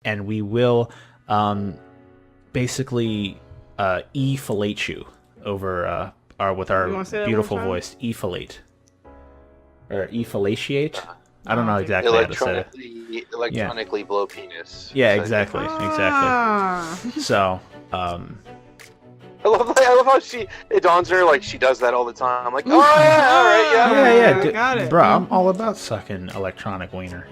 and we will basically e-fillate you over with our beautiful voice. E-fillate. Or e-fillatiate? I don't know exactly how to say it. Electronically blow penis. Yeah, exactly. So, I love how it dawns on her like she does that all the time. I'm like, oh yeah, all right, yeah. Got it. Bro, I'm all about sucking electronic wiener.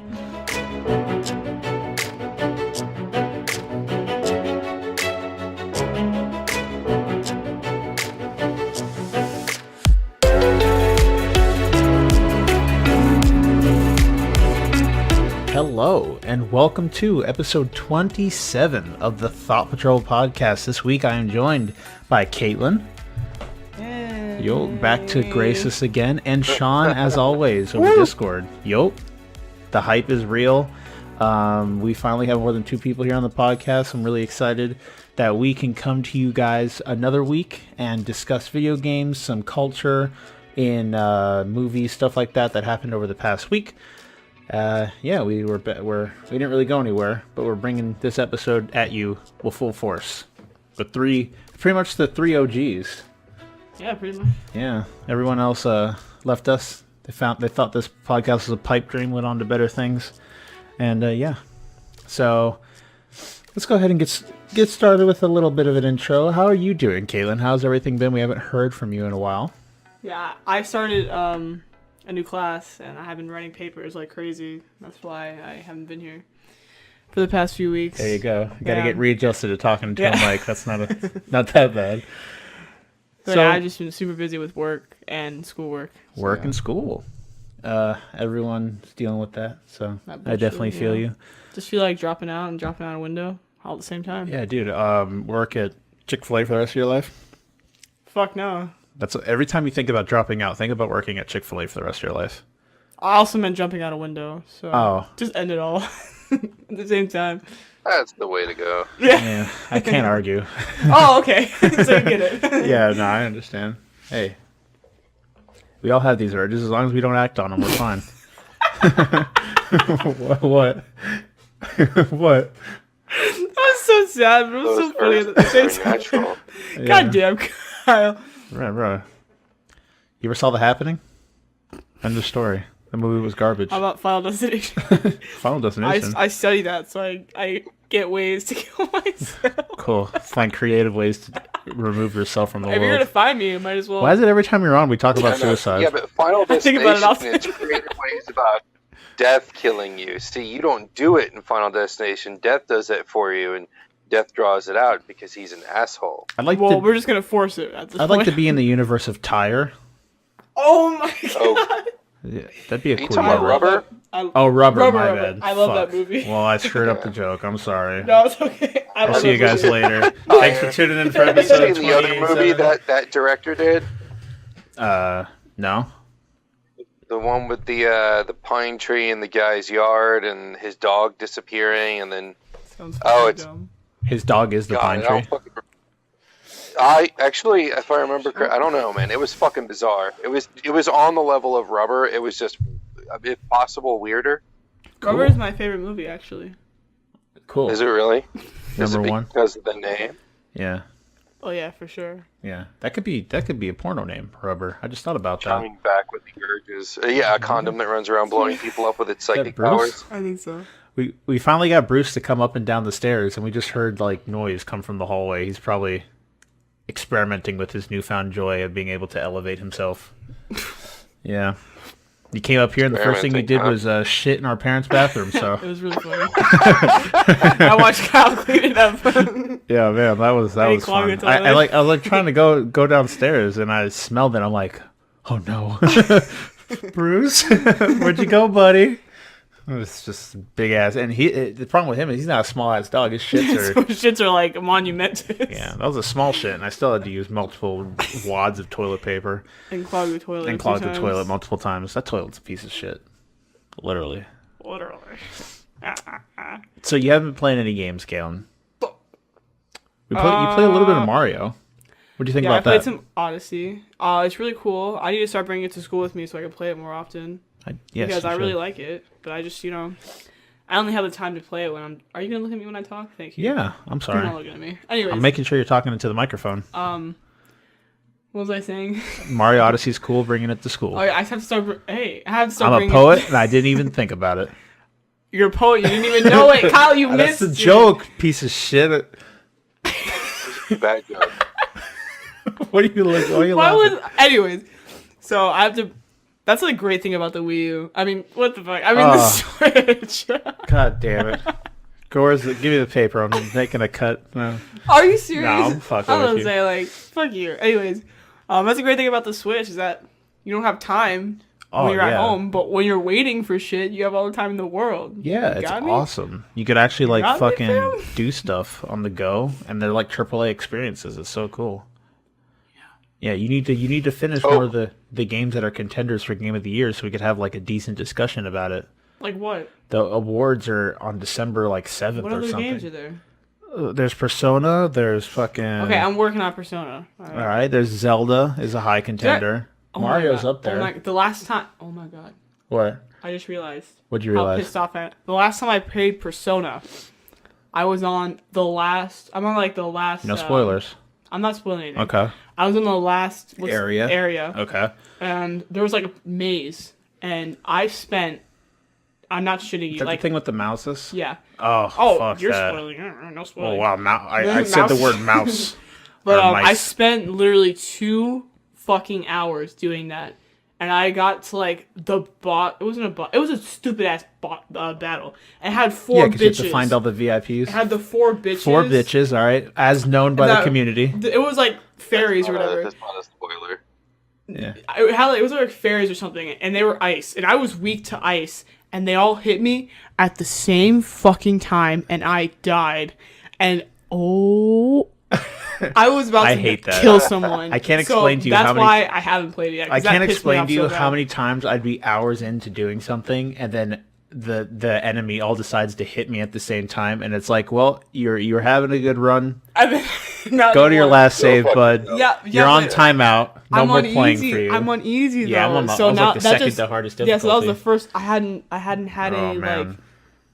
Hello, and welcome to episode 27 of the Thought Patrol podcast. This week I am joined by Caitlyn. Yay. Yo, back to grace us again. And Shawn, as always, over Discord. Yo, the hype is real. We finally have more than 2 people here on the podcast. I'm really excited that we can come to you guys another week and discuss video games, some culture in movies, stuff like that happened over the past week. We didn't really go anywhere, but we're bringing this episode at you with full force. Pretty much the 3 OGs. Yeah, pretty much. Yeah, everyone else left us. They thought this podcast was a pipe dream, went on to better things, and So let's go ahead and get started with a little bit of an intro. How are you doing, Caitlyn? How's everything been? We haven't heard from you in a while. Yeah, I started a new class, and I have been writing papers like crazy. That's why I haven't been here for the past few weeks. There you go. You got to get readjusted to talking to a mic. That's not that bad. So yeah, I've just been super busy with work and schoolwork. And school. Everyone's dealing with that, so I definitely feel you. Just feel like dropping out a window all at the same time. Yeah, dude. Work at Chick-fil-A for the rest of your life? Fuck no. That's every time you think about dropping out, think about working at Chick-fil-A for the rest of your life. I also meant jumping out a window, so just end it all at the same time. That's the way to go. Yeah, I can't argue. Oh, okay. So you get it. Yeah, no, I understand. Hey, we all have these urges. As long as we don't act on them, we're fine. What? What? That was so sad, but it was so funny at the same time. God damn, Kyle. Right, bro. You ever saw The Happening? End of story. The movie was garbage. How about Final Destination? Final Destination? I study that, so I get ways to kill myself. Cool. Find creative ways to remove yourself from the world. If you're going to find me, you might as well. Why is it every time you're on we talk about suicide? Yeah, but Final Destination it's creative ways about death killing you. See, you don't do it in Final Destination. Death does it for you, and Death draws it out because he's an asshole. We're just going to force it at this point. I'd like to be in the universe of Tyre. Oh my god. Yeah, that'd be a cool movie. Rubber? Rubber, my bad. I love that movie. Well, I screwed up the joke. I'm sorry. No, it's okay. I'll see you guys later. Thanks for tuning in for episode 27. The other movie that director did? No. The one with the pine tree in the guy's yard and his dog disappearing, and then dumb. His dog is the pine tree. I actually, if I remember correctly, I don't know, man. It was fucking bizarre. It was on the level of Rubber. It was just, if possible, weirder. Cool. Rubber is my favorite movie, actually. Cool. Is it really? Number one. Because of the name. Yeah. Oh yeah, for sure. Yeah, that could be a porno name, Rubber. I just thought about that. Coming back with the urges. Yeah, a condom that runs around blowing people up with its psychic powers. I think so. We finally got Bruce to come up and down the stairs, and we just heard like noise come from the hallway. He's probably experimenting with his newfound joy of being able to elevate himself. Yeah. He came up here, and the first thing he did was shit in our parents' bathroom. So it was really funny. I watched Kyle clean it up. Yeah, man, that was fun. I was trying to go downstairs, and I smelled it. I'm like, oh no, Bruce, where'd you go, buddy? It was just big ass, and the problem with him is he's not a small ass dog. His shits are like monumentous. Yeah, that was a small shit, and I still had to use multiple wads of toilet paper and clog the toilet the toilet multiple times. That toilet's a piece of shit, literally. So you haven't been playing any games, Caitlyn? You play a little bit of Mario. What do you think about that? I played some Odyssey. It's really cool. I need to start bringing it to school with me so I can play it more often. Because I really like it, but I just, I I only have the time to play it when I'm. Are you gonna look at me when I talk? Thank you. Yeah, I'm You're sorry. not looking at me. Anyways, I'm making sure you're talking into the microphone. what was I saying? Mario Odyssey's cool, bringing it to school. Oh, yeah, I have to start. Hey, I have to start. I'm a bringing poet, and I didn't even think about it. You're a poet. You didn't even know it, Kyle. You That's missed. a joke, piece of shit. Bad joke. What are you like? Why are you Why laughing? was? Anyways, so I have to. That's the great thing about the Wii U. I mean, what the fuck? I mean, the Switch. God damn it. Gores, give me the paper. I'm making a cut. No. Are you serious? No, I'm fucking I was with gonna you. say, like, fuck you. Anyways, that's the great thing about the Switch is that you don't have time when you're at home, but when you're waiting for shit, you have all the time in the world. Yeah, You it's got me? awesome. You could actually like got me, fucking fam? do stuff on the go, and they're like AAA experiences. It's so cool. Yeah, you need to finish more of the games that are contenders for Game of the Year, so we could have like a decent discussion about it. Like what? The awards are on December like 7th What or other something. games are there? There's Persona. There's fucking. Okay, I'm working on Persona. All right. All right. There's Zelda is a high contender. Oh my Mario's God. up there. The last time. Oh my god. What? I just realized. What'd you How realize? pissed off at the last time I played Persona. I was on the last. I'm on like the last. No spoilers. I'm not spoiling anything. Okay. I was in the last Area. Okay. and there was like a maze, and I spent. I'm not shitting you. Is that Like the thing with the mouses? yeah. Oh, Oh, fuck you're that. spoiling. No Oh spoiling. wow, I said the word mouse. But Or I mice. spent literally 2 fucking hours doing that, and I got to like the bot. It wasn't a bot. It was a stupid ass bot battle. It had 4 Yeah, because you have bitches. to find all the VIPs. It had the 4 bitches. 4 bitches, all right, as known by the That- community. It was like fairies or whatever. That's not a spoiler. Yeah. It was like fairies or something, and they were ice, and I was weak to ice, and they all hit me at the same fucking time, and I died, and I was about I to hate that. kill someone. I can't explain to you that's how many- why I haven't played it yet. 'cause I that can't pissed me explain off to you so how bad. many times I'd be hours into doing something, and then the enemy all decides to hit me at the same time, and it's like, well, you're having a good run. I mean, not Go to your anymore. last save, fuck bud. yourself. Yeah, You're on but timeout. No I'm more on playing easy. for you. I'm on easy though. Yeah, I'm on so I was now like the that second just, to hardest yeah, difficulty. so that was the first. I hadn't had Oh, any man. like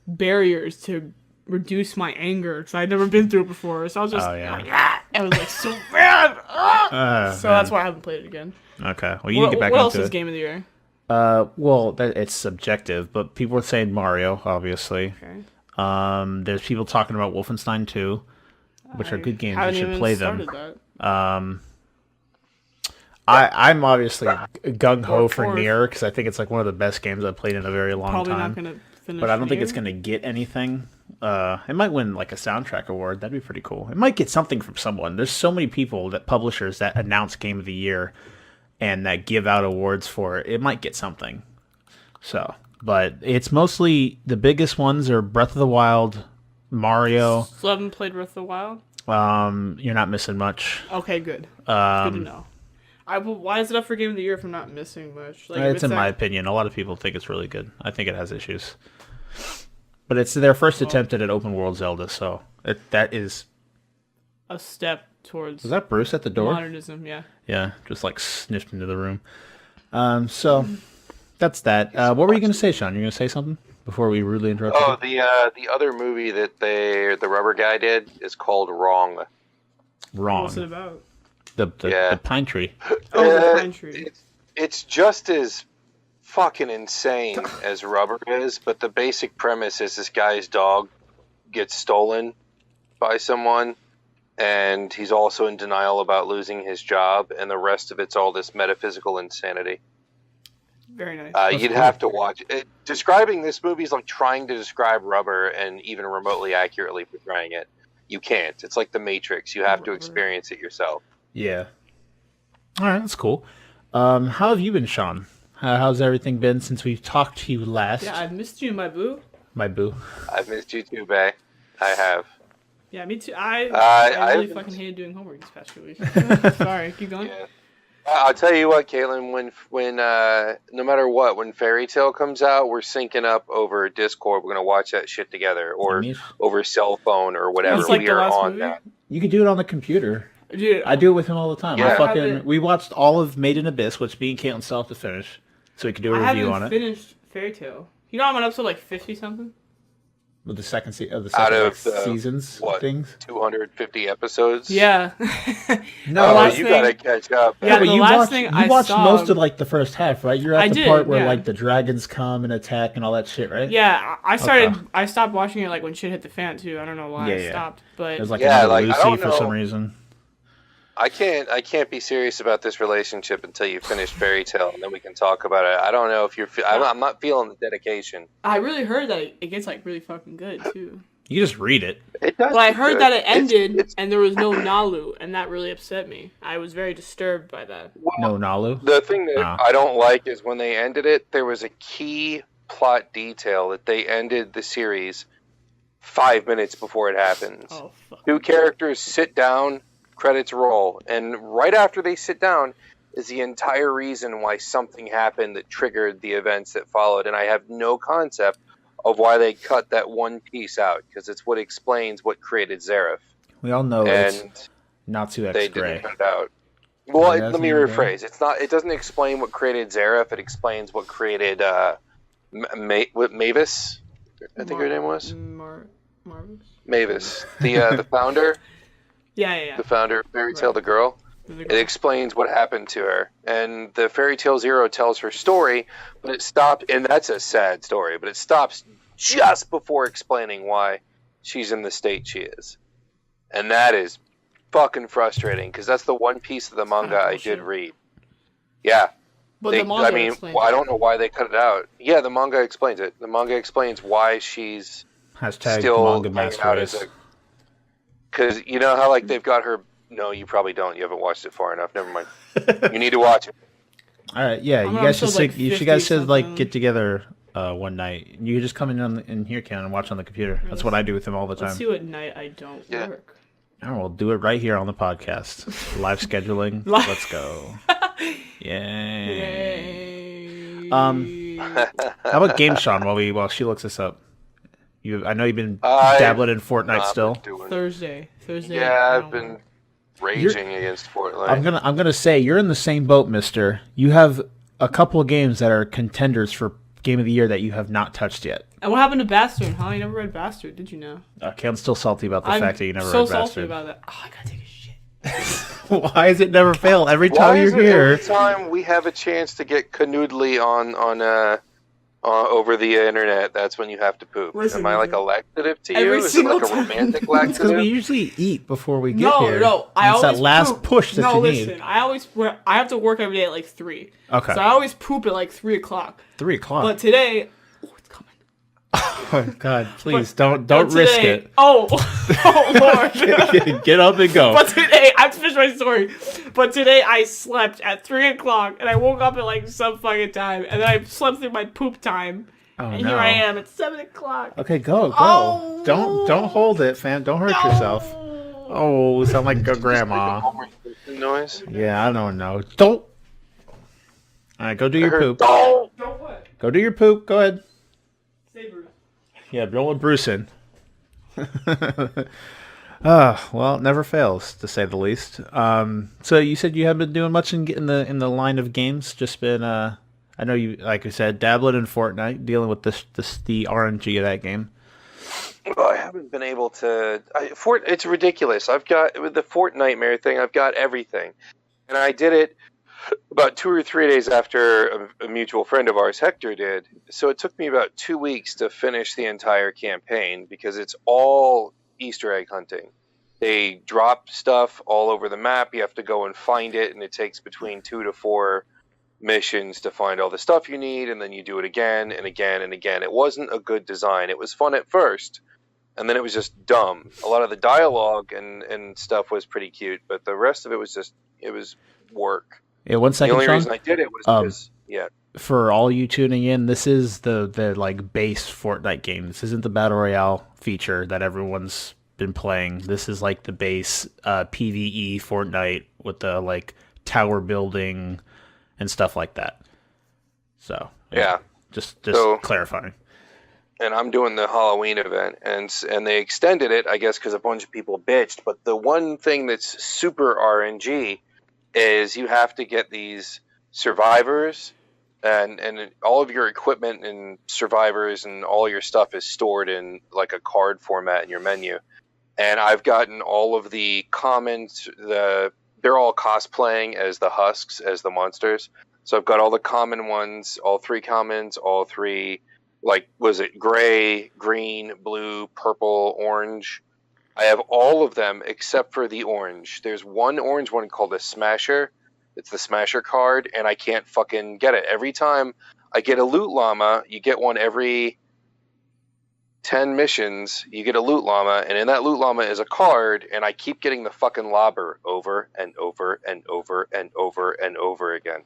barriers to reduce my anger because I'd never been through it before. So I was just Oh, yeah. like, ah! I was like so mad. Ah! So man. that's why I haven't played it again. Okay, well, you need to get back what else into is it. Game of the Year? Well, it's subjective, but people are saying Mario, obviously. Okay. There's people talking about Wolfenstein 2, which are good games. You Haven't should even play them. started that. I'm obviously gung ho Or for fourth. Nier because I think it's like one of the best games I've played in a very long Probably time. not gonna finish. But I don't think Nier. it's gonna get anything. It might win like a soundtrack award. That'd be pretty cool. It might get something from someone. There's so many people publishers that announce Game of the Year and that give out awards for it. It might get something. So, but it's mostly the biggest ones are Breath of the Wild, Mario. Still haven't played Breath of the Wild. You're not missing much. Okay, good. Good to know. Why is it up for Game of the Year if I'm not missing much? Like, if It's in my opinion. A lot of people think it's really good. I think it has issues. But it's their first attempt at an open world Zelda, so that is... a step towards Was that Bruce at the door? modernism. Yeah. Yeah, just like sniffed into the room. So that's that. What were you going to say, Shawn? You going to say something before we rudely interrupted Oh, you? the other movie that the rubber guy did is called Wrong. Wrong. What's it about? The pine tree. Oh, the Uh, pine tree. It's just as fucking insane as Rubber is, but the basic premise is this guy's dog gets stolen by someone, and he's also in denial about losing his job, and the rest of it's all this metaphysical insanity. Very nice. You'd cool. have to watch it. Describing this movie is like trying to describe Rubber and even remotely accurately portraying it. You can't. It's like The Matrix. You have to Rubber. experience it yourself. Yeah. All right, that's cool. How have you been, Shawn? How's everything been since we've talked to you last? Yeah, I've missed you, my boo. My boo. I've missed you too, Bay. I have. Yeah, me too. I really I've- fucking hated doing homework this past few weeks. Sorry, keep going. Yeah. I'll tell you what, Caitlyn, when no matter what, when Fairy Tale comes out, we're syncing up over Discord. We're going to watch that shit together, or over cell phone or whatever. It's like We the are last on movie? that. You could do it on the computer. Dude, I do it with him all the time. Yeah. We watched all of Made in Abyss, which me and Caitlyn still have to finish, so we could do a I review haven't on it. finished Fairy Tale. You know I'm on episode like 50 something? With the second of the Out second of the, seasons what, things. 250 episodes? Yeah. No, last you thing- gotta catch up. Yeah, but the you last watched thing you I watched saw- most of like the first half, right? You're at I the did, part where yeah. like the dragons come and attack and all that shit, right? Yeah, I started. Okay. I stopped watching it like when shit hit the fan too. I don't know why Yeah, I yeah. stopped, but There's like Yeah, another like, I Lucy don't for some know. reason. I can't be serious about this relationship until you finish Fairy Tale, and then we can talk about it. I don't know if you're. I'm not feeling the dedication. I really heard that it gets like really fucking good too. You just read it. It does. But I get heard good. that it ended It's- and there was no Nalu, and that really upset me. I was very disturbed by that. No Nalu. The thing that Ah. I don't like is when they ended it, there was a key plot detail that they ended the series 5 minutes before it happens. Oh fuck. Two characters sit down, credits roll, and right after they sit down is the entire reason why something happened that triggered the events that followed, and I have no concept of why they cut that one piece out, because it's what explains what created Zareth, We all know it's and Natsu X they Gray. didn't cut it out. Well, It let doesn't me even rephrase. It's not. It doesn't explain what created Zareth. It explains what created Mavis. I think her name was Marvis. Mavis, the founder, Yeah. the founder of Fairy Tale, the girl. It explains what happened to her, and the Fairy Tale Zero tells her story, but it stopped, and that's a sad story, but it stops just before explaining why she's in the state she is, and that is fucking frustrating, because that's the one piece of the manga I did read. Yeah, But the manga explains I it. don't know why they cut it out. Yeah, the manga explains it. The manga explains why she's Hashtag still manga hanging master out race. as a. Because you know how like they've got her. No, you probably don't. You haven't watched it far enough. Never mind. You need to watch it. All right, yeah, I'm you on guys should episode, like, you guys should like 50 get together one night. You could just come in here, Ken, and watch on the computer. That's what I do with him all the Let's time. see what night I don't Yeah. work. Oh, we'll do it right here on the podcast. Live scheduling. Let's go. Yay. Yay. How about Game Shawn while she looks this up? I know you've been I've dabbling in Fortnite Not still. been doing- Thursday. Yeah, I I've don't been work. raging against Fortnite. I'm gonna say you're in the same boat, Mister. You have a couple of games that are contenders for Game of the Year that you have not touched yet. And what happened to Bastard? Huh? You never read Bastard, did you know? Okay, I'm still salty about the I'm fact that you never so read salty Bastard. about that. Oh, I gotta take a shit. Why is it never fail? Every Why time is you're it here, every time we have a chance to get canoodly on over the internet, that's when you have to poop? Listen, Am I like a laxative to you? every Is it single like a time. romantic it's because we laxative? usually eat before we get No, here. no. I And it's always that last poop. push that no, you listen, need. I have to work every day at like 3. Okay. So I always poop at like 3 o'clock. 3 o'clock. But today, oh, it's coming. Oh God, please But don't risk today- it. Oh, oh Lord. Get up and go. But today, I have to finish my story. But today I slept at 3 o'clock and I woke up at like some fucking time. And then I slept through my poop time. Oh, And no. here I am at 7 o'clock. Okay, go. Oh. Don't hold it, fam. Don't hurt yourself. Oh, sound like a grandma. Noise. Yeah, I don't know. Don't. All right, go do your poop. Oh, Don't what? Go do your poop. Go ahead. Say Bruce. Yeah, don't let Bruce in. Well, it never fails to say the least. So you said you haven't been doing much in the line of games. Just been I know you, like I said, dabbling in Fortnite, dealing with the RNG of that game. well, I haven't been able to. It's ridiculous. I've got with the Fortnightmare thing. I've got everything, and I did it about 2 or 3 days after a mutual friend of ours, Hector, did. So it took me about 2 weeks to finish the entire campaign because it's all Easter egg hunting. They drop stuff all over the map. You have to go and find it, and it takes between 2 to 4 missions to find all the stuff you need, and then you do it again and again and again. It wasn't a good design. It was fun at first, and then it was just dumb. A lot of the dialogue and stuff was pretty cute, but the rest of it was work. Yeah, 1 The second, only Shawn. reason I did it was because, yeah. For all you tuning in, this is the like base Fortnite game. This isn't the Battle Royale feature that everyone's been playing. This is like the base PvE Fortnite with the like tower building and stuff like that. So Yeah. just So- clarifying. And I'm doing the Halloween event, and they extended it, I guess, because a bunch of people bitched. But the one thing that's super RNG is you have to get these survivors and all of your equipment and survivors and all your stuff is stored in like a card format in your menu. And I've gotten all of the commons. They're all cosplaying as the husks, as the monsters. So I've got all the common ones, all 3 commons, all 3, like, was it gray, green, blue, purple, orange? I have all of them except for the orange. There's one orange one called a Smasher. It's the Smasher card, and I can't fucking get it. Every time I get a loot llama, you get one every 10 missions, you get a loot llama, and in that loot llama is a card, and I keep getting the fucking lobber over and over and over and over and over again.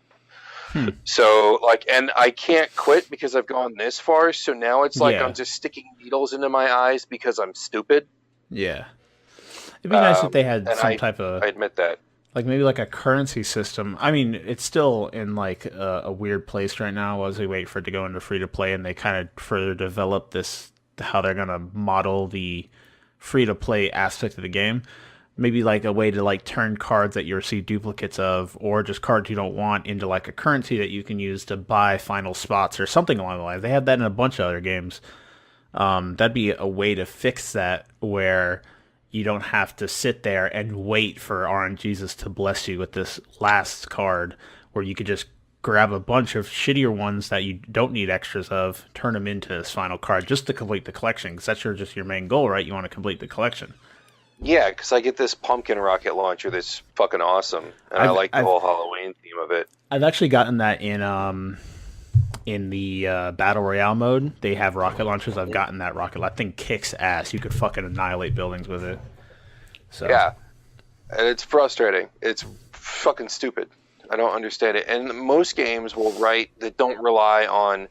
So, like, and I can't quit because I've gone this far, so now it's like I'm just sticking needles into my eyes because I'm stupid. Yeah. It'd be nice if they had some type of... I admit that. Like, maybe like a currency system. I mean, it's still in like a weird place right now as we wait for it to go into free-to-play, and they kind of further develop this, how they're going to model the free-to-play aspect of the game. Maybe like a way to like turn cards that you receive duplicates of, or just cards you don't want, into like a currency that you can use to buy final spots or something along the lines. They have that in a bunch of other games. That'd be a way to fix that, where you don't have to sit there and wait for RNGesus to bless you with this last card, where you could just grab a bunch of shittier ones that you don't need extras of, turn them into this final card just to complete the collection, because that's just your main goal, right? You want to complete the collection. Yeah, because I get this pumpkin rocket launcher that's fucking awesome, and I like the whole Halloween theme of it. I've actually gotten that in the Battle Royale mode. They have rocket launchers. I've gotten that rocket. That thing kicks ass. You could fucking annihilate buildings with it. So. Yeah, and it's frustrating. It's fucking stupid. I don't understand it. And most games will write that don't rely on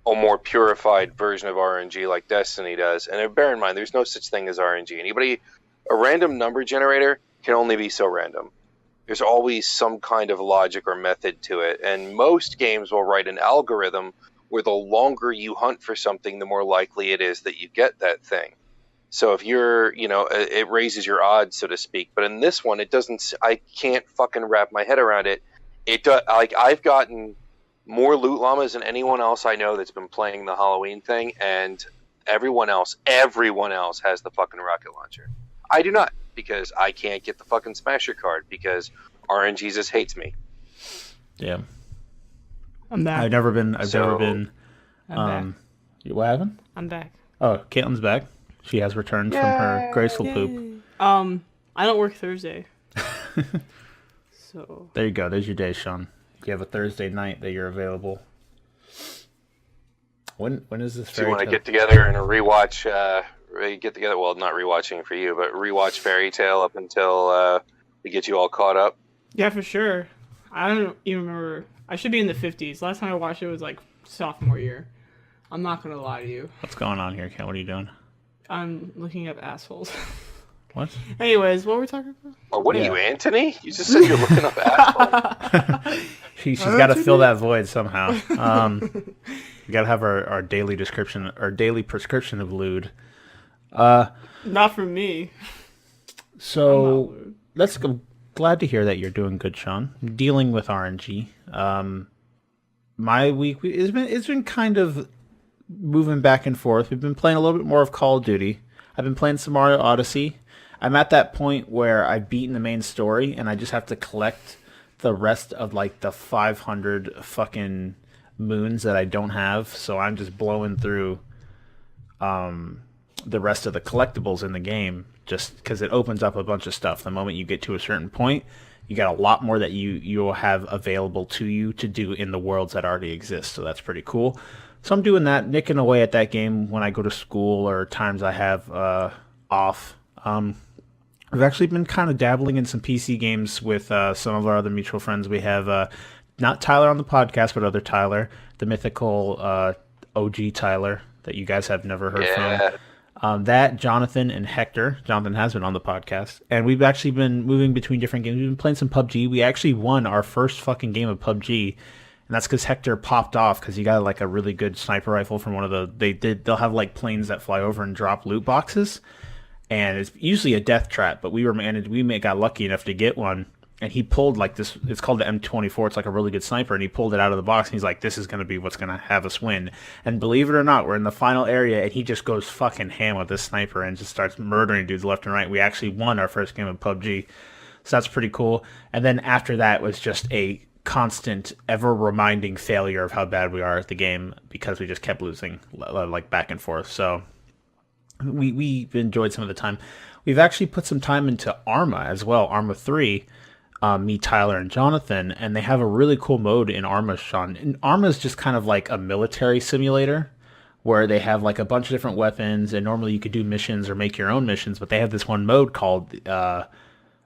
a more purified version of RNG like Destiny does. And bear in mind, there's no such thing as RNG. A random number generator can only be so random. There's always some kind of logic or method to it. And most games will write an algorithm where the longer you hunt for something, the more likely it is that you get that thing. So if you're, it raises your odds, so to speak. But in this one, it doesn't. I can't fucking wrap my head around it. It does. Like, I've gotten more loot llamas than anyone else I know that's been playing the Halloween thing, and everyone else has the fucking rocket launcher. I do not, because I can't get the fucking Smasher card because RNGesus hates me. Yeah. I'm back. I've never been. I'm back. What happened? I'm back. Oh, Caitlyn's back. She has returned from her graceful poop. I don't work Thursday. So there you go. There's your day, Shawn. You have a Thursday night that you're available. When is this? Do you want to get together and rewatch? Get together. Well, not rewatching for you, but rewatch Fairy Tale up until we get you all caught up. Yeah, for sure. I don't even remember. I should be in the 50s. Last time I watched it was like sophomore year. I'm not gonna lie to you. What's going on here, Ken? What are you doing? I'm looking up assholes. What? Anyways, what were we talking about? Oh, what are you, Antony? You just said you're looking up assholes. She's got to fill that void somehow. We got to have our daily description, our daily prescription of lewd. Not from me. So I'm glad to hear that you're doing good, Shawn. Dealing with RNG. My week it's been kind of moving back and forth. We've been playing a little bit more of Call of Duty. I've been playing some Mario Odyssey. I'm at that point where I've beaten the main story and I just have to collect the rest of like the 500 fucking moons that I don't have. So I'm just blowing through the rest of the collectibles in the game just because it opens up a bunch of stuff. The moment you get to a certain point, you got a lot more that you will have available to you to do in the worlds that already exist. So that's pretty cool. So I'm doing that, nicking away at that game when I go to school or times I have off. I've actually been kind of dabbling in some PC games with some of our other mutual friends. We have not Tyler on the podcast, but other Tyler, the mythical OG Tyler that you guys have never heard from. That, Jonathan, and Hector. Jonathan has been on the podcast. And we've actually been moving between different games. We've been playing some PUBG. We actually won our first fucking game of PUBG. And that's because Hector popped off because he got like a really good sniper rifle from one of the... They'll have like planes that fly over and drop loot boxes. And it's usually a death trap, but we got lucky enough to get one. and he pulled like this. It's called the M24. It's like a really good sniper, and he pulled it out of the box. And he's like, "This is going to be what's going to have us win." And believe it or not, we're in the final area, and he just goes fucking ham with this sniper and just starts murdering dudes left and right. We actually won our first game of PUBG, so that's pretty cool. And then after that was just a constant, ever reminding failure of how bad we are at the game because we just kept losing like back and forth. So we enjoyed some of the time. We've actually put some time into Arma as well, Arma 3. Me, Tyler, and Jonathan, and they have a really cool mode in Arma, Shawn. And Arma is just kind of like a military simulator where they have like a bunch of different weapons, and normally you could do missions or make your own missions, but they have this one mode called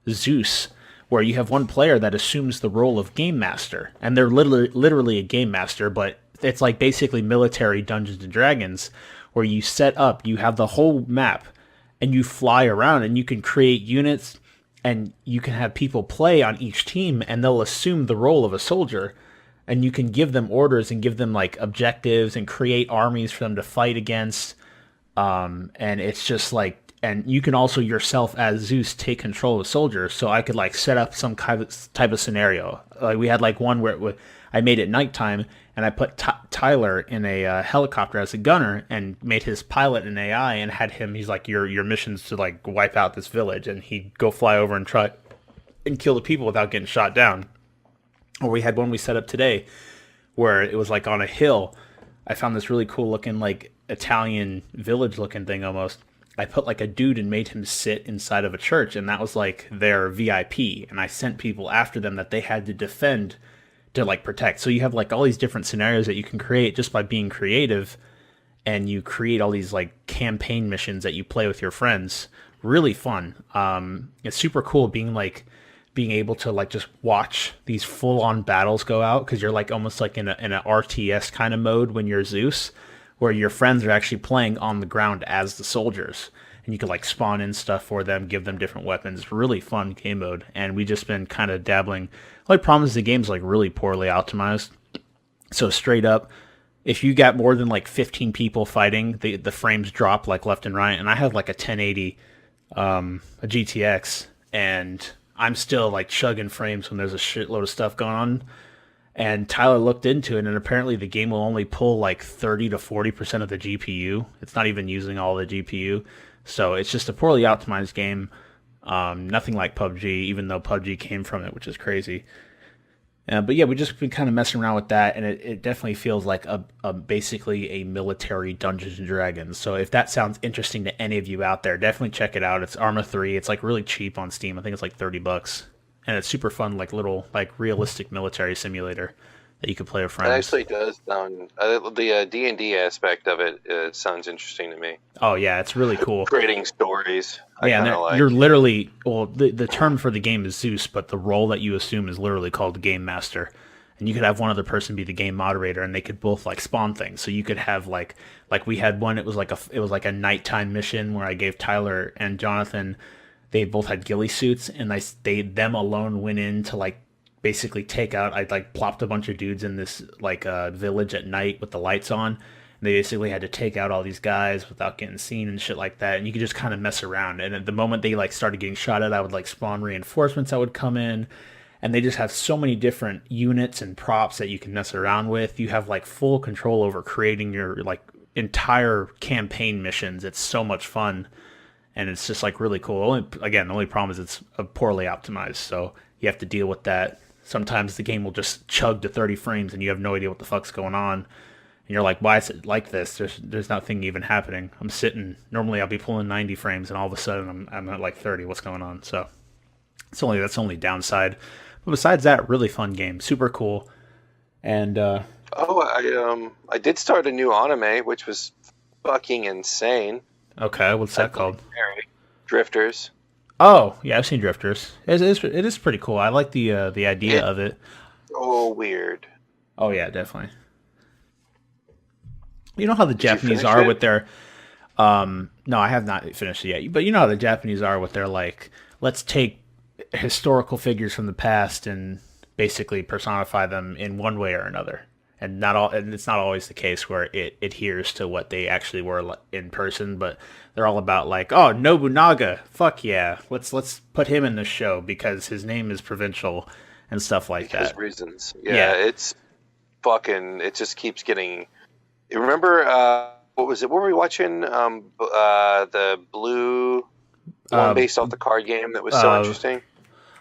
Zeus, where you have one player that assumes the role of game master, and they're literally a game master, but it's like basically military Dungeons and Dragons, where you set up, you have the whole map, and you fly around, and you can create units, and you can have people play on each team, and they'll assume the role of a soldier, and you can give them orders and give them like objectives and create armies for them to fight against. And it's just like, and you can also yourself as Zeus take control of soldiers. So I could like set up some type of scenario. Like we had like one where I made it nighttime, and I put Tyler in a helicopter as a gunner and made his pilot an AI and had him, he's like, your mission's to like wipe out this village, and he'd go fly over and try and kill the people without getting shot down. Or we had one we set up today where it was like on a hill. I found this really cool looking like Italian village looking thing almost. I put like a dude and made him sit inside of a church, and that was like their VIP, and I sent people after them that they had to defend to like protect. So you have like all these different scenarios that you can create just by being creative, and you create all these like campaign missions that you play with your friends. Really fun. It's super cool being able to like just watch these full on battles go out, because you're like almost like in an RTS kind of mode when you're Zeus, where your friends are actually playing on the ground as the soldiers, and you can like spawn in stuff for them, give them different weapons. Really fun game mode, and we just been kind of dabbling. The only problem is the game's like really poorly optimized. So straight up, if you got more than like 15 people fighting, the frames drop like left and right. And I have like a 1080, a GTX, and I'm still like chugging frames when there's a shitload of stuff going on. And Tyler looked into it, and apparently the game will only pull like 30 to 40% of the GPU. It's not even using all the GPU. So it's just a poorly optimized game. Nothing like PUBG, even though PUBG came from it, which is crazy. But yeah, we just been kind of messing around with that, and it definitely feels like a basically a military Dungeons and Dragons. So if that sounds interesting to any of you out there, definitely check it out. It's Arma 3. It's like really cheap on Steam. I think it's like $30. And it's super fun, like little like realistic military simulator that you could play with friends. It actually does sound the D&D aspect of it sounds interesting to me. Oh yeah, it's really cool. Creating stories. You're literally, well, the term for the game is Zeus, but the role that you assume is literally called Game Master. And you could have one other person be the game moderator, and they could both like spawn things. So you could have like we had one. It was like a nighttime mission where I gave Tyler and Jonathan. They both had ghillie suits, and them alone went in to like basically take out. I like plopped a bunch of dudes in this like village at night with the lights on. And they basically had to take out all these guys without getting seen and shit like that. And you could just kind of mess around. And at the moment they like started getting shot at, I would like spawn reinforcements that would come in. And they just have so many different units and props that you can mess around with. You have like full control over creating your like entire campaign missions. It's so much fun. And it's just like really cool. The only problem is it's poorly optimized, so you have to deal with that. Sometimes the game will just chug to 30 frames, and you have no idea what the fuck's going on. And you're like, why is it like this? There's nothing even happening. I'm sitting. Normally I'll be pulling 90 frames, and all of a sudden I'm at like 30. What's going on? So that's only downside. But besides that, really fun game, super cool. And I did start a new anime, which was fucking insane. Okay, what's that called? Drifters. Oh, yeah, I've seen Drifters. It is pretty cool. I like the idea of it. Oh, weird. Oh, yeah, definitely. You know how the Japanese are with their... no, I have not finished it yet. But you know how the Japanese are with their, like, let's take historical figures from the past and basically personify them in one way or another. and it's not always the case where it adheres to what they actually were in person, but they're all about like, oh, Nobunaga, fuck yeah, let's put him in the show because his name is provincial and stuff like that. Reasons. Yeah, it's fucking. It just keeps getting. You remember what was it? What were we watching? The blue one based off the card game that was so interesting.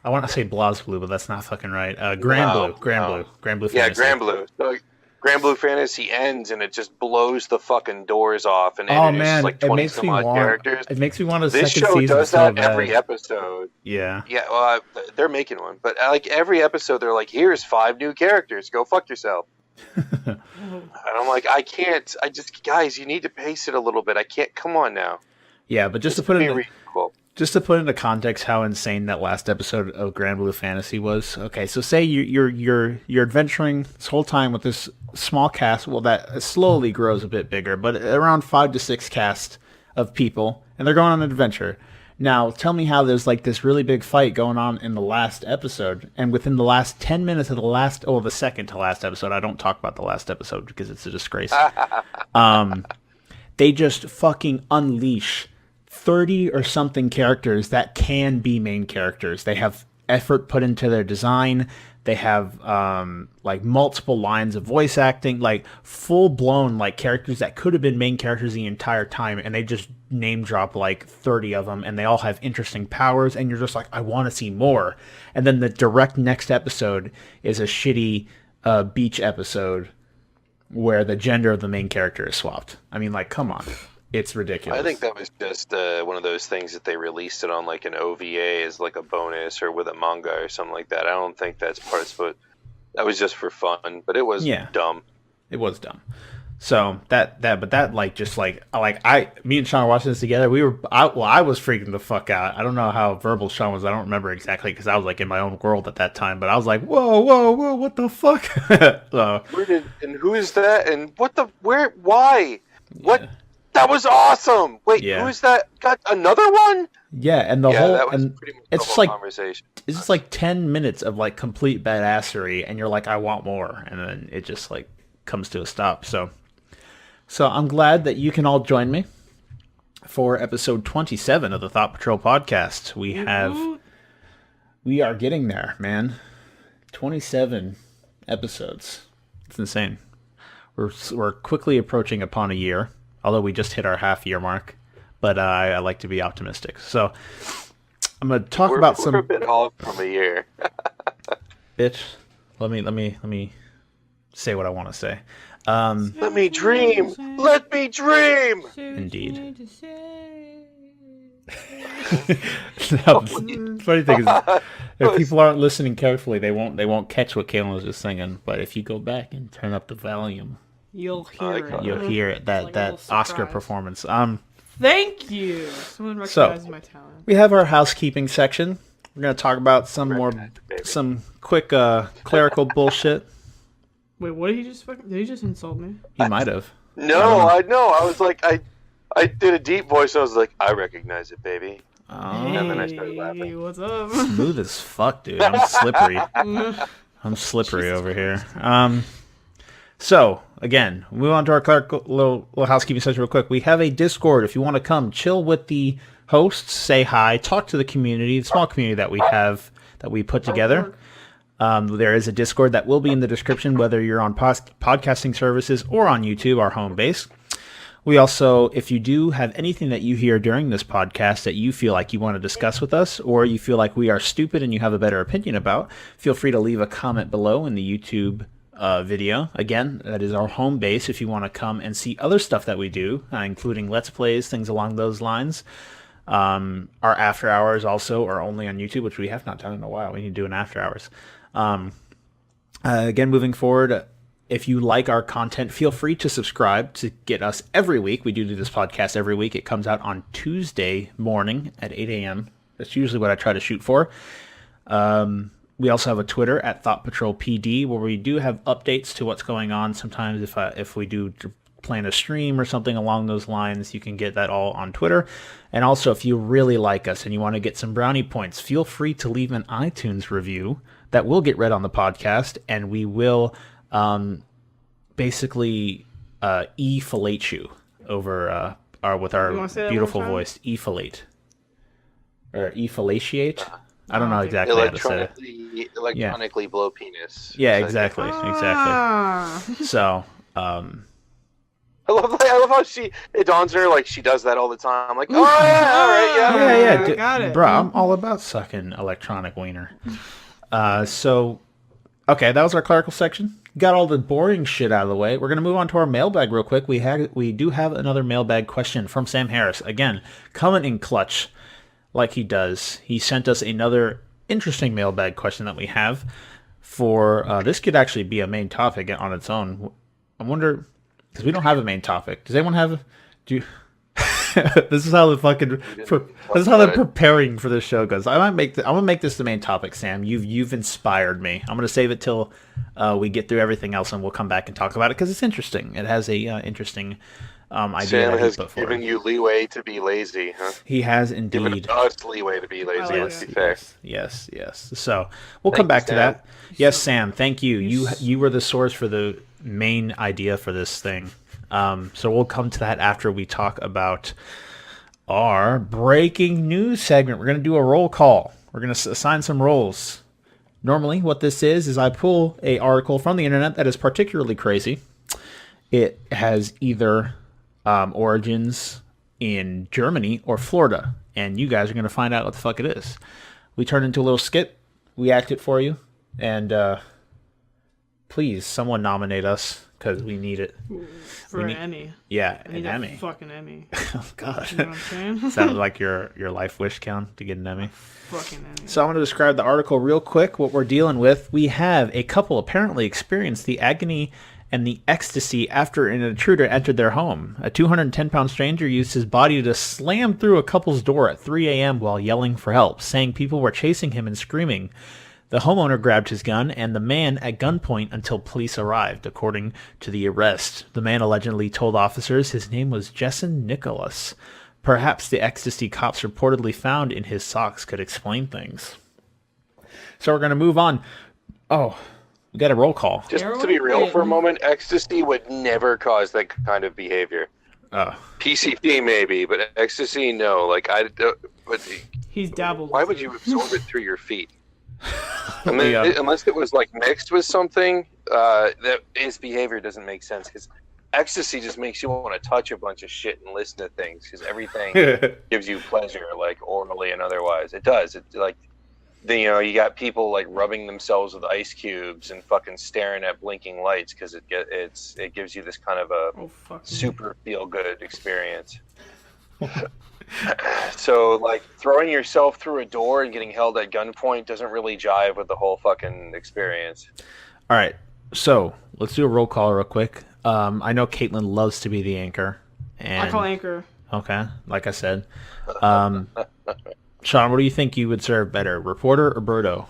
I want to say BlazBlue, but that's not fucking right. Grand Blue Fantasy. Yeah, Grand Blue. So, Grand Blue Fantasy ends and it just blows the fucking doors off and introduces like 20 some odd characters. It makes me want a this second show season does so that bad. every episode. Yeah. Yeah, well, they're making one, but like every episode, they're like, "Here's 5 new characters. Go fuck yourself." And I'm like, I can't. Guys, you need to pace it a little bit. I can't. Come on now. Yeah, but just to put it into context, how insane that last episode of Grand Blue Fantasy was. Okay, so say you're adventuring this whole time with this small cast. Well, that slowly grows a bit bigger, but around 5 to 6 cast of people, and they're going on an adventure. Now, tell me how there's like this really big fight going on in the last episode, and within the last 10 minutes of the second to last episode, I don't talk about the last episode because it's a disgrace. They just fucking unleash 30 or something characters that can be main characters. They have effort put into their design. They have like multiple lines of voice acting, like full blown like characters that could have been main characters the entire time, and they just name drop like 30 of them, and they all have interesting powers, and you're just like, I want to see more. And then the direct next episode is a shitty beach episode where the gender of the main character is swapped. I mean, like, come on. It's ridiculous. I think that was just one of those things that they released it on like an OVA as like a bonus or with a manga or something like that. I don't think that's part of it. That was just for fun, but it was dumb. It was dumb. So me and Shawn were watching this together. I was freaking the fuck out. I don't know how verbal Shawn was. I don't remember exactly because I was like in my own world at that time. But I was like, whoa, what the fuck? And who is that? And why? What? That was awesome. Wait, who is that? Got another one? Yeah, and that was pretty much it's the just whole like conversation. It's just like 10 minutes of like complete badassery, and you're like, I want more, and then it just like comes to a stop. So I'm glad that you can all join me for episode 27 of the Thought Patrol podcast. We are getting there, man. 27 episodes. It's insane. We're quickly approaching upon a year. Although we just hit our half-year mark, but I like to be optimistic. So I'm going to talk about some. We're a bit off from a year. Bitch, let me say what I want to say. Let me dream. Let me dream. Indeed. The funny thing is, if people aren't listening carefully, they won't catch what Caitlyn was just singing. But if you go back and turn up the volume. You'll hear it. You'll hear it. That Oscar performance. Thank you. Someone recognizes my talent. We have our housekeeping section. We're gonna talk about some quick clerical bullshit. Wait, what did he just fucking? Did he just insult me? He might have. No, I know. I was like, I did a deep voice. I was like, I recognize it, baby. Oh. And then I started laughing. Hey, what's up? Smooth as fuck, dude. I'm slippery. I'm slippery over here. So, again, move on to our clerical little housekeeping session real quick. We have a Discord. If you want to come chill with the hosts, say hi, talk to the community, the small community that we have, that we put together. There is a Discord that will be in the description, whether you're on podcasting services or on YouTube, our home base. We also, if you do have anything that you hear during this podcast that you feel like you want to discuss with us, or you feel like we are stupid and you have a better opinion about, feel free to leave a comment below in the YouTube video. Again, that is our home base if you want to come and see other stuff that we do, including Let's Plays, things along those lines. Our after hours also are only on YouTube, which we have not done in a while. We need to do an after hours. Again, moving forward, if you like our content, feel free to subscribe to get us every week. We do this podcast every week. It comes out on Tuesday morning at 8 a.m. That's usually what I try to shoot for. We also have a Twitter at ThoughtPatrolPD, where we do have updates to what's going on. Sometimes if we do plan a stream or something along those lines, you can get that all on Twitter. And also, if you really like us and you want to get some brownie points, feel free to leave an iTunes review that will get read on the podcast, and we will basically e-fillet you over with our beautiful voice. E-fillet. Or e-fellatiate. I don't know exactly how to say it. Electronically blow penis. Yeah, exactly. So, I love how it dawns on her like she does that all the time. Like, oh yeah, all right, yeah, got it. Bro, I'm all about sucking electronic wiener. So, okay, that was our clerical section. Got all the boring shit out of the way. We're gonna move on to our mailbag real quick. We do have another mailbag question from Sam Harris. Again, coming in clutch, like he does. He sent us another interesting mailbag question that we have. For this could actually be a main topic on its own. I wonder. Because we don't have a main topic. Does anyone have? This is how the preparing for this show goes. I'm gonna make this the main topic, Sam. You've inspired me. I'm gonna save it till we get through everything else, and we'll come back and talk about it because it's interesting. It has a interesting idea. Sam has given you leeway to be lazy, huh? He has indeed. Given us leeway to be lazy. Let's be fair. Yes. So we'll come back to that. Yes, Sam. Thank you. You were the source for the main idea for this thing. So we'll come to that after we talk about our breaking news segment. We're going to do a roll call. We're going to assign some roles. Normally, what this is I pull a article from the internet that is particularly crazy. It has either origins in Germany or Florida, and you guys are going to find out what the fuck it is. We turn into a little skit. We act it for you, and please, someone nominate us because we need it. For an Emmy. Yeah, an Emmy. Fucking Emmy. Oh, God. You know what I'm saying? Sounded like your life wish count to get an Emmy. Fucking Emmy. So I'm going to describe the article real quick, what we're dealing with. We have a couple apparently experienced the agony and the ecstasy after an intruder entered their home. A 210-pound stranger used his body to slam through a couple's door at 3 a.m. while yelling for help, saying people were chasing him and screaming. The homeowner grabbed his gun and the man at gunpoint until police arrived, according to the arrest. The man allegedly told officers his name was Jason Nicholas. Perhaps the ecstasy cops reportedly found in his socks could explain things. So we're going to move on. Oh, we got a roll call. Just to be real for a moment, ecstasy would never cause that kind of behavior. PCP maybe, but ecstasy, no. But he's dabbled. Why would you absorb it through your feet? Unless it was like mixed with something, that his behavior doesn't make sense. Because ecstasy just makes you want to touch a bunch of shit and listen to things. Because everything gives you pleasure, like orally and otherwise. It does. It like, you got people like rubbing themselves with ice cubes and fucking staring at blinking lights because it gives you this kind of a super feel good experience. So, like, throwing yourself through a door and getting held at gunpoint doesn't really jive with the whole fucking experience. All right, so let's do a roll call real quick. I know Caitlyn loves to be the anchor. And I call anchor. Okay, like I said. Shawn, what do you think you would serve better, reporter or birdo?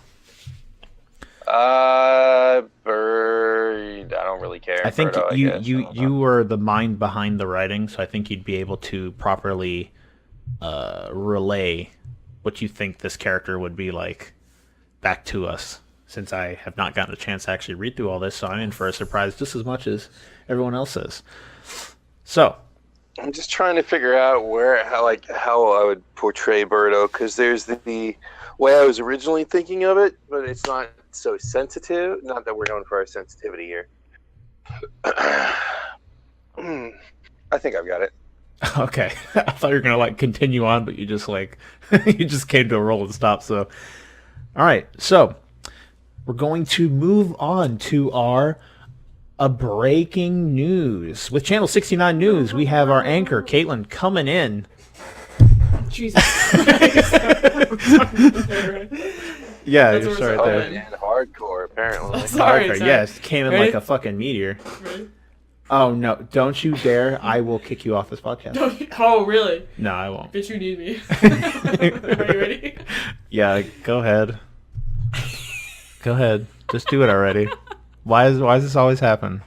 Bird. I don't really care. I think birdo, you were the mind behind the writing, so I think you'd be able to properly relay what you think this character would be like back to us, since I have not gotten a chance to actually read through all this, so I'm in for a surprise just as much as everyone else is. So I'm just trying to figure out how I would portray Birdo, because there's the way I was originally thinking of it, but it's not so sensitive. Not that we're known for our sensitivity here. I think I've got it. Okay. I thought you were going to continue on, but you just you just came to a roll and stop. So, all right. So we're going to move on to our breaking news. With Channel 69 News, we have our anchor, Caitlyn, coming in. Jesus Yeah, you're sorry there. And hardcore, apparently. Sorry. Yes, came in like a fucking meteor. Ready? Oh, no. Don't you dare. I will kick you off this podcast. Oh, really? No, I won't. Bitch, you need me. Are you ready? Yeah, go ahead. Go ahead. Just do it already. Why does this always happen?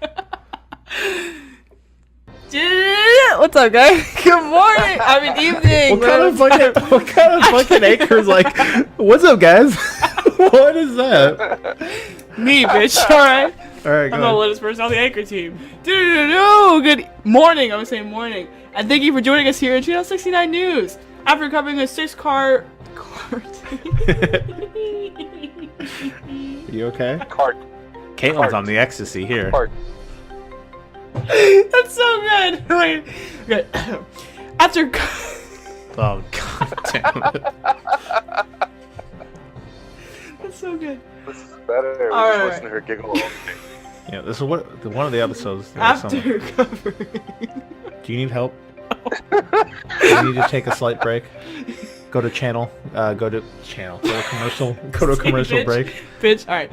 What's up, guys? Good morning. I mean, evening. What kind of fucking anchor's like, what's up, guys? What is that? Me, bitch. All right. All right, I'm go the ahead. latest person on the anchor team. Good morning. I was saying morning. And thank you for joining us here in Channel 69 News. After covering a 6-car... You okay? Cart. Caitlyn's Cart. on the ecstasy here. Cart. That's so good. Wait. Okay. After... Oh, god damn it. That's so good. This is better. We All just right. listen to her giggle. Yeah, this is one of the episodes. After covering... Do you need help? Do you need to take a slight break? Go to channel. Go to commercial. Go to a commercial Bitch. break. Bitch. All right.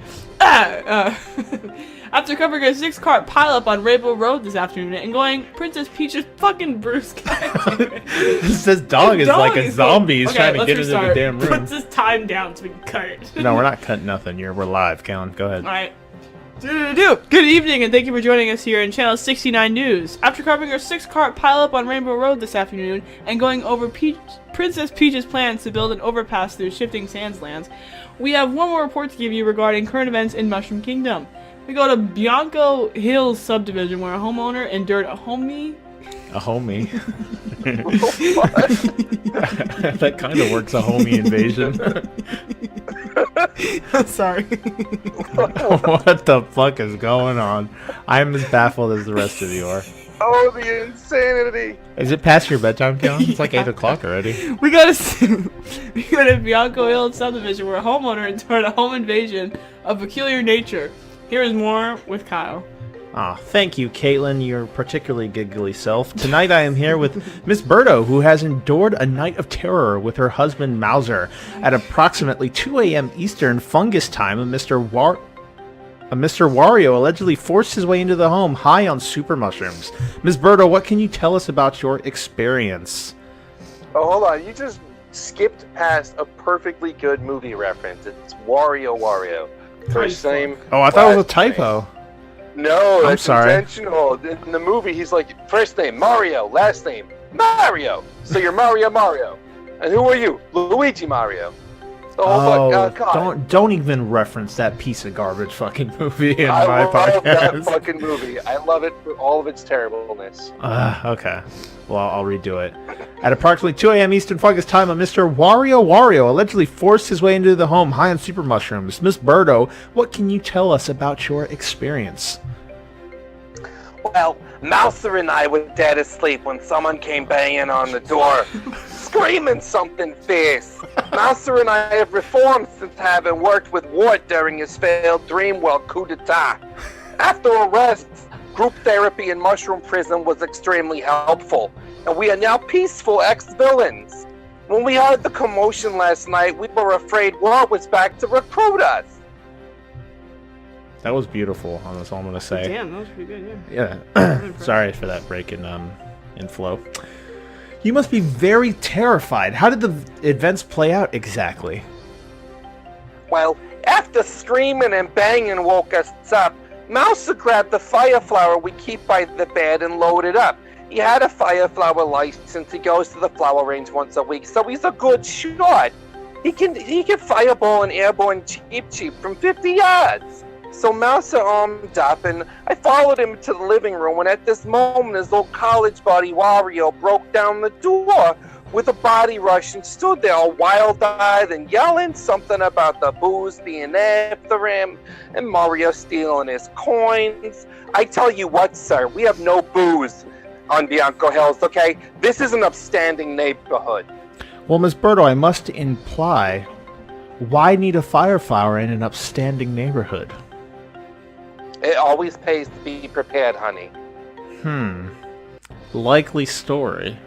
After covering a 6-car pileup on Rainbow Road this afternoon and going Princess Peach's fucking Bruce. This dog is like a zombie. He's Okay, trying to let's get into the restart. damn room. Put this time down so we can cut it. No, we're not cutting nothing. We're live, Callan. Go ahead. All right. Good evening, and thank you for joining us here in Channel 69 News. After covering a 6-car pileup on Rainbow Road this afternoon and going over Princess Peach's plans to build an overpass through shifting sandslands, we have one more report to give you regarding current events in Mushroom Kingdom. We go to Bianco Hills subdivision where a homeowner endured a homie. A homie. That kind of works. A homie invasion. I'm sorry. What the fuck is going on? I'm as baffled as the rest of you are. Oh, the insanity! Is it past your bedtime, Callan? It's like 8 o'clock already. We go to Bianco Hills subdivision where a homeowner endured a home invasion of peculiar nature. Here is more with Kyle. Ah, thank you, Caitlyn, your particularly giggly self. Tonight I am here with Miss Birdo, who has endured a night of terror with her husband Mauser. At approximately 2 a.m. Eastern fungus time, a Mr. Wario allegedly forced his way into the home high on super mushrooms. Miss Birdo, what can you tell us about your experience? Oh, hold on. You just skipped past a perfectly good movie reference. It's Wario. First name. Oh, I thought it was a last name. typo. No, I'm that's sorry. intentional. In the movie, he's like, first name Mario, last name Mario. So you're Mario. And who are you? Luigi Mario. The whole God. Don't even reference that piece of garbage fucking movie in I my love podcast. that fucking movie. I love it for all of its terribleness. Okay. Well, I'll redo it. At approximately 2 a.m. Eastern fungus time, a Mr. Wario allegedly forced his way into the home high on super mushrooms. Miss Birdo, what can you tell us about your experience? Well, Mouser and I were dead asleep when someone came banging on the door, screaming something fierce. Mouser and I have reformed since having worked with Ward during his failed Dreamworld coup d'etat. After arrests, group therapy in Mushroom Prison was extremely helpful, and we are now peaceful ex-villains. When we heard the commotion last night, we were afraid Ward was back to recruit us. That was beautiful. That's all I'm gonna say. Damn, that was pretty good, yeah. Yeah. Sorry for that break in flow. You must be very terrified. How did the events play out exactly? Well, after screaming and banging woke us up, Mouser grabbed the fire flower we keep by the bed and loaded up. He had a fire flower license. He goes to the flower range once a week, so he's a good shot. He can fireball and airborne cheap from 50 yards. So Mouser armed up, and I followed him to the living room, and at this moment his old college buddy Wario broke down the door with a body rush and stood there all wild-eyed and yelling something about the booze being after him and Mario stealing his coins. I tell you what, sir, we have no booze on Bianco Hills, okay? This is an upstanding neighborhood. Well, Miss Birdo, I must imply, why need a fire flower in an upstanding neighborhood? It always pays to be prepared, honey. Likely story.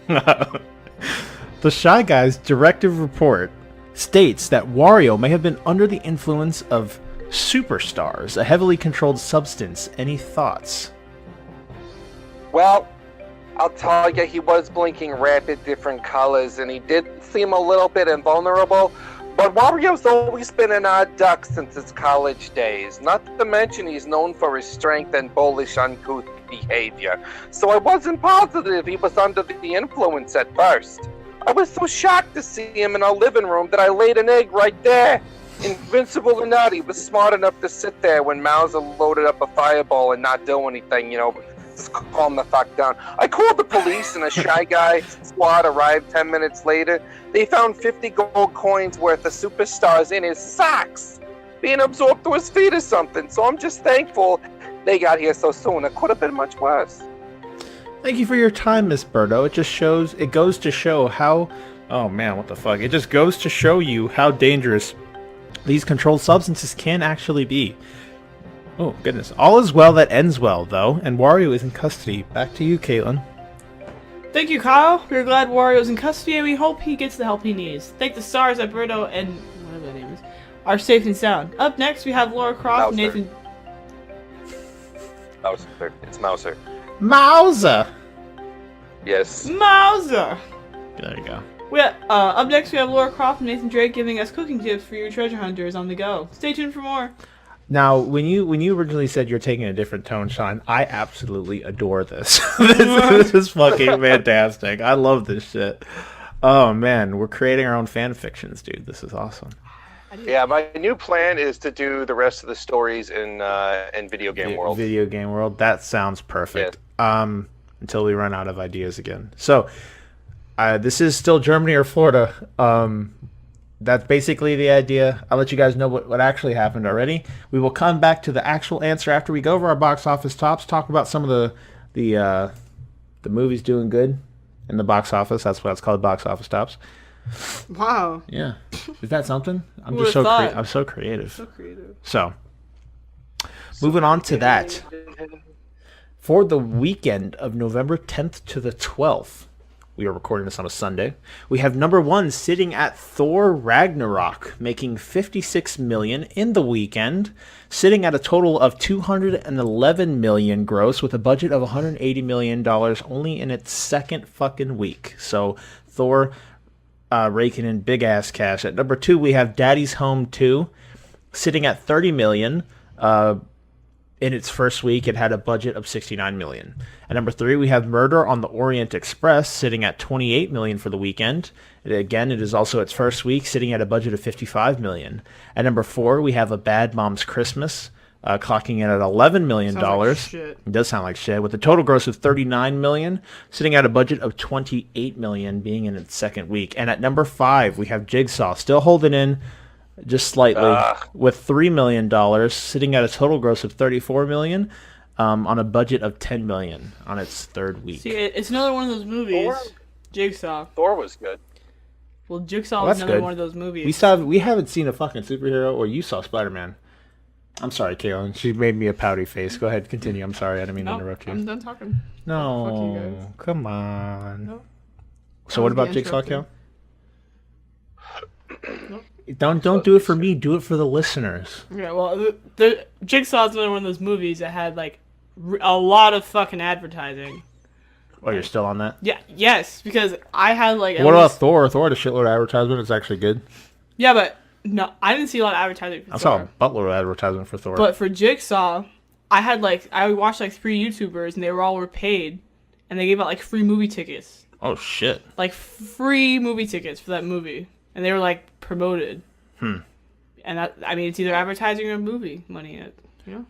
The Shy Guy's directive report states that Wario may have been under the influence of superstars, a heavily controlled substance. Any thoughts? Well, I'll tell you, he was blinking rapid different colors, and he did seem a little bit invulnerable. But Wario's always been an odd duck since his college days. Not to mention he's known for his strength and bullish, uncouth behavior. So I wasn't positive he was under the influence at first. I was so shocked to see him in our living room that I laid an egg right there. Invincible or not, he was smart enough to sit there when Mauser loaded up a fireball and not do anything, just calm the fuck down. I called the police and a Shy Guy squad arrived 10 minutes later. They found 50 gold coins worth of superstars in his socks, being absorbed through his feet or something. So I'm just thankful they got here so soon. It could have been much worse. Thank you for your time, Miss Birdo. It goes to show how, oh man, what the fuck? It just goes to show you how dangerous these controlled substances can actually be. Oh, goodness. All is well that ends well, though, and Wario is in custody. Back to you, Caitlyn. Thank you, Kyle. We're glad Wario's in custody, and we hope he gets the help he needs. Thank the stars that Birdo and whatever that name is are safe and sound. Up next, we have Laura Croft and Nathan. Mouser. It's Mouser. Mauser! Yes. Mauser! There you go. Up next, we have Laura Croft and Nathan Drake giving us cooking tips for your treasure hunters on the go. Stay tuned for more. Now, when you originally said you're taking a different tone, Shawn, I absolutely adore this. This is fucking fantastic. I love this shit. Oh, man. We're creating our own fan fictions, dude. This is awesome. Yeah, my new plan is to do the rest of the stories in Video Game World. Video Game World. That sounds perfect. Yeah. Until we run out of ideas again. So, this is still Germany or Florida. That's basically the idea. I'll let you guys know what actually happened already. We will come back to the actual answer after we go over our box office tops, talk about some of the movies doing good in the box office. That's why it's called box office tops. Wow. Yeah. Is that something? I'm Who just so thought? I'm so creative. So creative. So, moving on to that. For the weekend of November 10th to the 12th, we are recording this on a Sunday. We have number 1 sitting at Thor Ragnarok, making $56 million in the weekend, sitting at a total of $211 million gross with a budget of $180 million only in its second fucking week. So Thor raking in big ass cash. At number 2, we have Daddy's Home 2, sitting at $30 million. In its first week, it had a budget of $69 million. At number 3, we have Murder on the Orient Express, sitting at $28 million for the weekend. Again, it is also its first week, sitting at a budget of $55 million. At number 4, we have A Bad Mom's Christmas, clocking in at $11 million. Sounds like shit. It does sound like shit, with a total gross of $39 million, sitting at a budget of $28 million, being in its second week. And at number 5, we have Jigsaw, still holding in just slightly, with $3 million, sitting at a total gross of $34 million, on a budget of $10 million on its third week. See, it's another one of those movies. Jigsaw. Thor was good. Well, Jigsaw was another one of those movies. We haven't seen a fucking superhero, or you saw Spider-Man. I'm sorry, Caitlyn. She made me a pouty face. Go ahead, continue. I'm sorry, I didn't mean to interrupt you. I'm done talking. No, fuck you guys. Come on. No. So what about Jigsaw, Cal? Nope. Don't do it for me. Do it for the listeners. Yeah, well, the Jigsaw's another one of those movies that had like a lot of fucking advertising. Oh, you're still on that? Yeah, yes, because I had like. What about Thor? Thor had a shitload of advertisement. It's actually good. Yeah, but no, I didn't see a lot of advertising for I Thor. saw a buttload of advertisement for Thor. But for Jigsaw, I watched like 3 YouTubers and they were paid, and they gave out like free movie tickets. Oh shit! Like free movie tickets for that movie, and they were like promoted. And it's either advertising or movie money.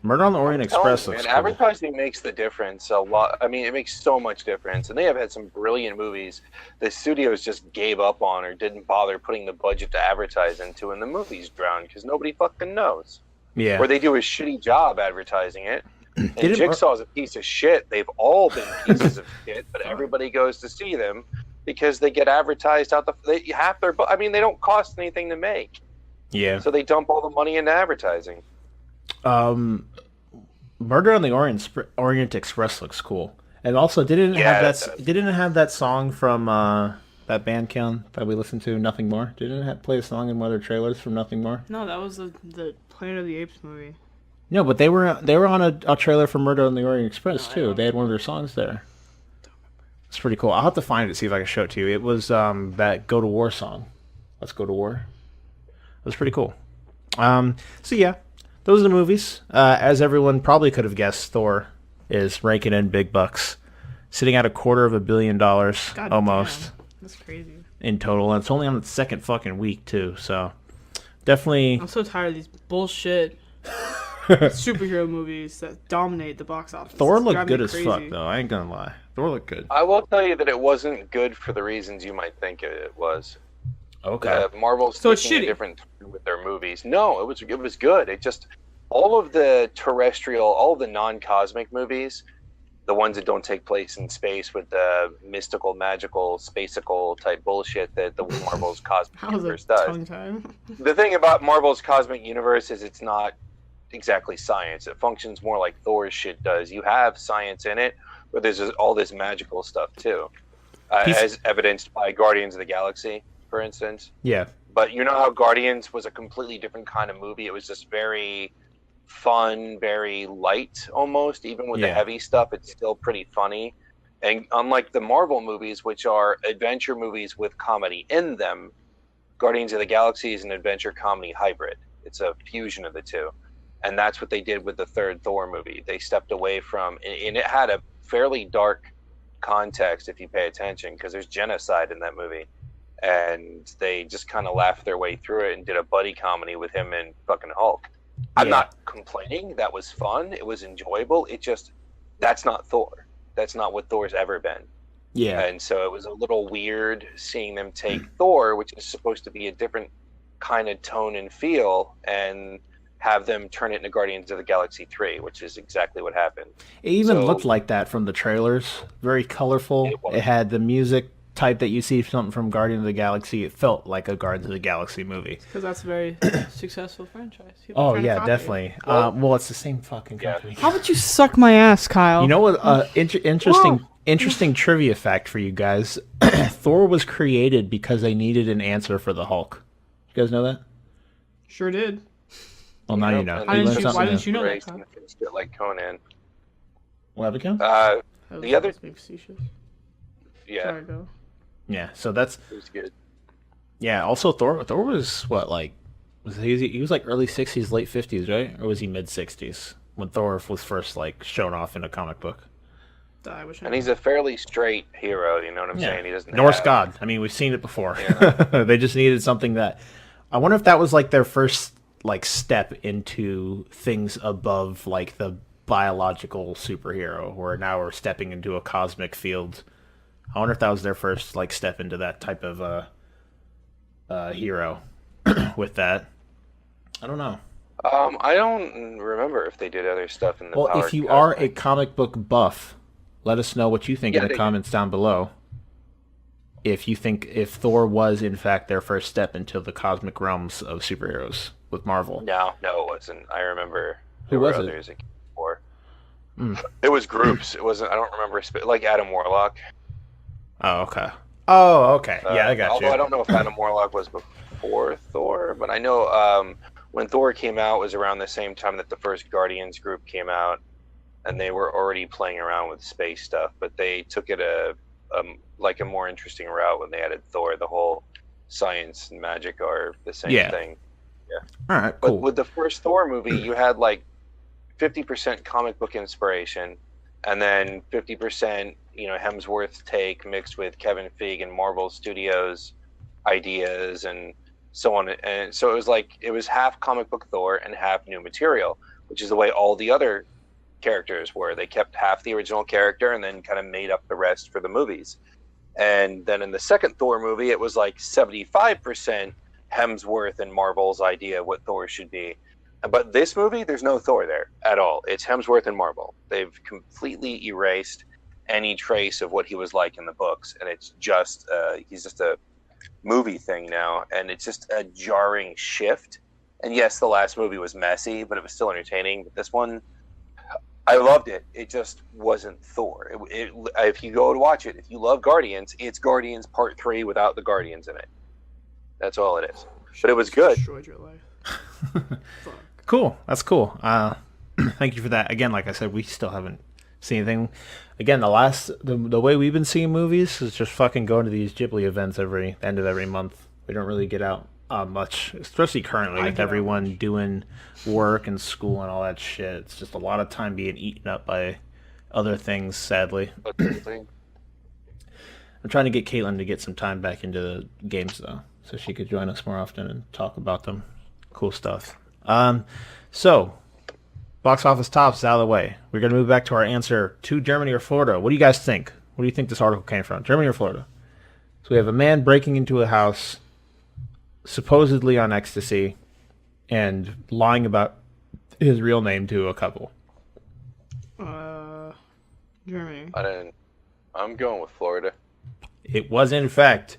Murder on the Orient Express looks cool. Advertising makes the difference a lot. I mean, it makes so much difference. And they have had some brilliant movies the studios just gave up on or didn't bother putting the budget to advertise into, and the movies drowned because nobody fucking knows. Yeah. Or they do a shitty job advertising it. And Jigsaw's a piece of shit. They've all been pieces of shit, but everybody goes to see them because they get advertised out they don't cost anything to make. Yeah. So they dump all the money into advertising. Murder on the Orient Express looks cool, and also didn't it have that song from that band count that we listened to, Nothing More? Didn't it play a song in one of their trailers from Nothing More? No, that was the Planet of the Apes movie. No, but they were on a trailer for Murder on the Orient Express too. They had one of their songs there. It's pretty cool. I'll have to find it, see if I can show it to you. It was that Go to War song. Let's Go to War. It was pretty cool. So yeah, those are the movies. As everyone probably could have guessed, Thor is raking in big bucks, sitting at $250 million almost. Damn. That's crazy. In total, and it's only on its second fucking week too. So definitely. I'm so tired of these bullshit superhero movies that dominate the box office. Thor It's looked driving good me as crazy. fuck, though. I ain't gonna lie. Thor looked good. I will tell you that it wasn't good for the reasons you might think it was. Okay. Marvel's So it's taking a shitty. different turn with their movies. No, it was good. It just all of the terrestrial, all of the non-cosmic movies, the ones that don't take place in space with the mystical, magical, spacical type bullshit that the Marvel's cosmic How was universe it does. tongue-tied? The thing about Marvel's cosmic universe is it's not exactly science. It functions more like Thor's shit does. You have science in it, but there's all this magical stuff too, as evidenced by Guardians of the Galaxy, for instance. Yeah. But you know how Guardians was a completely different kind of movie? It was just very fun, very light almost. Even with the heavy stuff, it's still pretty funny. And unlike the Marvel movies, which are adventure movies with comedy in them, Guardians of the Galaxy is an adventure comedy hybrid. It's a fusion of the two. And that's what they did with the third Thor movie. They stepped away from, and it had a fairly dark context if you pay attention, because there's genocide in that movie. And they just kind of laughed their way through it and did a buddy comedy with him and fucking Hulk. I'm not complaining. That was fun. It was enjoyable. It just, that's not Thor. That's not what Thor's ever been. Yeah. And so it was a little weird seeing them take Thor, which is supposed to be a different kind of tone and feel, and have them turn it into Guardians of the Galaxy 3, which is exactly what happened. It even looked like that from the trailers. Very colorful. It had the music type that you see something from Guardians of the Galaxy. It felt like a Guardians of the Galaxy movie. Because that's a very successful franchise. People Oh trying to yeah, copy definitely. it. Well, it's the same fucking company. How about you suck my ass, Kyle? You know what? Interesting trivia fact for you guys. Thor was created because they needed an answer for the Hulk. You guys know that? Sure did. Well, now you know. Why didn't you know that, Kyle? Like Conan. What happened? The other, being facetious. yeah, Sorry, go. Yeah. So that's. it was good. Yeah. Also, Thor was what, like, he was like early 60s, late 50s, right? Or was he mid 60s when Thor was first like shown off in a comic book? I wish I And he's a fairly straight hero. You know what I'm saying? He doesn't Norse have, god. I mean, we've seen it before. They just needed something that. I wonder if that was like their first like step into things above like the biological superhero, where now we're stepping into a cosmic field. I wonder if that was their first like step into that type of hero with that. I don't know. I don't remember if they did other stuff in the. Well, if you are a comic book buff, let us know what you think in the comments down below. If you think if Thor was in fact their first step into the cosmic realms of superheroes with Marvel. No, it wasn't. I remember Who there were was it? others that came before. It was groups. It wasn't. I don't remember. Like Adam Warlock. Oh, okay. Yeah, I got although you. I don't know if Adam Warlock was before Thor, but I know when Thor came out was around the same time that the first Guardians group came out, and they were already playing around with space stuff, but they took it a more interesting route when they added Thor. The whole science and magic are the same thing. Yeah. All right, cool. But with the first Thor movie, you had like 50% comic book inspiration, and then 50%, Hemsworth take mixed with Kevin Feige and Marvel Studios ideas and so on. And so it was half comic book Thor and half new material, which is the way all the other characters were. They kept half the original character and then kind of made up the rest for the movies. And then in the second Thor movie, it was like 75% Hemsworth and Marvel's idea of what Thor should be. But this movie, there's no Thor there at all. It's Hemsworth and Marvel. They've completely erased any trace of what he was like in the books, and it's just he's just a movie thing now, and it's just a jarring shift. And yes, the last movie was messy, but it was still entertaining. But this one, I loved it. It just wasn't Thor. If you go to watch it, if you love Guardians, it's Guardians Part 3 without the Guardians in it. That's all it is. But it was good. Destroyed your life. Fuck. Cool. That's cool. Thank you for that. Again, like I said, we still haven't seen anything. Again, the way we've been seeing movies is just fucking going to these Ghibli events every end of every month. We don't really get out much, especially currently with everyone doing work and school and all that shit. It's just a lot of time being eaten up by other things, sadly. I'm trying to get Caitlyn to get some time back into the games, though, so she could join us more often and talk about them. Cool stuff. So box office tops is out of the way. We're gonna move back to our answer to Germany or Florida. What do you guys think? Where do you think this article came from? Germany or Florida? So we have a man breaking into a house, supposedly on ecstasy, and lying about his real name to a couple. Germany. I'm going with Florida. It was, in fact,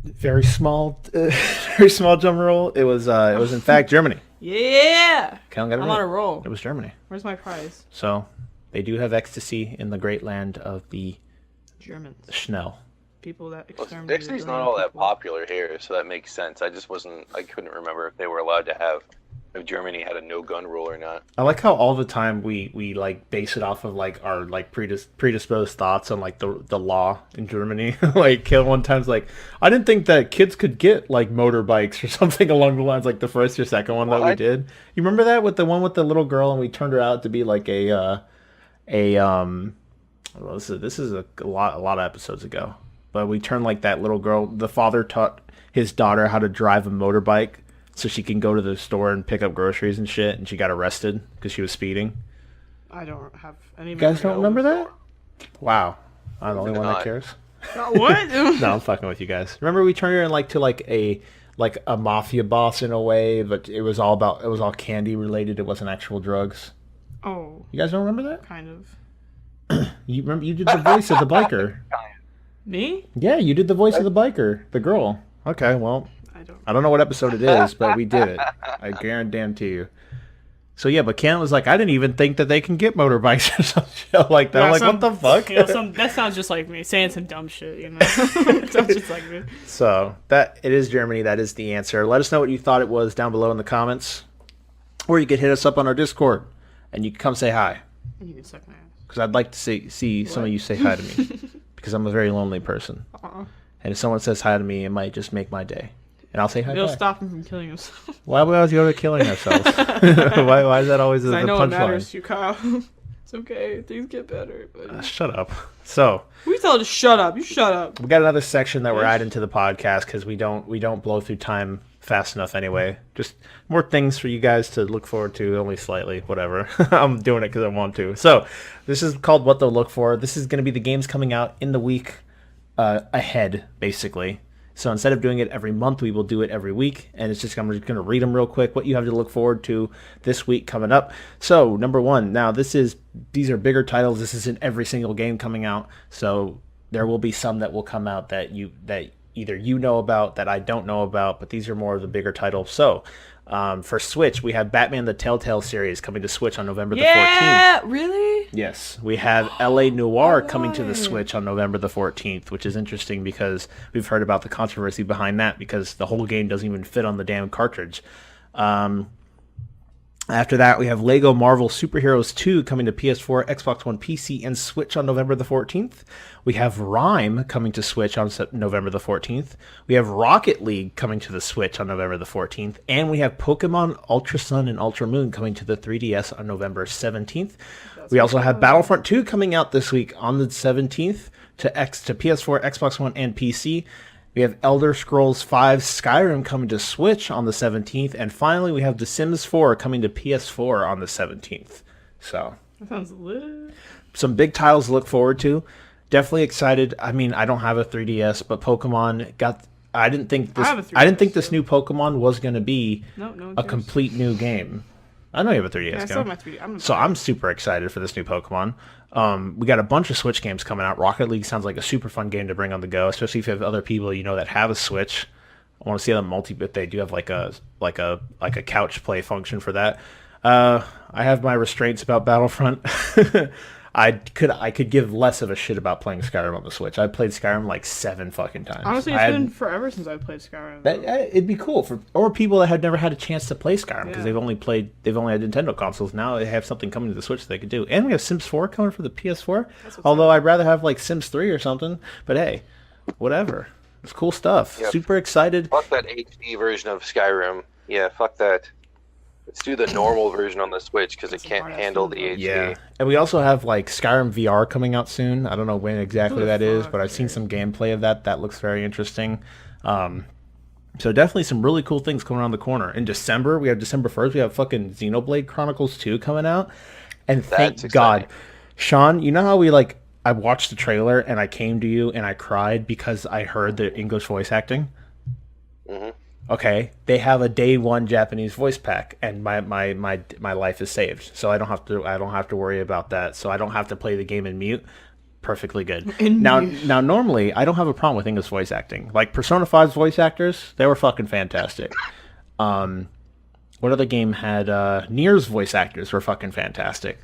very small drum roll. It was in fact Germany. Yeah. I'm on a roll. It was Germany. Where's my prize? So they do have ecstasy in the great land of the Germans. Schnell. People that Well, exterminated. Dixie's not all that popular here, so that makes sense. I couldn't remember if they were allowed to have, if Germany had a no gun rule or not. I like how all the time we like base it off of like our like predisposed thoughts on like the law in Germany. Like one time's like, I didn't think that kids could get like motorbikes or something along the lines like the first or second one that we did. You remember that with the one with the little girl and we turned her out to be like well, this is a lot of episodes ago. But we turned like that little girl. The father taught his daughter how to drive a motorbike so she can go to the store and pick up groceries and shit. And she got arrested because she was speeding. I don't have any. You guys don't remember that? Wow, I'm the only one that cares. What? No, I'm fucking with you guys. Remember we turned her in to a mafia boss in a way, but it was all candy related. It wasn't actual drugs. Oh. You guys don't remember that? Kind of. You remember you did the voice of the biker. Me? Yeah, you did the voice of the biker, the girl. Okay, well, I don't know what episode it is, but we did it. I guarantee you. So yeah, but Ken was like, I didn't even think that they can get motorbikes or some shit like that. Yeah, I'm like, what the fuck? That sounds just like me saying some dumb shit. It sounds just like me. So it is Germany. That is the answer. Let us know what you thought it was down below in the comments, or you could hit us up on our Discord, and you can come say hi. And you can suck my ass. Because I'd like to see some of you say hi to me. Because I'm a very lonely person. And if someone says hi to me, it might just make my day. And I'll say hi It'll back. stop him from killing himself. Why would I always go to killing ourselves? why is that always the I know it matters punchline? to you, Kyle. It's okay. Things get better. But... shut up. So we tell her to shut up. You shut up. We got another section that we're adding to the podcast because we don't blow through time fast enough anyway. Just more things for you guys to look forward to, only slightly, whatever. I'm doing it because I want to. So this is called What They'll Look For. This is going to be the games coming out in the week ahead, basically. So instead of doing it every month, we will do it every week. And I'm just going to read them real quick, what you have to look forward to this week coming up. So number one, now these are bigger titles. This isn't every single game coming out. So there will be some that will come out that either you know about, that I don't know about, but these are more of the bigger titles. So for Switch, we have Batman the Telltale series coming to Switch on November the 14th. Yeah, really? Yes. We have LA Noire coming to the Switch on November the 14th, which is interesting because we've heard about the controversy behind that because the whole game doesn't even fit on the damn cartridge. After that, we have Lego Marvel Superheroes 2 coming to PS4, Xbox One, PC, and Switch on November the 14th. We have Rime coming to Switch on November the 14th. We have Rocket League coming to the Switch on November the 14th. And we have Pokemon Ultra Sun and Ultra Moon coming to the 3DS on November 17th. We also have Battlefront 2 coming out this week on the 17th to PS4, Xbox One, and PC. We have Elder Scrolls V Skyrim coming to Switch on the 17th. And finally, we have The Sims 4 coming to PS4 on the 17th. So that sounds lit. Some big titles to look forward to. Definitely excited. I mean, I don't have a 3DS, but Pokemon got... I didn't think this new Pokemon was going to be a complete new game. I know you have a 3DS, so I'm super excited for this new Pokemon. We got a bunch of Switch games coming out. Rocket League sounds like a super fun game to bring on the go, especially if you have other people that have a Switch. I want to see how but they do have like a couch play function for that. I have my restraints about Battlefront. I could give less of a shit about playing Skyrim on the Switch. I played Skyrim like 7 fucking times. Honestly, it's been forever since I played Skyrim. It'd be cool or people that have never had a chance to play Skyrim because they've only had Nintendo consoles. Now they have something coming to the Switch they could do. And we have Sims 4 coming for the PS4. Although I'd rather have like Sims 3 or something. But hey, whatever. It's cool stuff. Yep. Super excited. Fuck that HD version of Skyrim. Yeah, fuck that. Let's do the normal version on the Switch because it can't handle the HD. Yeah, and we also have like Skyrim VR coming out soon. I don't know when exactly that is, but I've seen some gameplay of that. That looks very interesting. So definitely some really cool things coming around the corner. In December, we have December 1st, we have fucking Xenoblade Chronicles 2 coming out. And thank God. Shawn, you know how I watched the trailer and I came to you and I cried because I heard the English voice acting? Mm-hmm. Okay, they have a day one Japanese voice pack, and my life is saved. So I don't have to worry about that. So I don't have to play the game in mute. Perfectly good. Now normally I don't have a problem with English voice acting. Like Persona 5's voice actors, they were fucking fantastic. What other game had Nier's voice actors were fucking fantastic.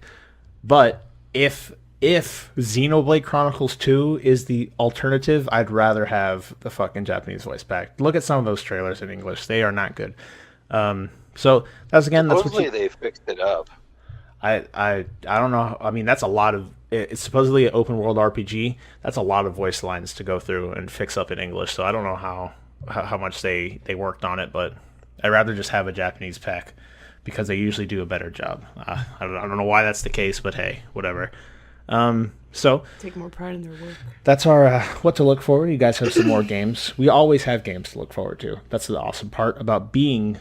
But if Xenoblade Chronicles 2 is the alternative, I'd rather have the fucking Japanese voice pack. Look at some of those trailers in English; they are not good. So that's Supposedly they fixed it up. I don't know. I mean, that's a lot of. It's supposedly an open world RPG. That's a lot of voice lines to go through and fix up in English. So I don't know how much they worked on it, but I'd rather just have a Japanese pack because they usually do a better job. I don't know why that's the case, but hey, whatever. So take more pride in their work. That's our what to look forward. You guys have some more games. We always have games to look forward to. That's the awesome part about being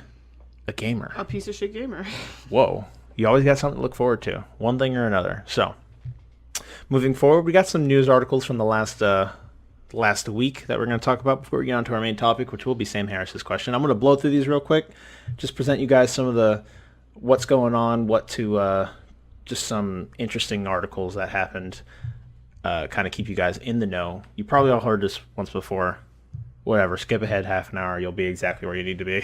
a gamer. A piece of shit gamer. Whoa. You always got something to look forward to. One thing or another. So, moving forward, we got some news articles from the last week that we're going to talk about before we get on to our main topic, which will be Sam Harris's question. I'm going to blow through these real quick. Just present you guys some of the what's going on, just some interesting articles that happened, kind of keep you guys in the know. You probably all heard this once before. Whatever, skip ahead half an hour, you'll be exactly where you need to be.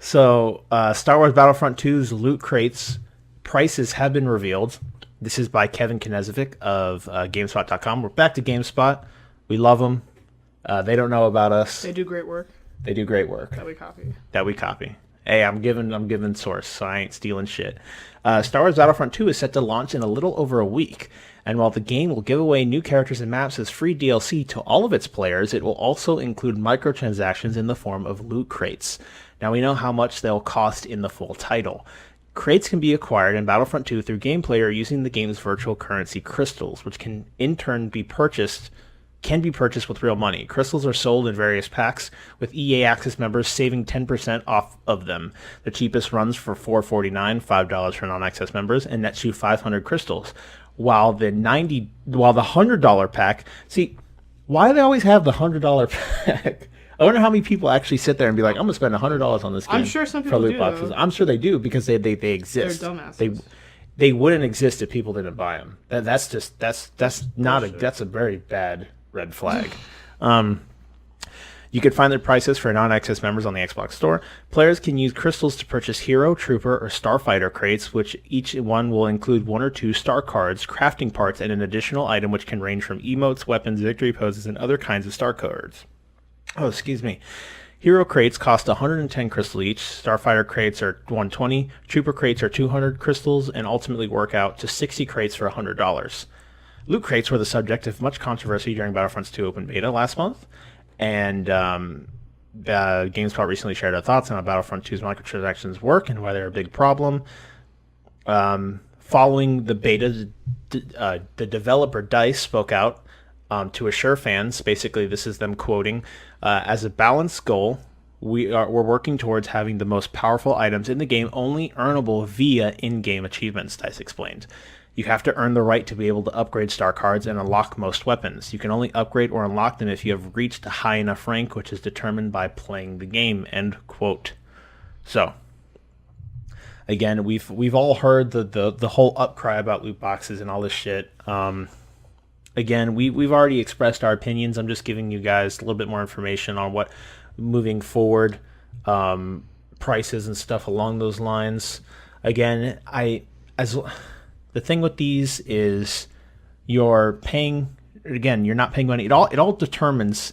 So, Star Wars Battlefront 2's loot crates prices have been revealed. This is by Kevin Knezevic of GameSpot.com. We're back to GameSpot. We love them. They don't know about us. They do great work. They do great work. That we copy. Hey, I'm giving source, so I ain't stealing shit. Star Wars Battlefront 2 is set to launch in a little over a week, and while the game will give away new characters and maps as free DLC to all of its players, it will also include microtransactions in the form of loot crates. Now we know how much they'll cost in the full title. Crates can be acquired in Battlefront 2 through gameplay or using the game's virtual currency crystals, which can in turn be purchased with real money. Crystals are sold in various packs, with EA Access members saving 10% off of them. The cheapest runs for $4.49, $5 for non-access members, and nets you 500 crystals. While the $100 pack, see, why do they always have the $100 pack? I wonder how many people actually sit there and be like, I'm going to spend $100 on this game. I'm sure some people loot do. boxes. I'm sure they do because they exist. They're dumbasses. They wouldn't exist if people didn't buy them. That's a very bad red flag. You can find their prices for non-access members on the Xbox Store. Players can use crystals to purchase Hero, Trooper, or Starfighter crates, which each one will include 1 or 2 star cards, crafting parts, and an additional item which can range from emotes, weapons, victory poses, and other kinds of star cards. Oh, excuse me. Hero crates cost 110 crystal each, Starfighter crates are 120, Trooper crates are 200 crystals, and ultimately work out to 60 crates for $100. Loot crates were the subject of much controversy during Battlefront's 2 open beta last month, and GameSpot recently shared their thoughts on how Battlefront 2's microtransactions work and why they're a big problem. Following the beta, the developer DICE spoke out to assure fans, basically this is them quoting, as a balanced goal, we're working towards having the most powerful items in the game only earnable via in-game achievements, DICE explained. You have to earn the right to be able to upgrade star cards and unlock most weapons. You can only upgrade or unlock them if you have reached a high enough rank, which is determined by playing the game, end quote. So, again, we've all heard the whole upcry about loot boxes and all this shit. Again, we've already expressed our opinions. I'm just giving you guys a little bit more information on what moving forward, prices and stuff along those lines. Again, the thing with these is you're not paying money. It all determines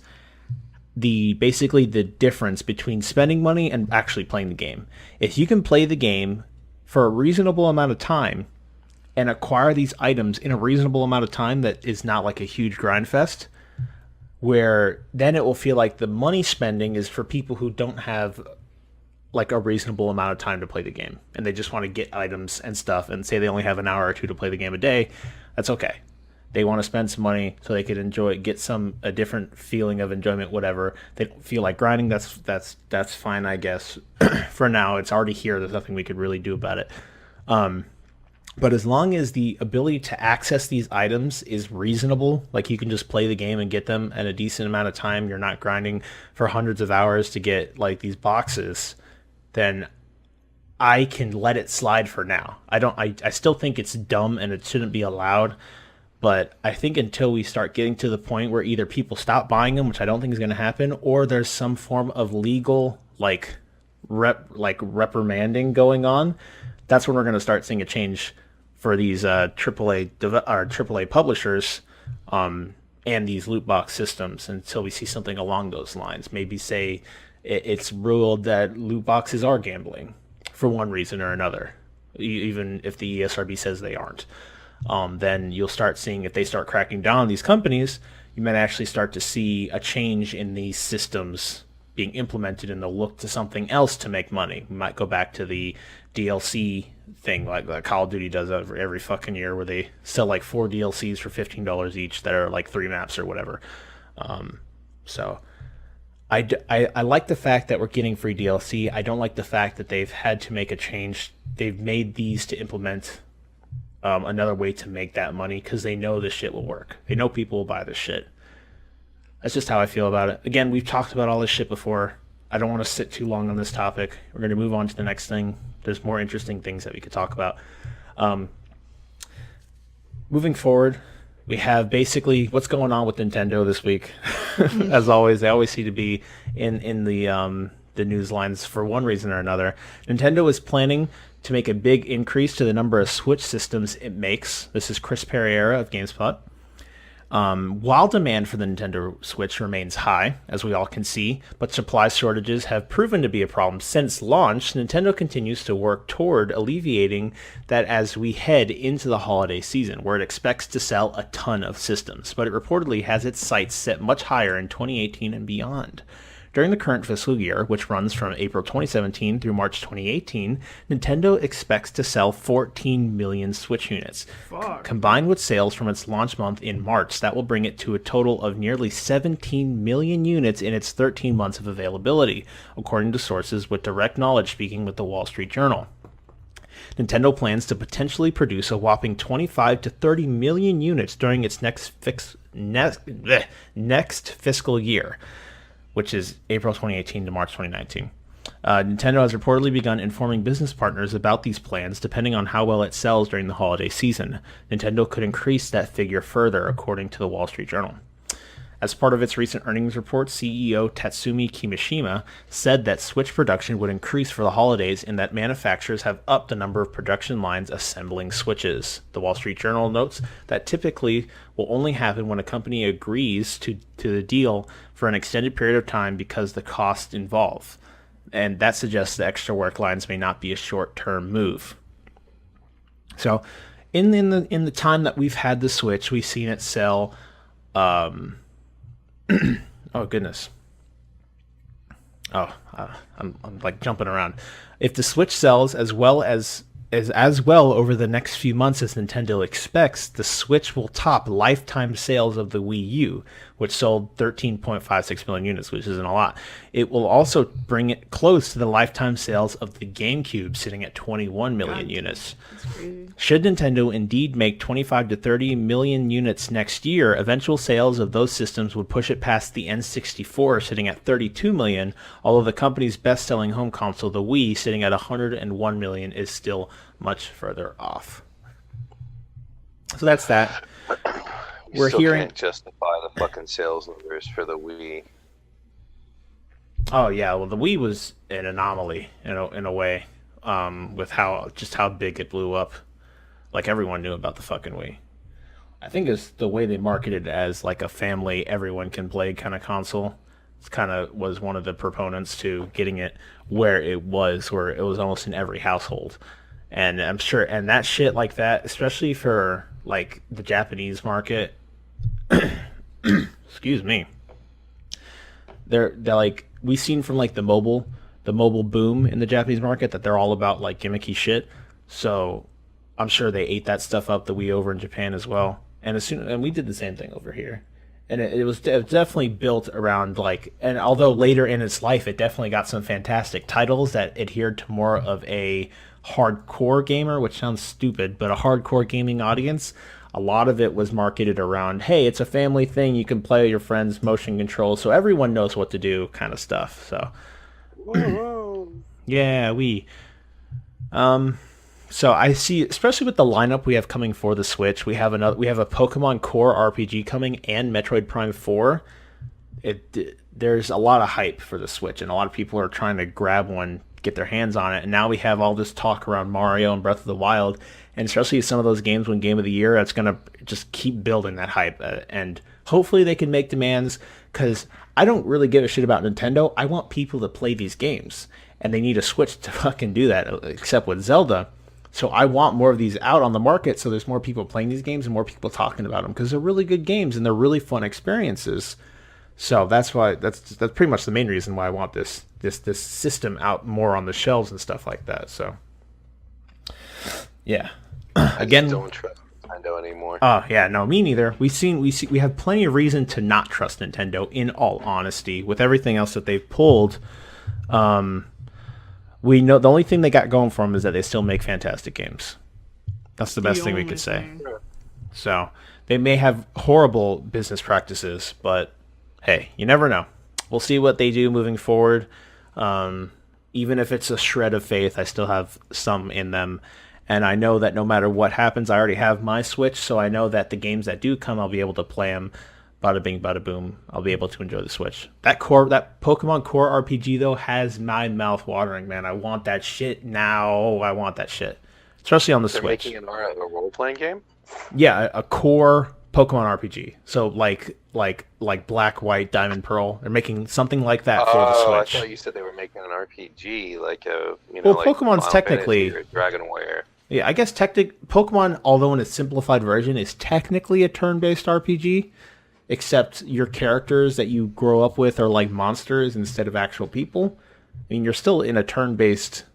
basically the difference between spending money and actually playing the game. If you can play the game for a reasonable amount of time and acquire these items in a reasonable amount of time that is not like a huge grind fest, where then it will feel like the money spending is for people who don't have like a reasonable amount of time to play the game and they just want to get items and stuff and say they only have an hour or two to play the game a day. That's okay. They want to spend some money so they could enjoy, get a different feeling of enjoyment, whatever. They don't feel like grinding. That's fine, I guess. For now, it's already here. There's nothing we could really do about it. But as long as the ability to access these items is reasonable, like you can just play the game and get them at a decent amount of time, you're not grinding for hundreds of hours to get like these boxes, then I can let it slide for now. I still think it's dumb and it shouldn't be allowed, but I think until we start getting to the point where either people stop buying them, which I don't think is going to happen, or there's some form of legal reprimanding going on, that's when we're going to start seeing a change for these AAA publishers and these loot box systems until we see something along those lines. Maybe say it's ruled that loot boxes are gambling for one reason or another, even if the ESRB says they aren't. Then you'll start seeing, if they start cracking down on these companies, you might actually start to see a change in these systems being implemented, and they'll look to something else to make money. We might go back to the DLC thing like Call of Duty does every fucking year, where they sell like 4 DLCs for $15 each that are like 3 maps or whatever. So I like the fact that we're getting free DLC. I don't like the fact that they've had to make a change. They've made these to implement another way to make that money, because they know this shit will work. They know people will buy this shit. That's just how I feel about it. Again, we've talked about all this shit before. I don't want to sit too long on this topic. We're going to move on to the next thing. There's more interesting things that we could talk about. Moving forward, we have basically what's going on with Nintendo this week. As always, they always seem to be in the news lines for one reason or another. Nintendo is planning to make a big increase to the number of Switch systems it makes. This is Chris Pereira of GameSpot. While demand for the Nintendo Switch remains high, as we all can see, but supply shortages have proven to be a problem since launch, Nintendo continues to work toward alleviating that as we head into the holiday season, where it expects to sell a ton of systems, but it reportedly has its sights set much higher in 2018 and beyond. During the current fiscal year, which runs from April 2017 through March 2018, Nintendo expects to sell 14 million Switch units. Combined with sales from its launch month in March, that will bring it to a total of nearly 17 million units in its 13 months of availability, according to sources with direct knowledge speaking with the Wall Street Journal. Nintendo plans to potentially produce a whopping 25 to 30 million units during its next fiscal year, which is April 2018 to March 2019. Nintendo has reportedly begun informing business partners about these plans. Depending on how well it sells during the holiday season, Nintendo could increase that figure further, according to the Wall Street Journal. As part of its recent earnings report, CEO Tatsumi Kimishima said that Switch production would increase for the holidays and that manufacturers have upped the number of production lines assembling Switches. The Wall Street Journal notes that typically will only happen when a company agrees to the deal for an extended period of time because the costs involved. And that suggests the extra work lines may not be a short-term move. So, in the time that we've had the Switch, we've seen it sell. Oh goodness. I'm like jumping around. If the Switch sells as well over the next few months as Nintendo expects, the Switch will top lifetime sales of the Wii U, which sold 13.56 million units, which isn't a lot. It will also bring it close to the lifetime sales of the GameCube, sitting at 21 million units. That's crazy. Should Nintendo indeed make 25 to 30 million units next year, eventual sales of those systems would push it past the N64, sitting at 32 million, although the company's best-selling home console, the Wii, sitting at 101 million, is still much further off. So that's that. We're still can't justify the fucking sales numbers for the Wii. Oh yeah, well the Wii was an anomaly in a way, with how big it blew up. Like everyone knew about the fucking Wii. I think it's the way they marketed it as like a family, everyone can play kind of console. It kind of was one of the proponents to getting it where it was almost in every household. And I'm sure, and that shit like that, especially for like the Japanese market. Excuse me. They're like, we've seen from like the mobile boom in the Japanese market that they're all about like gimmicky shit. So I'm sure they ate that stuff up, the Wii over in Japan as well. and we did the same thing over here. And it was definitely built around and although later in its life it definitely got some fantastic titles that adhered to more of a hardcore gamer, which sounds stupid, but a hardcore gaming audience. A lot of it was marketed around, hey, it's a family thing, you can play with your friends, motion control, so everyone knows what to do kind of stuff. So yeah, so I see, especially with the lineup we have coming for the Switch, we have a Pokemon Core RPG coming and Metroid Prime 4. There's a lot of hype for the Switch, and a lot of people are trying to grab one, get their hands on it. And now we have all this talk around Mario and Breath of the Wild, and especially some of those games win Game of the Year. That's gonna just keep building that hype, and hopefully they can make demands, because I don't really give a shit about Nintendo. I want people to play these games, and they need a Switch to fucking do that, except with Zelda. So I want more of these out on the market, so there's more people playing these games and more people talking about them, because they're really good games and they're really fun experiences. So that's pretty much the main reason why I want this system out more on the shelves and stuff like that. So yeah, again, I don't trust Nintendo anymore. Oh yeah, no, me neither. We have plenty of reason to not trust Nintendo. In all honesty, with everything else that they've pulled, we know the only thing they got going for them is that they still make fantastic games. That's the best thing we could say. So they may have horrible business practices, but hey, you never know. We'll see what they do moving forward. Even if it's a shred of faith, I still have some in them. And I know that no matter what happens, I already have my Switch, so I know that the games that do come, I'll be able to play them. Bada bing, bada boom. I'll be able to enjoy the Switch. That Pokemon Core RPG, though, has my mouth watering, man. I want that shit now. I want that shit. Especially on the Switch. They're making a role-playing game? Yeah, a core Pokemon RPG. So like Black, White, Diamond, Pearl. They're making something like that for the Switch. I thought you said they were making an RPG, Pokemon's Final technically Fantasy or Dragon Warrior. Yeah, I guess Pokemon, although in its simplified version, is technically a turn-based RPG, except your characters that you grow up with are like monsters instead of actual people. I mean, you're still in a turn-based,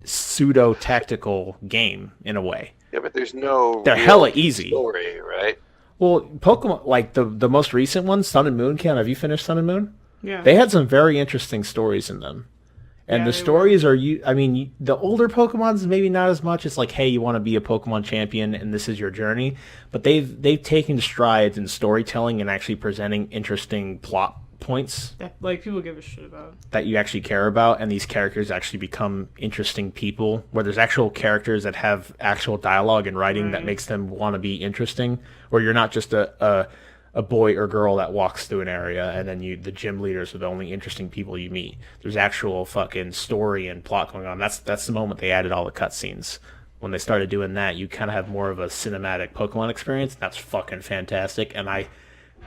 pseudo-tactical game in a way. Yeah, but there's no They're hella easy. Story, right? Well, Pokemon, the most recent ones, Sun and Moon, have you finished Sun and Moon? Yeah. They had some very interesting stories in them. And the stories the older Pokemons, maybe not as much. It's like, hey, you want to be a Pokemon champion, and this is your journey. But they've taken strides in storytelling and actually presenting interesting plot points that people give a shit about, that you actually care about, and these characters actually become interesting people, where there's actual characters that have actual dialogue and writing that makes them want to be interesting, where you're not just a boy or girl that walks through an area and then the gym leaders are the only interesting people you meet. There's actual fucking story and plot going on. That's the moment they added all the cutscenes. When they started doing that, you kind of have more of a cinematic Pokemon experience. That's fucking fantastic. And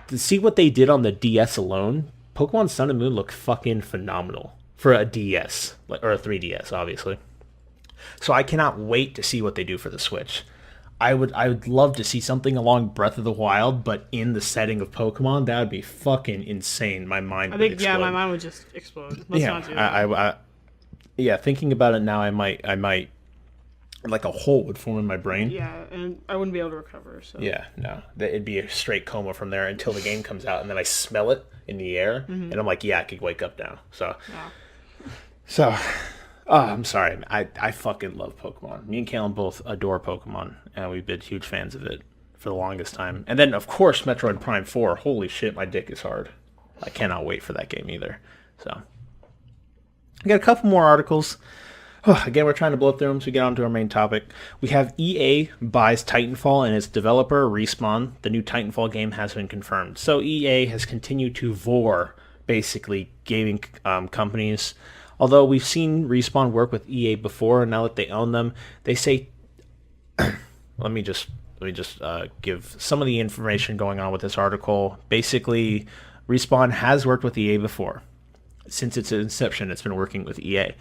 to see what they did on the DS alone, Pokemon Sun and Moon looked fucking phenomenal for a DS, or a 3DS, obviously. So I cannot wait to see what they do for the Switch. I would love to see something along Breath of the Wild, but in the setting of Pokemon. That would be fucking insane. My mind would explode. Yeah, my mind would just explode. Let's not do that. Thinking about it now, I might like a hole would form in my brain. Yeah, and I wouldn't be able to recover. So yeah, no, it'd be a straight coma from there until the game comes out, and then I smell it in the air, and I'm like, yeah, I could wake up now. So. Oh, I'm sorry. I fucking love Pokemon. Me and Caitlyn both adore Pokemon, and we've been huge fans of it for the longest time. And then, of course, Metroid Prime 4. Holy shit, my dick is hard. I cannot wait for that game either. So, I got a couple more articles. Again, we're trying to blow through them, so we get on to our main topic. We have EA buys Titanfall and its developer, Respawn. The new Titanfall game has been confirmed. So, EA has continued to vor, basically, gaming companies. Although we've seen Respawn work with EA before, and now that they own them, they say, let me just give some of the information going on with this article. Basically, Respawn has worked with EA before. Since its inception, it's been working with EA.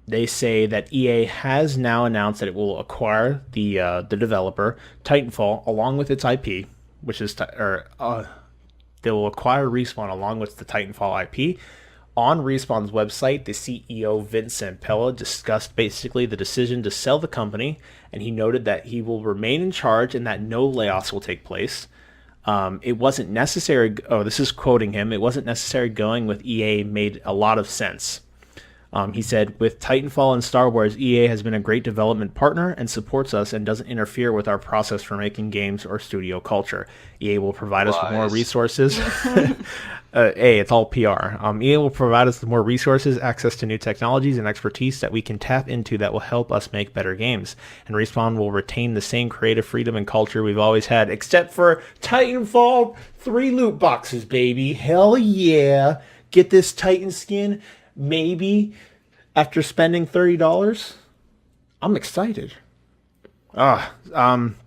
They say that EA has now announced that it will acquire the developer, Titanfall, along with its IP, which is they will acquire Respawn along with the Titanfall IP. On Respawn's website, the CEO Vince Zampella discussed basically the decision to sell the company, and he noted that he will remain in charge and that no layoffs will take place. It wasn't necessary. Oh, this is quoting him. It wasn't necessary going with EA made a lot of sense. He said, with Titanfall and Star Wars, EA has been a great development partner and supports us and doesn't interfere with our process for making games or studio culture. EA will provide us with more resources. It's all PR. EA will provide us with more resources, access to new technologies, and expertise that we can tap into that will help us make better games. And Respawn will retain the same creative freedom and culture we've always had, except for Titanfall 3 loot boxes, baby. Hell yeah. Get this Titan skin. Maybe after spending $30, I'm excited. Again,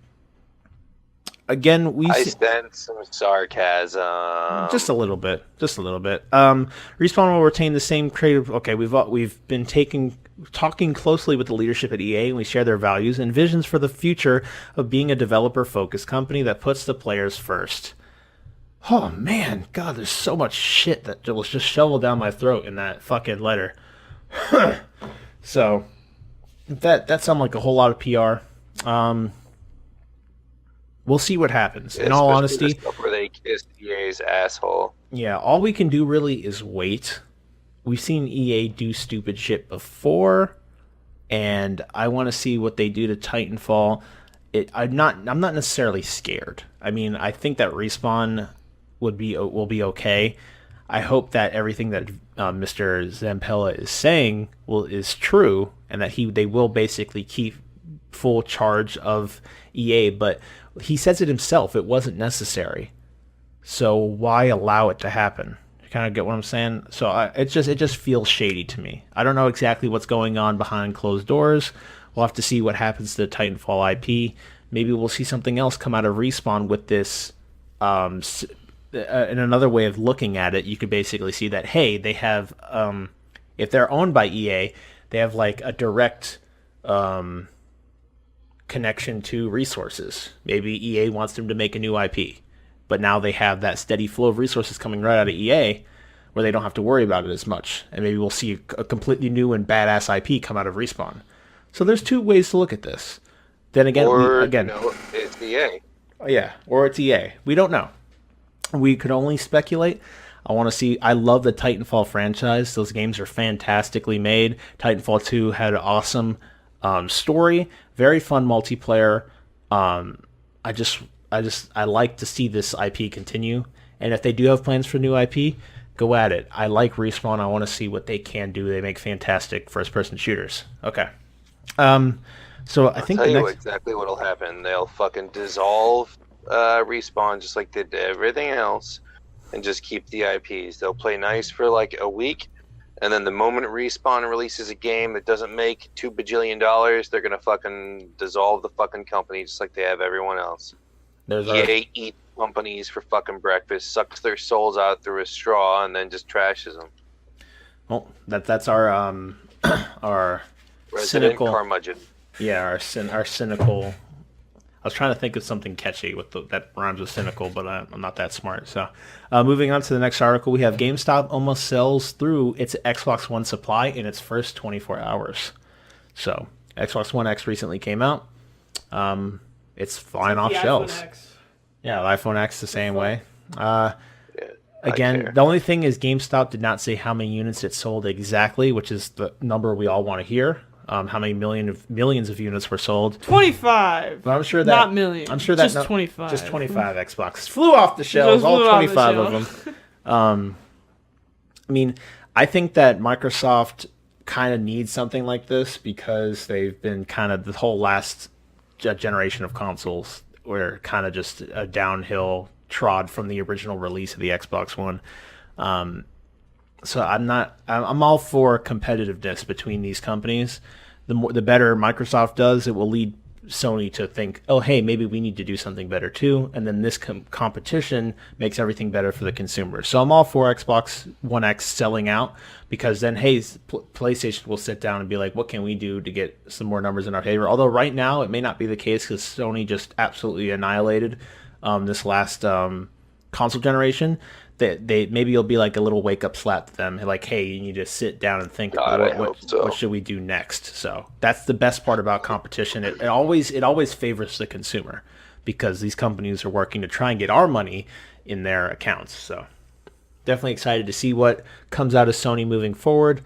I sense some sarcasm. Just a little bit. Respawn will retain the same creative. Okay, we've been talking closely with the leadership at EA, and we share their values and visions for the future of being a developer-focused company that puts the players first. Oh man, God, there's so much shit that was just shoveled down my throat in that fucking letter. So, that sounded like a whole lot of PR. We'll see what happens. In all honesty, where they kissed EA's asshole. Yeah, all we can do really is wait. We've seen EA do stupid shit before, and I want to see what they do to Titanfall. I'm not necessarily scared. I mean, I think that Respawn will be okay. I hope that everything that Mr. Zampella is saying is true, and that they will basically keep full charge of EA. But he says it himself; it wasn't necessary. So why allow it to happen? You kind of get what I'm saying? So it just feels shady to me. I don't know exactly what's going on behind closed doors. We'll have to see what happens to the Titanfall IP. Maybe we'll see something else come out of Respawn with this. In another way of looking at it, you could basically see that, hey, they have, if they're owned by EA, they have like a direct connection to resources. Maybe EA wants them to make a new IP, but now they have that steady flow of resources coming right out of EA where they don't have to worry about it as much. And maybe we'll see a completely new and badass IP come out of Respawn. So there's two ways to look at this. Then again, it's EA. Yeah, or it's EA. We don't know. We could only speculate. I love the Titanfall franchise. Those games are fantastically made. Titanfall 2 had an awesome story, very fun multiplayer. I like to see this IP continue. And if they do have plans for new IP, go at it. I like Respawn. I want to see what they can do. They make fantastic first-person shooters. Okay. So I think I'll tell you exactly what'll happen. They'll fucking dissolve Respawn just like they did everything else, and just keep the IPs. They'll play nice for like a week, and then the moment Respawn releases a game that doesn't make $2 bajillion, they're gonna fucking dissolve the fucking company just like they have everyone else. EA eats companies for fucking breakfast, sucks their souls out through a straw, and then just trashes them. Well, that's our Resident cynical curmudgeon. Yeah, our cynical. I was trying to think of something catchy that rhymes with cynical, but I'm not that smart. So, moving on to the next article, we have GameStop almost sells through its Xbox One supply in its first 24 hours. So, Xbox One X recently came out. It's flying off shelves. Yeah, the iPhone X the same way. Again, the only thing is GameStop did not say how many units it sold exactly, which is the number we all want to hear. How many millions of units were sold? 25. But I'm sure that not millions. I'm sure that just 25. Just 25 Xboxes flew off the shelves. All 25 of them. I mean, I think that Microsoft kind of needs something like this because they've been kind of the whole last generation of consoles were kind of just a downhill trod from the original release of the Xbox One. So I'm all for competitiveness between these companies. The better Microsoft does, it will lead Sony to think, oh, hey, maybe we need to do something better too. And then this competition makes everything better for the consumer. So I'm all for Xbox One X selling out because then, hey, PlayStation will sit down and be like, what can we do to get some more numbers in our favor? Although right now it may not be the case because Sony just absolutely annihilated this last console generation. they maybe it'll be like a little wake up slap to them, like, hey, you need to sit down and think God, about I hope so. what should we do next. So that's the best part about competition. It always favors the consumer, because these companies are working to try and get our money in their accounts. So definitely excited to see what comes out of Sony moving forward.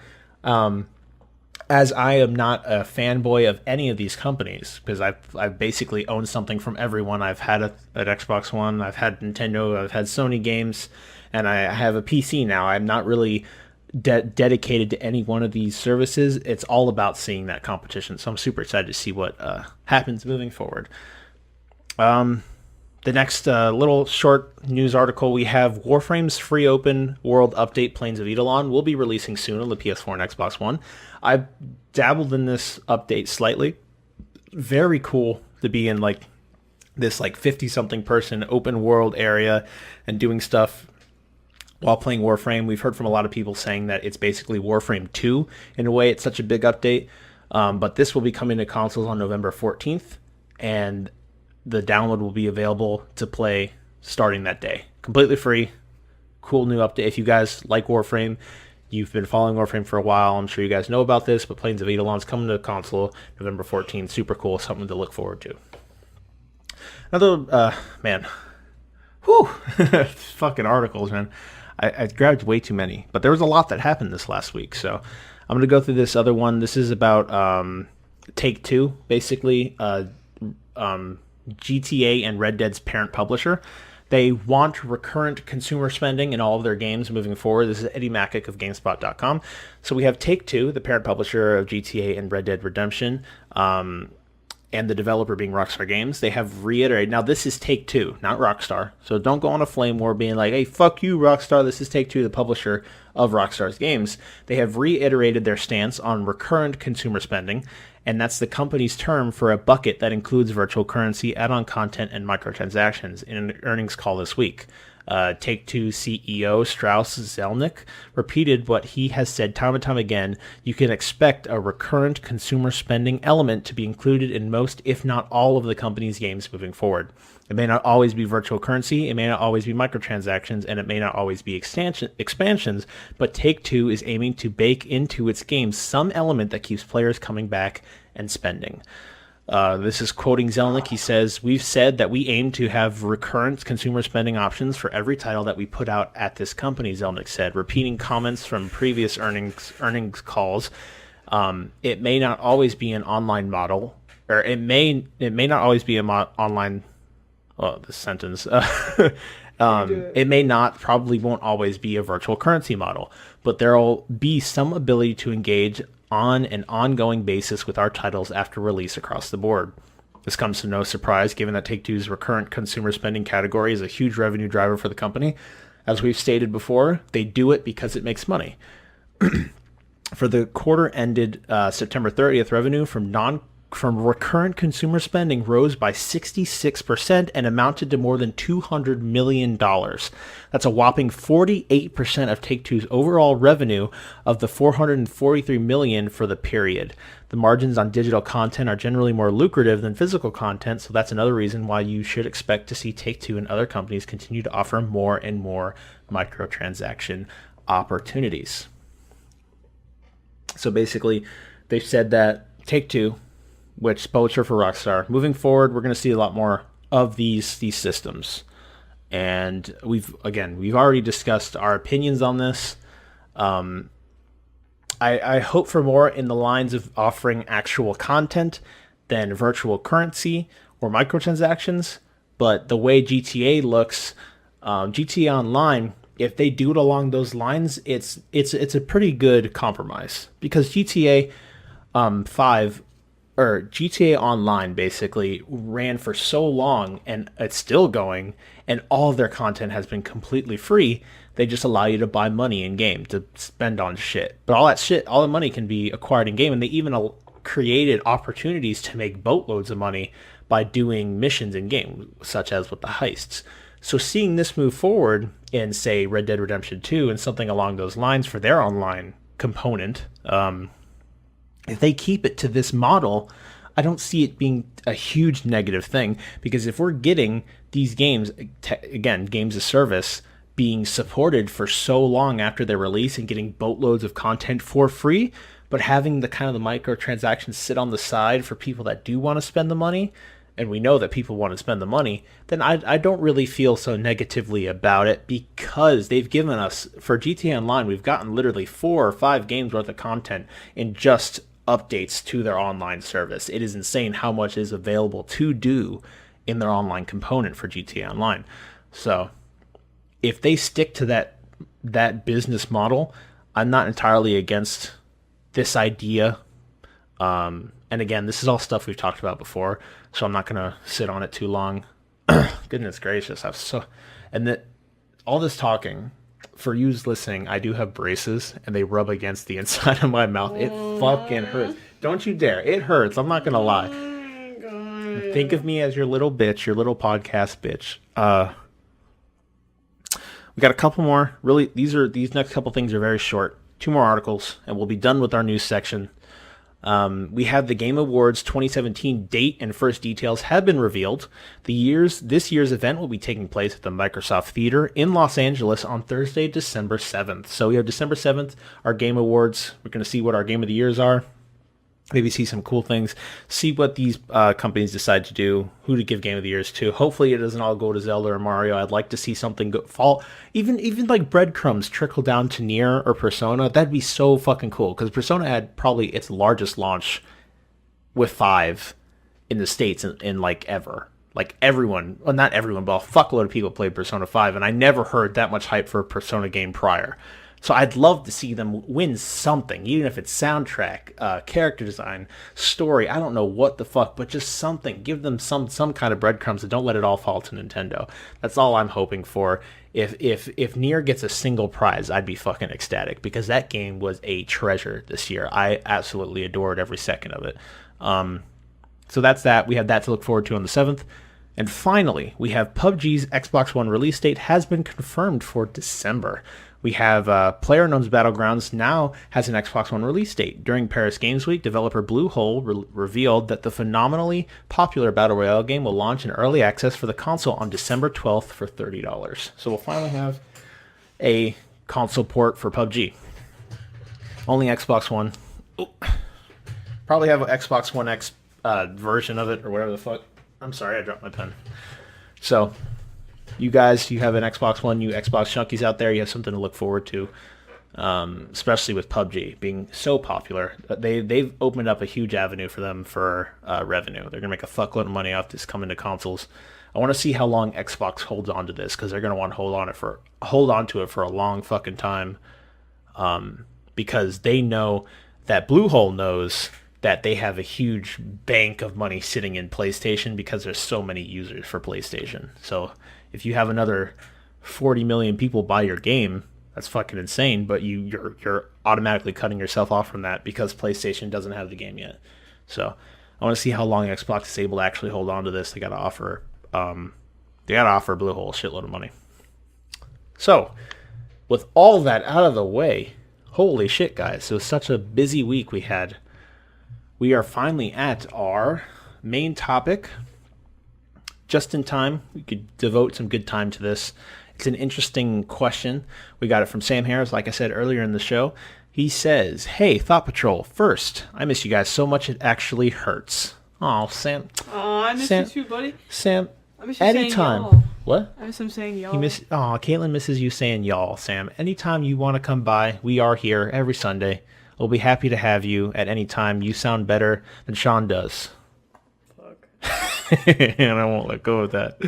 As I am not a fanboy of any of these companies, because I've basically owned something from everyone. I've had an Xbox One, I've had Nintendo, I've had Sony games, and I have a PC now. I'm not really dedicated to any one of these services. It's all about seeing that competition. So I'm super excited to see what happens moving forward. The next little short news article we have: Warframe's free open world update Plains of Eidolon will be releasing soon on the PS4 and Xbox One. I dabbled in this update slightly. Very cool to be in like this like 50-something person open world area and doing stuff while playing Warframe. We've heard from a lot of people saying that it's basically Warframe 2 in a way. It's such a big update. But this will be coming to consoles on November 14th, and the download will be available to play starting that day. Completely free. Cool new update. If you guys like Warframe, you've been following Warframe for a while, I'm sure you guys know about this, but Plains of Eidolon's coming to console November 14th. Super cool. Something to look forward to. Another, man. Whew. Fucking articles, man. I grabbed way too many. But there was a lot that happened this last week, so I'm going to go through this other one. This is about Take-Two, basically. GTA and Red Dead's parent publisher. They want recurrent consumer spending in all of their games moving forward. This is Eddie Macick of GameSpot.com. So we have Take-Two, the parent publisher of GTA and Red Dead Redemption, and the developer being Rockstar Games. They have reiterated, now this is Take-Two, not Rockstar, so don't go on a flame war being like, hey, fuck you, Rockstar. This is Take-Two, the publisher of Rockstar's games. They have reiterated their stance on recurrent consumer spending, and that's the company's term for a bucket that includes virtual currency, add-on content, and microtransactions. In an earnings call this week, Take-Two CEO Strauss Zelnick repeated what he has said time and time again: you can expect a recurrent consumer spending element to be included in most, if not all, of the company's games moving forward. It may not always be virtual currency, it may not always be microtransactions, and it may not always be expansions, but Take-Two is aiming to bake into its games some element that keeps players coming back and spending. This is quoting Zelnick. He says, "We've said that we aim to have recurrent consumer spending options for every title that we put out at this company," Zelnick said, repeating comments from previous earnings calls. It may not always be an online model, or it may not always be online. Oh, this sentence. It may not, probably won't always be a virtual currency model, but there will be some ability to engage on an ongoing basis with our titles after release across the board. This comes to no surprise, given that Take-Two's recurrent consumer spending category is a huge revenue driver for the company. As we've stated before, they do it because it makes money. For the quarter ended September 30th, revenue from recurrent consumer spending rose by 66% and amounted to more than $200 million. That's a whopping 48% of Take-Two's overall revenue of the $443 million for the period. The margins on digital content are generally more lucrative than physical content, so that's another reason why you should expect to see Take-Two and other companies continue to offer more and more microtransaction opportunities. So basically, they've said that Take-Two, which is publisher for Rockstar, moving forward, we're going to see a lot more of these systems. And we've already discussed our opinions on this. I hope for more in the lines of offering actual content than virtual currency or microtransactions. But the way GTA looks, GTA Online, if they do it along those lines, it's a pretty good compromise, because GTA 5 or GTA Online basically ran for so long, and it's still going, and all of their content has been completely free. They just allow you to buy money in game to spend on shit. But all the money can be acquired in game, and they even created opportunities to make boatloads of money by doing missions in game, such as with the heists. So seeing this move forward in, say, Red Dead Redemption 2 and something along those lines for their online component, if they keep it to this model, I don't see it being a huge negative thing, because if we're getting these games, again, games as service, being supported for so long after their release and getting boatloads of content for free, but having the kind of the microtransactions sit on the side for people that do want to spend the money, and we know that people want to spend the money, then I don't really feel so negatively about it, because they've given us, for GTA Online, we've gotten literally 4 or 5 games worth of content in just updates to their online service. It is insane how much is available to do in their online component for GTA Online. So if they stick to that business model, I'm not entirely against this idea. And again, this is all stuff we've talked about before, so I'm not gonna sit on it too long. Goodness gracious, all this talking, for yous listening, I do have braces and they rub against the inside of my mouth. It fucking hurts. Don't you dare. It hurts. I'm not gonna lie. Think of me as your little bitch, your little podcast bitch. We got a couple more. Really, these next couple things are very short. 2 more articles, and we'll be done with our news section. We have the Game Awards 2017 date and first details have been revealed. This year's event will be taking place at the Microsoft Theater in Los Angeles on Thursday, December 7th. So we have December 7th, our Game Awards. We're going to see what our Game of the Years are. Maybe see some cool things. See what these companies decide to do. Who to give Game of the Years to. Hopefully it doesn't all go to Zelda or Mario. I'd like to see something fall. Even like breadcrumbs trickle down to Nier or Persona. That'd be so fucking cool. Because Persona had probably its largest launch with 5 in the States in like ever. Like everyone, well not everyone, but a fuckload of people played Persona 5. And I never heard that much hype for a Persona game prior. So I'd love to see them win something, even if it's soundtrack, character design, story. I don't know what the fuck, but just something. Give them some kind of breadcrumbs and don't let it all fall to Nintendo. That's all I'm hoping for. If Nier gets a single prize, I'd be fucking ecstatic, because that game was a treasure this year. I absolutely adored every second of it. So that's that. We have that to look forward to on the 7th. And finally, we have PUBG's Xbox One release date has been confirmed for December. We have PlayerUnknown's Battlegrounds now has an Xbox One release date. During Paris Games Week, developer Bluehole revealed that the phenomenally popular Battle Royale game will launch in early access for the console on December 12th for $30. So we'll finally have a console port for PUBG. Only Xbox One. Ooh. Probably have an Xbox One X version of it or whatever the fuck. I'm sorry, I dropped my pen. So, you guys, you have an Xbox One, you Xbox junkies out there, you have something to look forward to, especially with PUBG being so popular. They've opened up a huge avenue for them for revenue. They're going to make a fuckload of money off this coming to consoles. I want to see how long Xbox holds on to this, because they're going to want to hold on to it for a long fucking time, because they know that Bluehole knows that they have a huge bank of money sitting in PlayStation, because there's so many users for PlayStation. So if you have another 40 million people buy your game, that's fucking insane, but you're automatically cutting yourself off from that because PlayStation doesn't have the game yet. So I want to see how long Xbox is able to actually hold on to this. They got to offer Bluehole a shitload of money. So with all that out of the way, holy shit, guys, it was such a busy week we had. We are finally at our main topic. Just in time. We could devote some good time to this. It's an interesting question. We got it from Sam Harris, like I said earlier in the show. He says, "Hey, Thought Patrol, first, I miss you guys so much it actually hurts." Oh, Sam. Oh, I miss you too, buddy. Sam, I miss you anytime. saying y'all. What? I miss him saying y'all. Caitlyn misses you saying y'all, Sam. Anytime you want to come by, we are here every Sunday. We'll be happy to have you at any time. You sound better than Shawn does. Fuck. And I won't let go of that.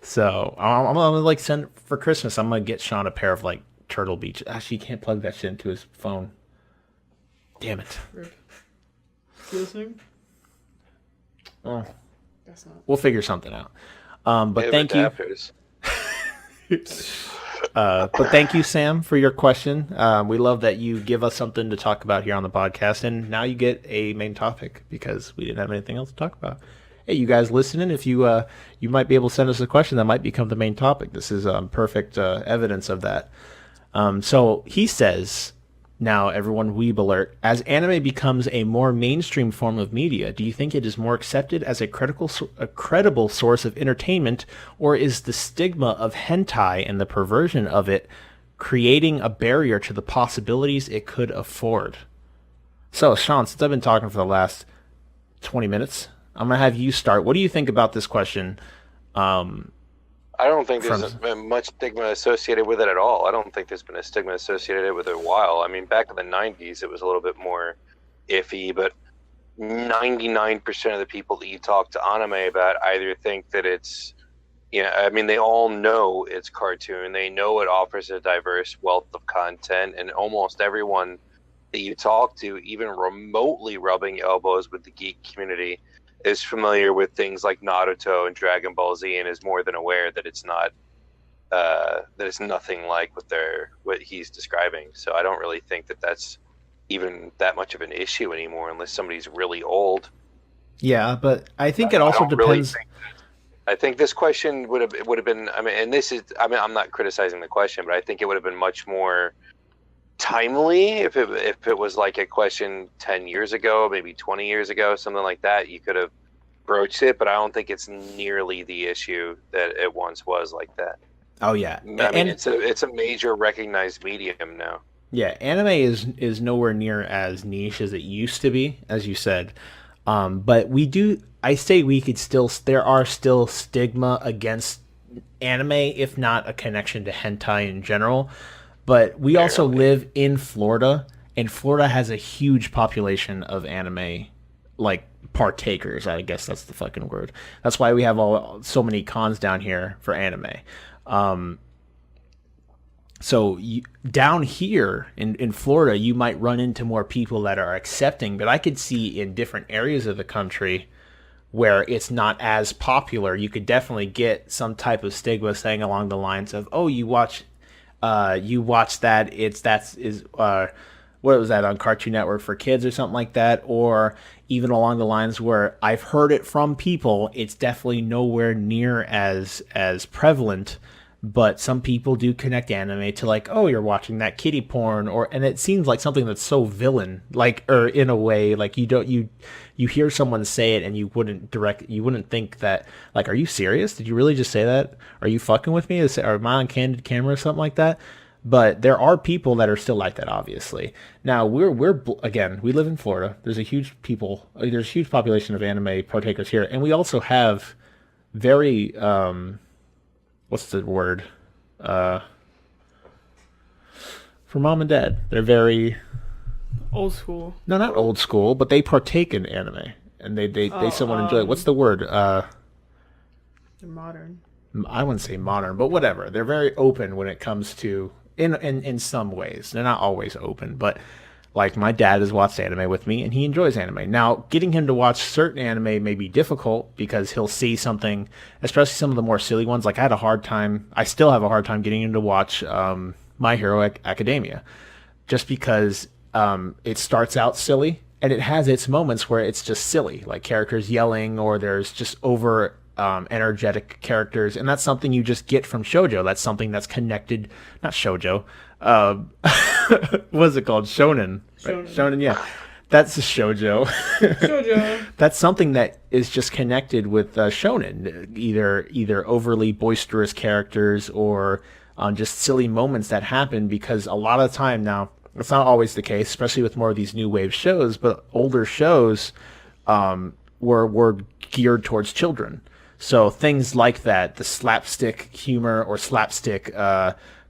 So I'm gonna like send for Christmas. I'm gonna get Shawn a pair of like Turtle Beach. Actually, you can't plug that shit into his phone. Damn it. Rip. You listening? Oh, Guess not. we'll figure something out. But thank you. But thank you, Sam, for your question. We love that you give us something to talk about here on the podcast, and now you get a main topic because we didn't have anything else to talk about. Hey, you guys listening, if you might be able to send us a question that might become the main topic. This is perfect evidence of that. So he says, Now, everyone, weeb alert. As anime becomes a more mainstream form of media, do you think it is more accepted as a credible source of entertainment, or is the stigma of hentai and the perversion of it creating a barrier to the possibilities it could afford? So, Shawn, since I've been talking for the last 20 minutes, I'm going to have you start. What do you think about this question? I don't think there's been much stigma associated with it at all. I don't think there's been a stigma associated with it in a while. I mean, back in the 90s, it was a little bit more iffy, but 99% of the people that you talk to anime about either think that it's, I mean, they all know it's cartoon. They know it offers a diverse wealth of content, and almost everyone that you talk to, even remotely rubbing elbows with the geek community, is familiar with things like Naruto and Dragon Ball Z and is more than aware that it's not that it's nothing like what he's describing. So I don't really think that that's even that much of an issue anymore, unless somebody's really old. Yeah, but I think it also depends. I think this question would have been. I mean, and this is. I mean, I'm not criticizing the question, but I think it would have been much more timely if it was like a question 10 years ago, maybe 20 years ago, something like that. You could have broached it, but I don't think it's nearly the issue that it once was like that. Oh yeah, I mean, it's a major recognized medium now. Yeah, anime is nowhere near as niche as it used to be, as you said. But I say there are still stigma against anime, if not a connection to hentai in general. But we also live in Florida, and Florida has a huge population of anime, like, partakers. I guess that's the fucking word. That's why we have so many cons down here for anime. Down here in Florida, you might run into more people that are accepting, but I could see in different areas of the country where it's not as popular, you could definitely get some type of stigma saying along the lines of, oh, you watch that, what was that on Cartoon Network for kids or something like that, or even along the lines where I've heard it from people, it's definitely nowhere near as prevalent, but some people do connect anime to, like, oh, you're watching that kiddie porn, and it seems like something that's so villain, like, or in a way, like, you hear someone say it and you wouldn't think that, like, are you serious? Did you really just say that? Are you fucking with me? Or am I on candid camera or something like that? But there are people that are still like that, obviously. Now, again, we live in Florida. There's a huge population of anime partakers here, and we also have very, what's the word? For mom and dad, they're very old school. No, not old school, but they partake in anime, and they somewhat enjoy it. What's the word? They're modern. I wouldn't say modern, but whatever. They're very open when it comes to in some ways. They're not always open, but like my dad has watched anime with me, and he enjoys anime. Now, getting him to watch certain anime may be difficult because he'll see something, especially some of the more silly ones. Like I still have a hard time getting him to watch My Hero Academia, just because it starts out silly and it has its moments where it's just silly, like characters yelling, or there's just over energetic characters, and that's something you just get from shoujo. That's something that's connected, not shoujo. What's it called? Shonen. Right? Shonen, yeah. That's a shoujo. Shoujo. That's something that is just connected with shonen, either overly boisterous characters or just silly moments that happen, because a lot of the time now, it's not always the case, especially with more of these new wave shows, but older shows were geared towards children. So things like that, the slapstick humor or slapstick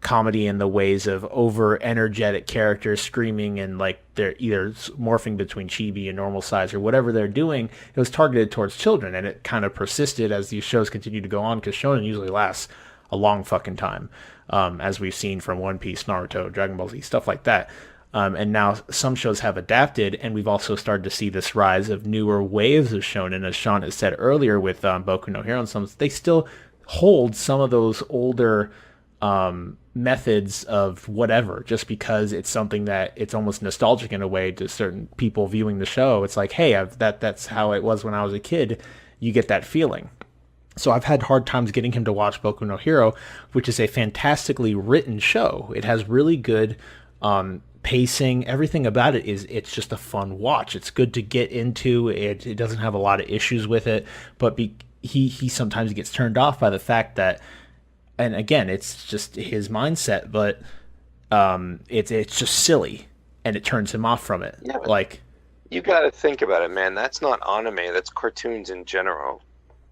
comedy in the ways of over energetic characters screaming and like they're either morphing between chibi and normal size or whatever they're doing, it was targeted towards children, and it kind of persisted as these shows continued to go on, because shonen usually lasts a long fucking time, as we've seen from One Piece, Naruto, Dragon Ball Z, stuff like that. And now some shows have adapted, and we've also started to see this rise of newer waves of shonen, as Shawn has said earlier with Boku no Hero, and some they still hold some of those older methods of whatever, just because it's something that it's almost nostalgic in a way to certain people viewing the show. It's like, hey, that's how it was when I was a kid. You get that feeling. So I've had hard times getting him to watch Boku no Hero, which is a fantastically written show. It has really good pacing, everything about it's just a fun watch. It's good to get into. It doesn't have a lot of issues with it, but he sometimes gets turned off by the fact that, and again, it's just his mindset, but it's just silly, and it turns him off from it. Yeah, like, you got to think about it, man. That's not anime. That's cartoons in general.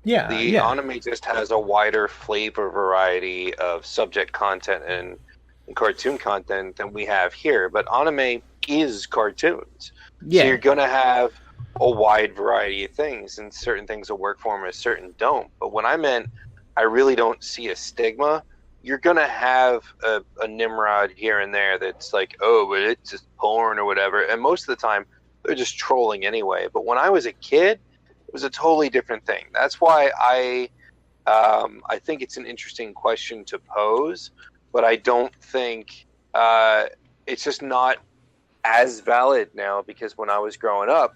Yeah, the anime just has a wider flavor variety of subject content and cartoon content than we have here. But anime is cartoons. Yeah. So you're going to have a wide variety of things, and certain things will work for them and certain don't. But when I meant I really don't see a stigma, you're going to have a Nimrod here and there that's like, oh, but it's just porn or whatever. And most of the time, they're just trolling anyway. But when I was a kid, it was a totally different thing. That's why I think it's an interesting question to pose, but I don't think it's just not as valid now, because when I was growing up,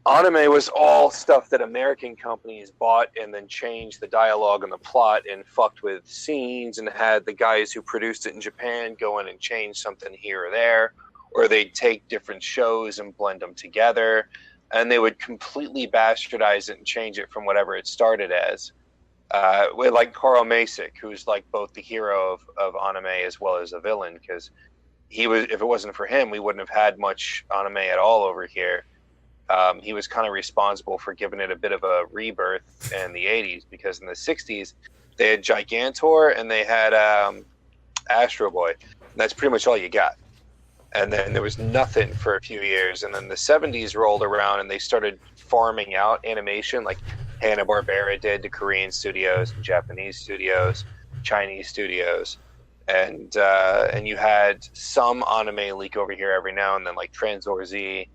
anime was all stuff that American companies bought and then changed the dialogue and the plot and fucked with scenes and had the guys who produced it in Japan go in and change something here or there, or they'd take different shows and blend them together, and they would completely bastardize it and change it from whatever it started as. With like Carl Masick, who's like both the hero of anime as well as a villain, because if it wasn't for him, we wouldn't have had much anime at all over here. He was kind of responsible for giving it a bit of a rebirth in the 80s, because in the 60s they had Gigantor and they had Astro Boy. And that's pretty much all you got. And then there was nothing for a few years. And then the 70s rolled around and they started farming out animation, like Hanna-Barbera did to Korean studios, Japanese studios, Chinese studios. And you had some anime leak over here every now and then, like Transor Z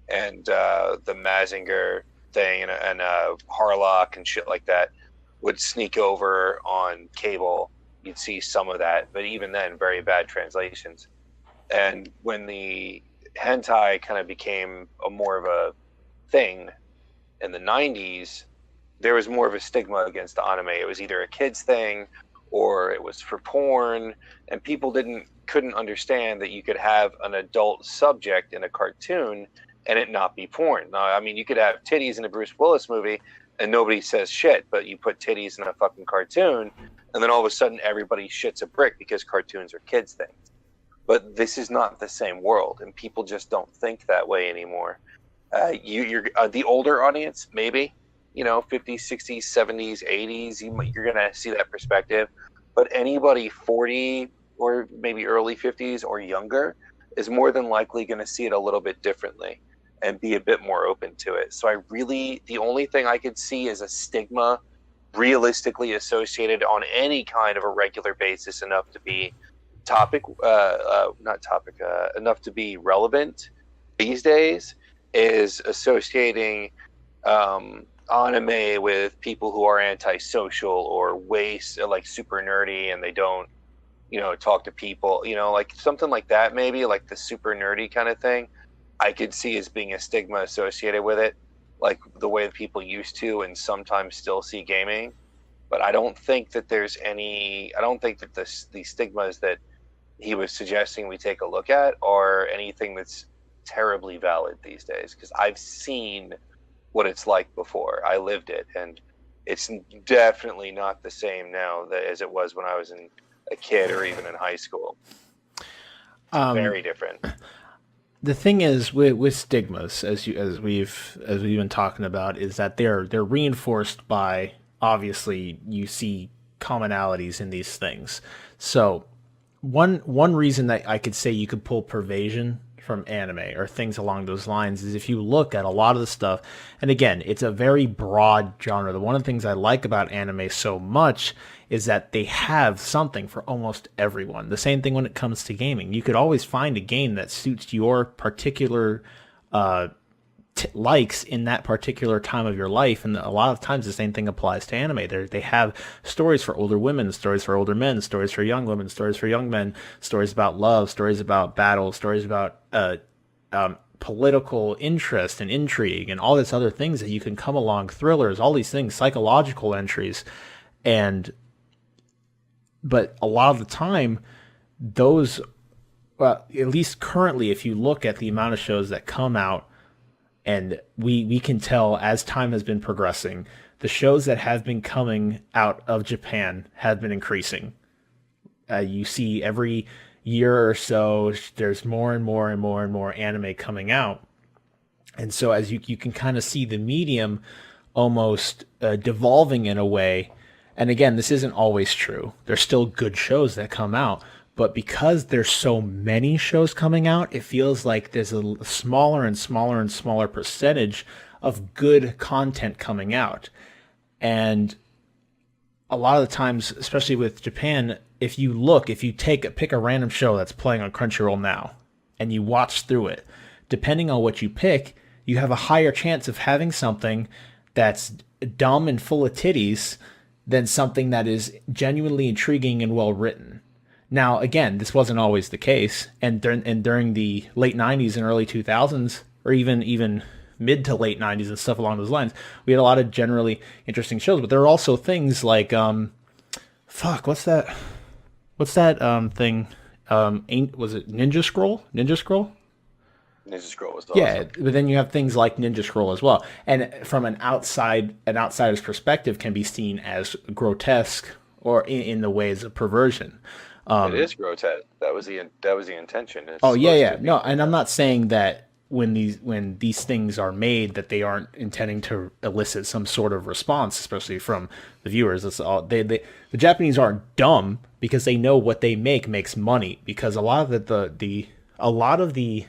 and the Mazinger thing and Harlock and shit like that would sneak over on cable. You'd see some of that, but even then, very bad translations. And when the hentai kind of became more of a thing in the 90s, there was more of a stigma against the anime. It was either a kid's thing or it was for porn, and people couldn't understand that you could have an adult subject in a cartoon and it not be porn. Now, I mean, you could have titties in a Bruce Willis movie and nobody says shit, but you put titties in a fucking cartoon and then all of a sudden everybody shits a brick because cartoons are kids' things. But this is not the same world, and people just don't think that way anymore. You're the older audience, maybe, 50s, 60s, 70s, 80s, you're going to see that perspective. But anybody 40 or maybe early 50s or younger is more than likely going to see it a little bit differently and be a bit more open to it. So the only thing I could see is a stigma realistically associated on any kind of a regular basis enough to be enough to be relevant these days, is associating anime with people who are antisocial or like super nerdy and they don't talk to people, like something like that, maybe like the super nerdy kind of thing I could see as being a stigma associated with it, like the way that people used to and sometimes still see gaming. But I don't think that the stigmas that he was suggesting we take a look at or anything that's terribly valid these days, because I've seen what it's like before. I lived it, and it's definitely not the same now as it was when I was a kid or even in high school. Very different. The thing is with stigmas, as we've been talking about, is that they're reinforced by, obviously you see commonalities in these things. So one reason that I could say you could pull pervasion from anime or things along those lines is if you look at a lot of the stuff, and again, it's a very broad genre. One of the things I like about anime so much is that they have something for almost everyone. The same thing when it comes to gaming. You could always find a game that suits your particular likes in that particular time of your life, and a lot of times the same thing applies to anime. They have stories for older women, stories for older men, stories for young women, stories for young men, stories about love, stories about battle, stories about political interest and intrigue and all these other things that you can come along, thrillers, all these things, psychological entries. But a lot of the time those well, at least currently, if you look at the amount of shows that come out, and we can tell as time has been progressing, the shows that have been coming out of Japan have been increasing. You see every year or so, there's more and more and more and more anime coming out. And so as you can kind of see the medium almost devolving in a way. And again, this isn't always true. There's still good shows that come out. But because there's so many shows coming out, it feels like there's a smaller and smaller and smaller percentage of good content coming out. And a lot of the times, especially with Japan, if you pick a random show that's playing on Crunchyroll now and you watch through it, depending on what you pick, you have a higher chance of having something that's dumb and full of titties than something that is genuinely intriguing and well written. Now, again, this wasn't always the case, and during the late 90s and early 2000s, or even mid to late 90s and stuff along those lines, we had a lot of generally interesting shows, but there are also things like, what's that thing? Was it Ninja Scroll? Ninja Scroll? Ninja Scroll was awesome. Yeah, but then you have things like Ninja Scroll as well, and from an outsider's perspective, can be seen as grotesque or in the ways of perversion. It is grotesque. That was the intention. No, and I'm not saying that when these things are made that they aren't intending to elicit some sort of response, especially from the viewers. That's all. The Japanese aren't dumb because they know what they make makes money, because a lot of the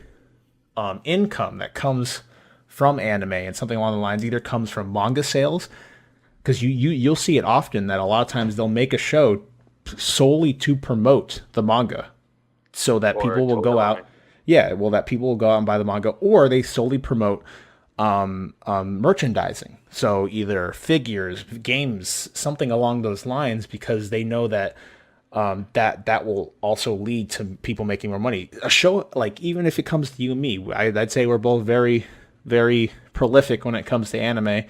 income that comes from anime and something along the lines either comes from manga sales, because you'll see it often that a lot of times they'll make a show solely to promote the manga, so that people will go out. Yeah, well, that people will go out and buy the manga, or they solely promote merchandising. So either figures, games, something along those lines, because they know that that will also lead to people making more money. A show, like, even if it comes to you and me, I'd say we're both very, very prolific when it comes to anime,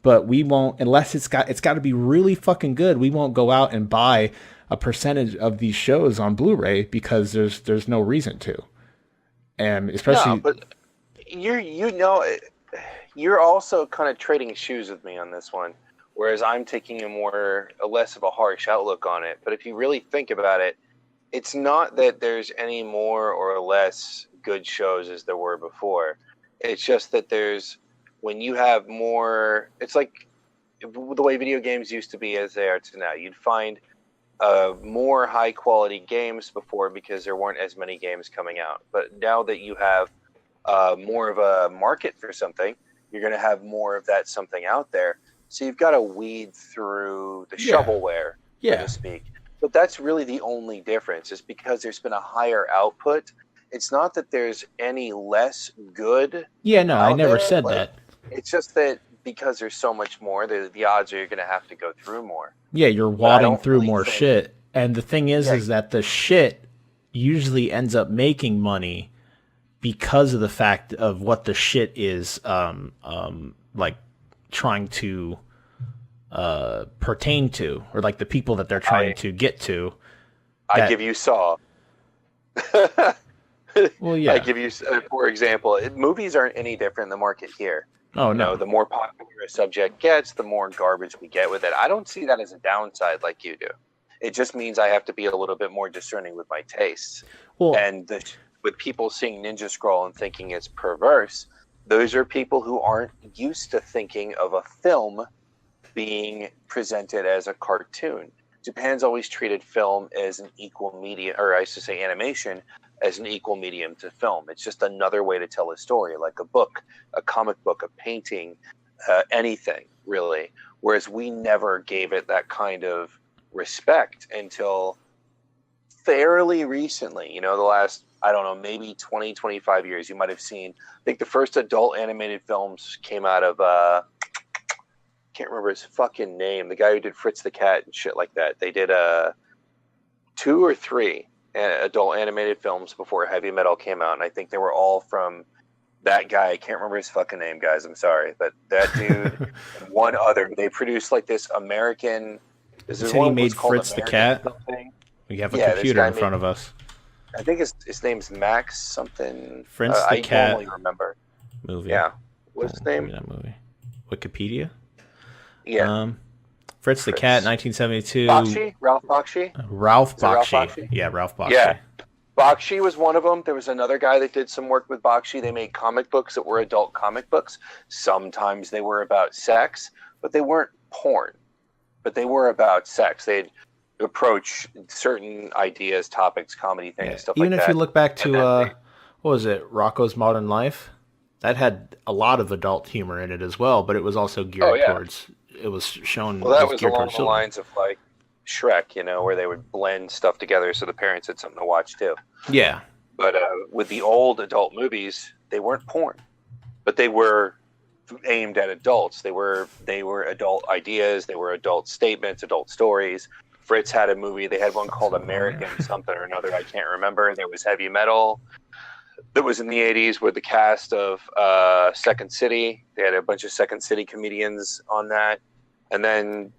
but we won't, unless it's got to be really fucking good. We won't go out and buy a percentage of these shows on Blu-ray because there's no reason to. And especially, no, but you're also kind of trading shoes with me on this one, whereas I'm taking a less of a harsh outlook on it. But if you really think about it, it's not that there's any more or less good shows as there were before. It's just that when you have more, it's like the way video games used to be as they are to now. You'd find more high quality games before because there weren't as many games coming out. But now that you have more of a market for something, you're going to have more of that something out there. So you've got to weed through the shovelware, so to speak. But that's really the only difference, is because there's been a higher output. It's not that there's any less good. Yeah, no, I never said that. It's just that because there's so much more, the odds are you're going to have to go through more. Yeah, you're wadding through more shit. And the thing is that the shit usually ends up making money because of the fact of what the shit is like trying to pertain to, or like the people that they're trying to get to. I give you Saw. Well, yeah. I give you, for example, movies aren't any different in the market here. Oh, no. The more popular a subject gets, the more garbage we get with it. I don't see that as a downside like you do. It just means I have to be a little bit more discerning with my tastes. Well, and with people seeing Ninja Scroll and thinking it's perverse, those are people who aren't used to thinking of a film being presented as a cartoon. Japan's always treated film as an equal medium, or I should say animation, as an equal medium to film. It's just another way to tell a story, like a book, a comic book, a painting, anything, really. Whereas we never gave it that kind of respect until fairly recently. The last, I don't know, maybe 20, 25 years. You might have seen, I think the first adult animated films came out of, can't remember his fucking name, the guy who did Fritz the Cat and shit like that. They did 2 or 3 adult animated films before Heavy Metal came out, and I think they were all from that guy. I can't remember his fucking name, guys. I'm sorry, but that dude and one other. They produced like this American. This is he one made called Fritz American the Cat. Something. We have a computer in front of us. I think his name's Max something. Fritz the I Cat normally remember. movie. Yeah. What's his name? That movie. Wikipedia. Yeah. Fritz the Cat, 1972. Bakshi? Ralph Bakshi? Ralph Ralph Bakshi. Bakshi? Yeah, Ralph Bakshi. Yeah. Bakshi was one of them. There was another guy that did some work with Bakshi. They made comic books that were adult comic books. Sometimes they were about sex, but they weren't porn. But they were about sex. They'd approach certain ideas, topics, comedy things, stuff like that. Even if you look back to, what was it, Rocko's Modern Life? That had a lot of adult humor in it as well, but it was also geared towards, it was shown. Well, that was along the lines of like Shrek, where they would blend stuff together so the parents had something to watch too. Yeah. But with the old adult movies, they weren't porn, but they were aimed at adults. They were adult ideas. They were adult statements, adult stories. Fritz had a movie. They had one called American something or another. I can't remember. There was heavy metal that was in the 80s with the cast of Second City. They had a bunch of Second City comedians on that. And then,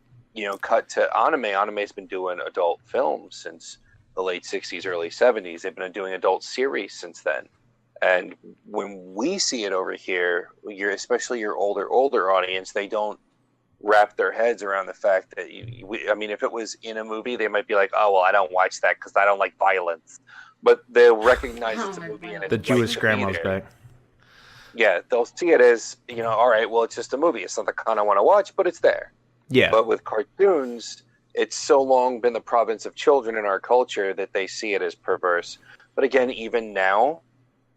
cut to anime. Anime's been doing adult films since the late 60s, early 70s. They've been doing adult series since then. And when we see it over here, especially your older audience, they don't wrap their heads around the fact that if it was in a movie, they might be like, oh, well, I don't watch that because I don't like violence. But they'll recognize it's a movie. And the Jewish grandma's back. Yeah, they'll see it as, all right, well, it's just a movie. It's not the kind I want to watch, but it's there. Yeah. But with cartoons, it's so long been the province of children in our culture that they see it as perverse. But again, even now,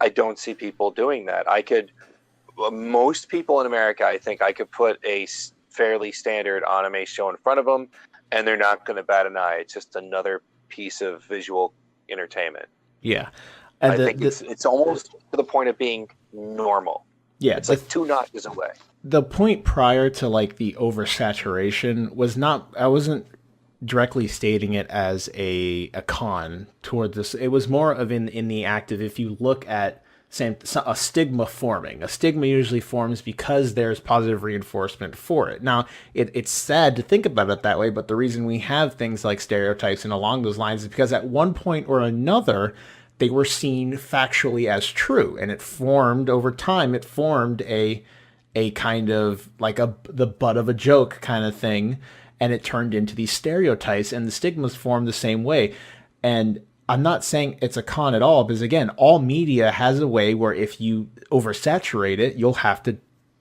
I don't see people doing that. Most people in America, I think I could put a fairly standard anime show in front of them, and they're not going to bat an eye. It's just another piece of visual entertainment. Yeah. And I think it's almost to the point of being normal. Yeah. It's like 2 notches away. The point prior to like the oversaturation was not, I wasn't directly stating it as a con toward this. It was more of in the act of, if you look at a stigma forming. A stigma usually forms because there's positive reinforcement for it. Now, it's sad to think about it that way, but the reason we have things like stereotypes and along those lines is because at one point or another, they were seen factually as true, and it formed over time. It formed a kind of like the butt of a joke kind of thing, and it turned into these stereotypes, and the stigmas formed the same way. And I'm not saying it's a con at all, because again, all media has a way where if you oversaturate it, you'll have to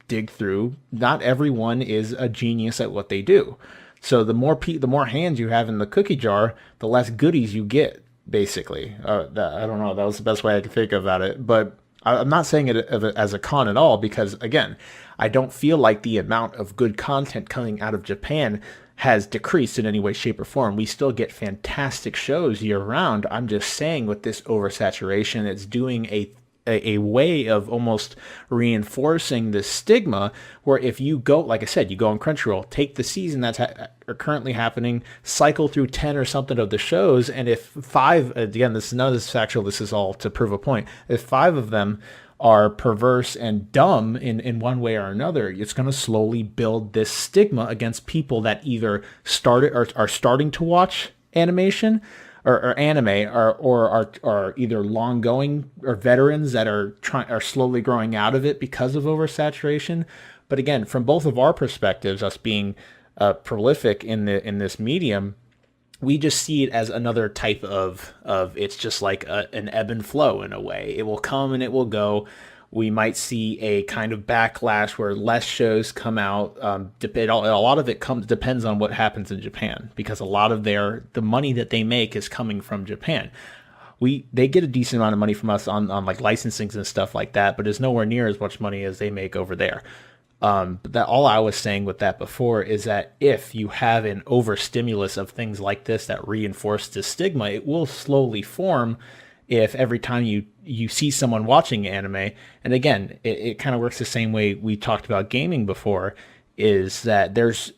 dig through. Not everyone is a genius at what they do. So the more hands you have in the cookie jar, the less goodies you get, basically. I don't know. That was the best way I could think about it. But I'm not saying it as a con at all, because again, I don't feel like the amount of good content coming out of Japan has decreased in any way, shape, or form. We still get fantastic shows year round. I'm just saying with this oversaturation, it's doing a way of almost reinforcing the stigma where if you go, like I said, you go on Crunchyroll, take the season that's are currently happening, cycle through 10 or something of the shows, and if 5, again, none of this is factual, this is all to prove a point, if 5 of them are perverse and dumb in one way or another, it's going to slowly build this stigma against people that either started or are starting to watch animation or anime or are either long going or veterans that are slowly growing out of it because of oversaturation. But again, from both of our perspectives, us being prolific in this medium, we just see it as another type of it's just like an ebb and flow in a way. It will come and it will go. We might see a kind of backlash where less shows come out. A lot of it depends on what happens in Japan, because a lot of the money that they make is coming from Japan. They get a decent amount of money from us on like licensings and stuff like that, but it's nowhere near as much money as they make over there. But that all I was saying with that before is that if you have an overstimulus of things like this that reinforce the stigma, it will slowly form if every time you see someone watching anime, and again, it kind of works the same way we talked about gaming before, is that there's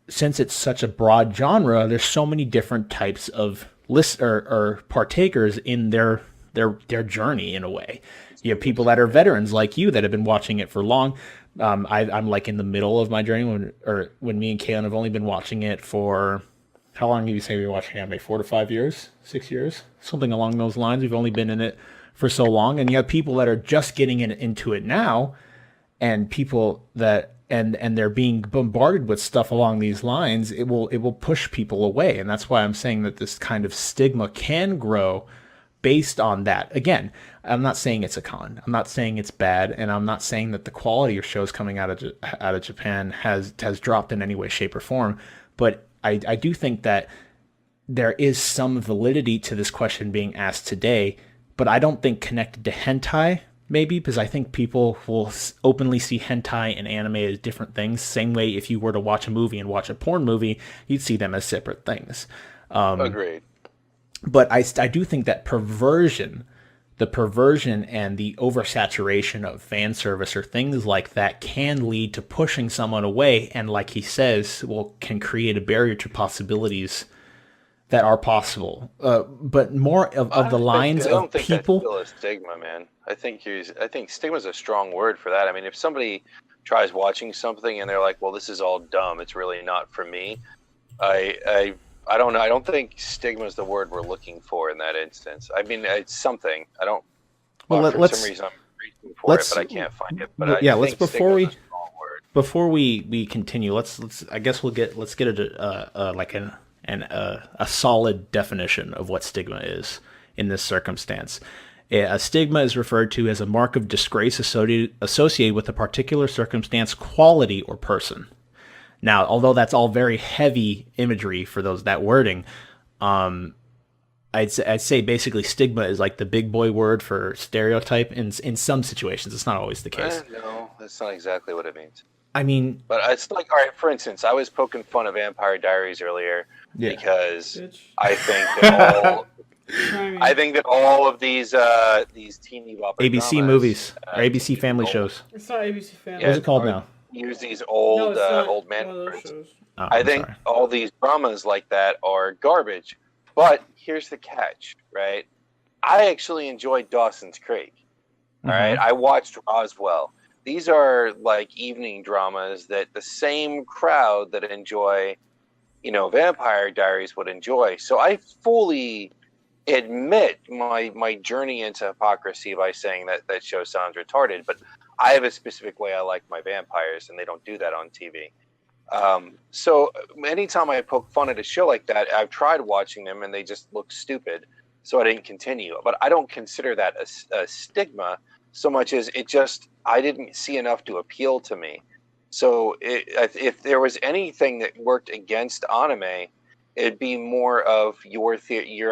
since it's such a broad genre, there's so many different types of lists or partakers in their journey in a way. You have people that are veterans like you that have been watching it for long. I'm like in the middle of my journey when me and Caitlyn have only been watching it for how long do you say we watch anime? 4 to 5 years? 6 years? Something along those lines. We've only been in it for so long, and you have people that are just getting into it now, and people that and they're being bombarded with stuff along these lines. It will push people away, and that's why I'm saying that this kind of stigma can grow based on that. Again, I'm not saying it's a con. I'm not saying it's bad, and I'm not saying that the quality of shows coming out of Japan has dropped in any way, shape, or form. But I do think that there is some validity to this question being asked today, but I don't think connected to hentai, maybe, because I think people will openly see hentai and anime as different things. Same way if you were to watch a movie and watch a porn movie, you'd see them as separate things. Agreed. But I do think that the perversion and the oversaturation of fan service or things like that can lead to pushing someone away, and like he says, can create a barrier to possibilities that are possible. But more of the lines of people. I don't think that's still a stigma, man. I think stigma is a strong word for that. I mean, if somebody tries watching something and they're like, "Well, this is all dumb. It's really not for me," I don't know. I don't think stigma is the word we're looking for in that instance. I mean, it's something. I don't. Well, for some reason I'm reaching for it, but I can't find it. But yeah, let's before we continue, let's I guess let's get a solid definition of what stigma is in this circumstance. A stigma is referred to as a mark of disgrace associated with a particular circumstance, quality, or person. Now, although that's all very heavy imagery for that wording, I'd say basically stigma is like the big boy word for stereotype in some situations. It's not always the case. No, that's not exactly what it means. I mean, but it's like, all right, for instance, I was poking fun of Vampire Diaries earlier because I think that all of these teeny bopper ABC dramas, movies or ABC family shows. It's not ABC Family. What's it called now? Use these old man words. I think all these dramas like that are garbage. But here's the catch, right? I actually enjoyed Dawson's Creek. All right, I watched Roswell. These are like evening dramas that the same crowd that enjoy, Vampire Diaries would enjoy. So I fully admit my journey into hypocrisy by saying that show sounds retarded, but I have a specific way I like my vampires, and they don't do that on TV. So anytime I poke fun at a show like that, I've tried watching them, and they just look stupid, so I didn't continue. But I don't consider that a stigma so much as I didn't see enough to appeal to me. So if there was anything that worked against anime, it'd be more of your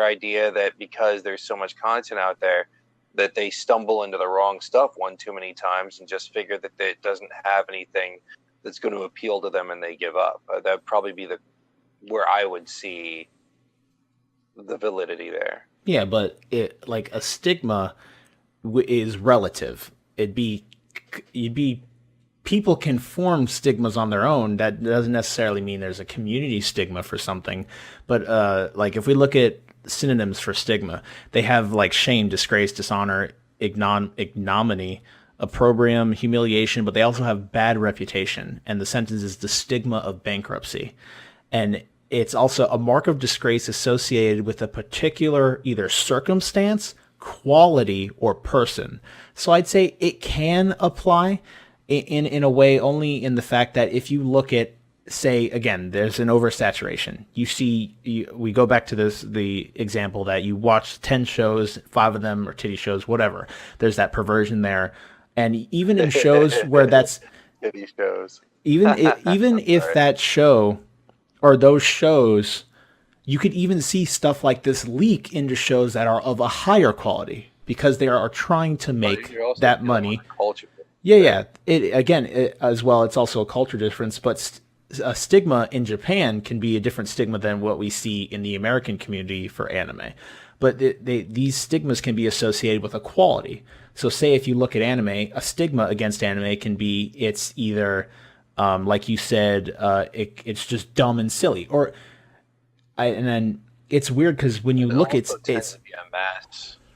idea that because there's so much content out there, that they stumble into the wrong stuff one too many times and just figure that it doesn't have anything that's going to appeal to them and they give up. That'd probably be where I would see the validity there. Yeah, but a stigma is relative. People can form stigmas on their own. That doesn't necessarily mean there's a community stigma for something. But if we look at synonyms for stigma, they have like shame, disgrace, dishonor, ignominy, opprobrium, humiliation, but they also have bad reputation. And the sentence is the stigma of bankruptcy. And it's also a mark of disgrace associated with a particular either circumstance, quality, or person. So I'd say it can apply in a way only in the fact that if you look at, say, again, there's an oversaturation. We go back to the example that you watch 10 shows, 5 of them are titty shows, whatever. There's that perversion there. And even in shows where that's titty shows, even if that show or those shows, you could even see stuff like this leak into shows that are of a higher quality because they are trying to make that money. Yeah. As well, it's also a culture difference, but a stigma in Japan can be a different stigma than what we see in the American community for anime. But these stigmas can be associated with a quality. So say if you look at anime, a stigma against anime can be it's either, like you said, it's just dumb and silly. And then it's weird because when you look, it's to be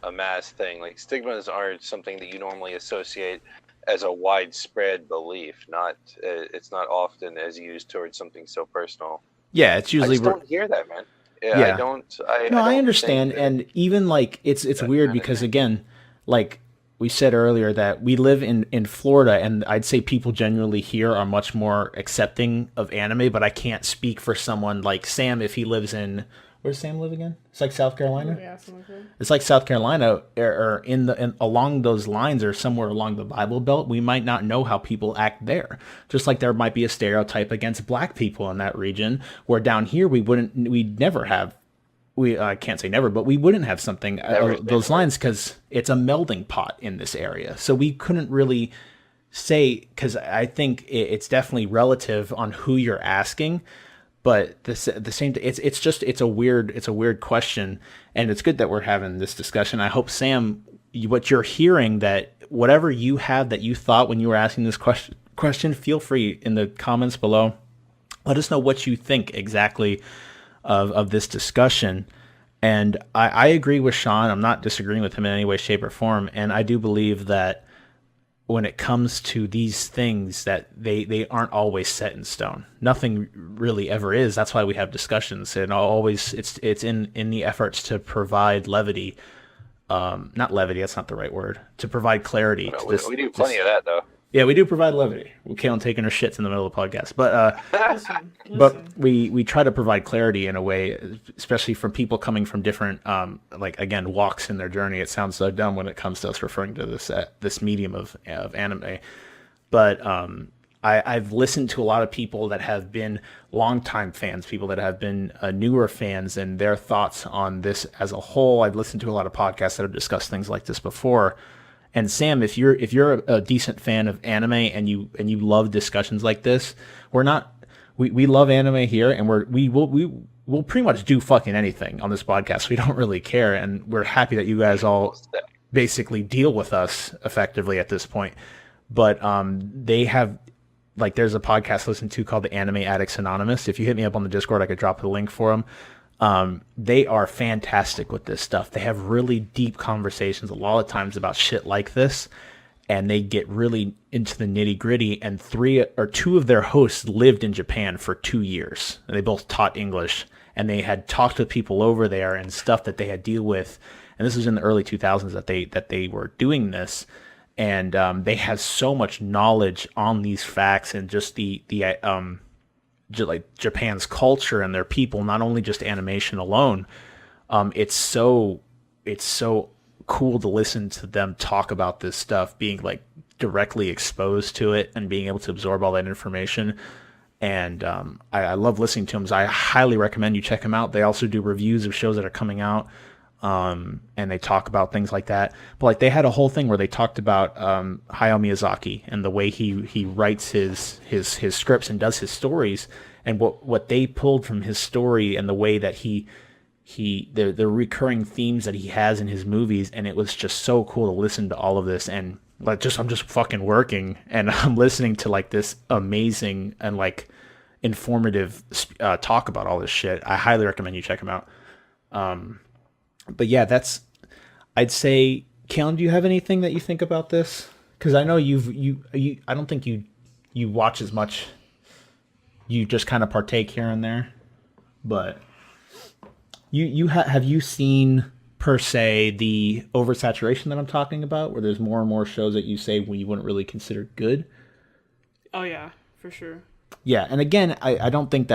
a mass thing. Like stigmas aren't something that you normally associate as a widespread belief. It's not often as used towards something so personal. Yeah, it's I usually just don't hear that, man. Yeah, Yeah. I don't. No, I don't understand, think that and even like it's weird kind of because thing. again, like we said earlier that we live in Florida, and I'd say people generally here are much more accepting of anime, but I can't speak for someone like Sam if he lives in where does Sam live again? It's like South Carolina. Yeah, something like that. It's like South Carolina, or along those lines, or somewhere along the Bible Belt. We might not know how people act there. Just like there might be a stereotype against black people in that region, where down here we'd never have. I can't say never, but we wouldn't have something Never those been. lines because it's a melding pot in this area. So we couldn't really say because I think it's definitely relative on who you're asking. But the same, it's a weird question, and it's good that we're having this discussion. I hope Sam, what you're hearing, that whatever you have that you thought when you were asking this question, feel free in the comments below. Let us know what you think exactly of this discussion. And I agree with Shawn. I'm not disagreeing with him in any way, shape, or form. And I do believe that when it comes to these things that they aren't always set in stone. Nothing really ever is. That's why we have discussions, and always it's in the efforts to provide levity. Not levity, that's not the right word. To provide clarity. No, we do plenty of that though. Yeah, we do provide levity. Caitlyn taking her shits in the middle of the podcast, but Listen. but we try to provide clarity in a way, especially from people coming from different like again walks in their journey. It sounds so dumb when it comes to us referring to this medium of anime, but I've listened to a lot of people that have been longtime fans, people that have been newer fans, and their thoughts on this as a whole. I've listened to a lot of podcasts that have discussed things like this before. And Sam, if you're a decent fan of anime and you love discussions like this, we love anime here, and we'll pretty much do fucking anything on this podcast. We don't really care, and we're happy that you guys all basically deal with us effectively at this point. But they have like there's a podcast to listen to called the Anime Addicts Anonymous. If you hit me up on the Discord, I could drop the link for them. They are fantastic with this stuff. They have really deep conversations a lot of times about shit like this, and they get really into the nitty gritty. And two of their hosts lived in Japan for 2 years, and they both taught English, and they had talked with people over there and stuff that they had deal with. And this was in the early 2000s that they were doing this, and they have so much knowledge on these facts and just like Japan's culture and their people, not only just animation alone. It's so cool to listen to them talk about this stuff, being like directly exposed to it and being able to absorb all that information. And I love listening to them. So I highly recommend you check them out. They also do reviews of shows that are coming out, and they talk about things like that. But like they had a whole thing where they talked about Hayao Miyazaki and the way he writes his scripts and does his stories, and what they pulled from his story and the way that the recurring themes that he has in his movies. And it was just so cool to listen to all of this. And like I'm just fucking working and I'm listening to like this amazing and like informative talk about all this shit. I highly recommend you check them out. But yeah, I'd say, Caitlyn, do you have anything that you think about this? Because I know I don't think you watch as much. You just kind of partake here and there, but have you seen per se the oversaturation that I'm talking about, where there's more and more shows that you say you wouldn't really consider good? Oh yeah, for sure. Yeah, and again, I don't think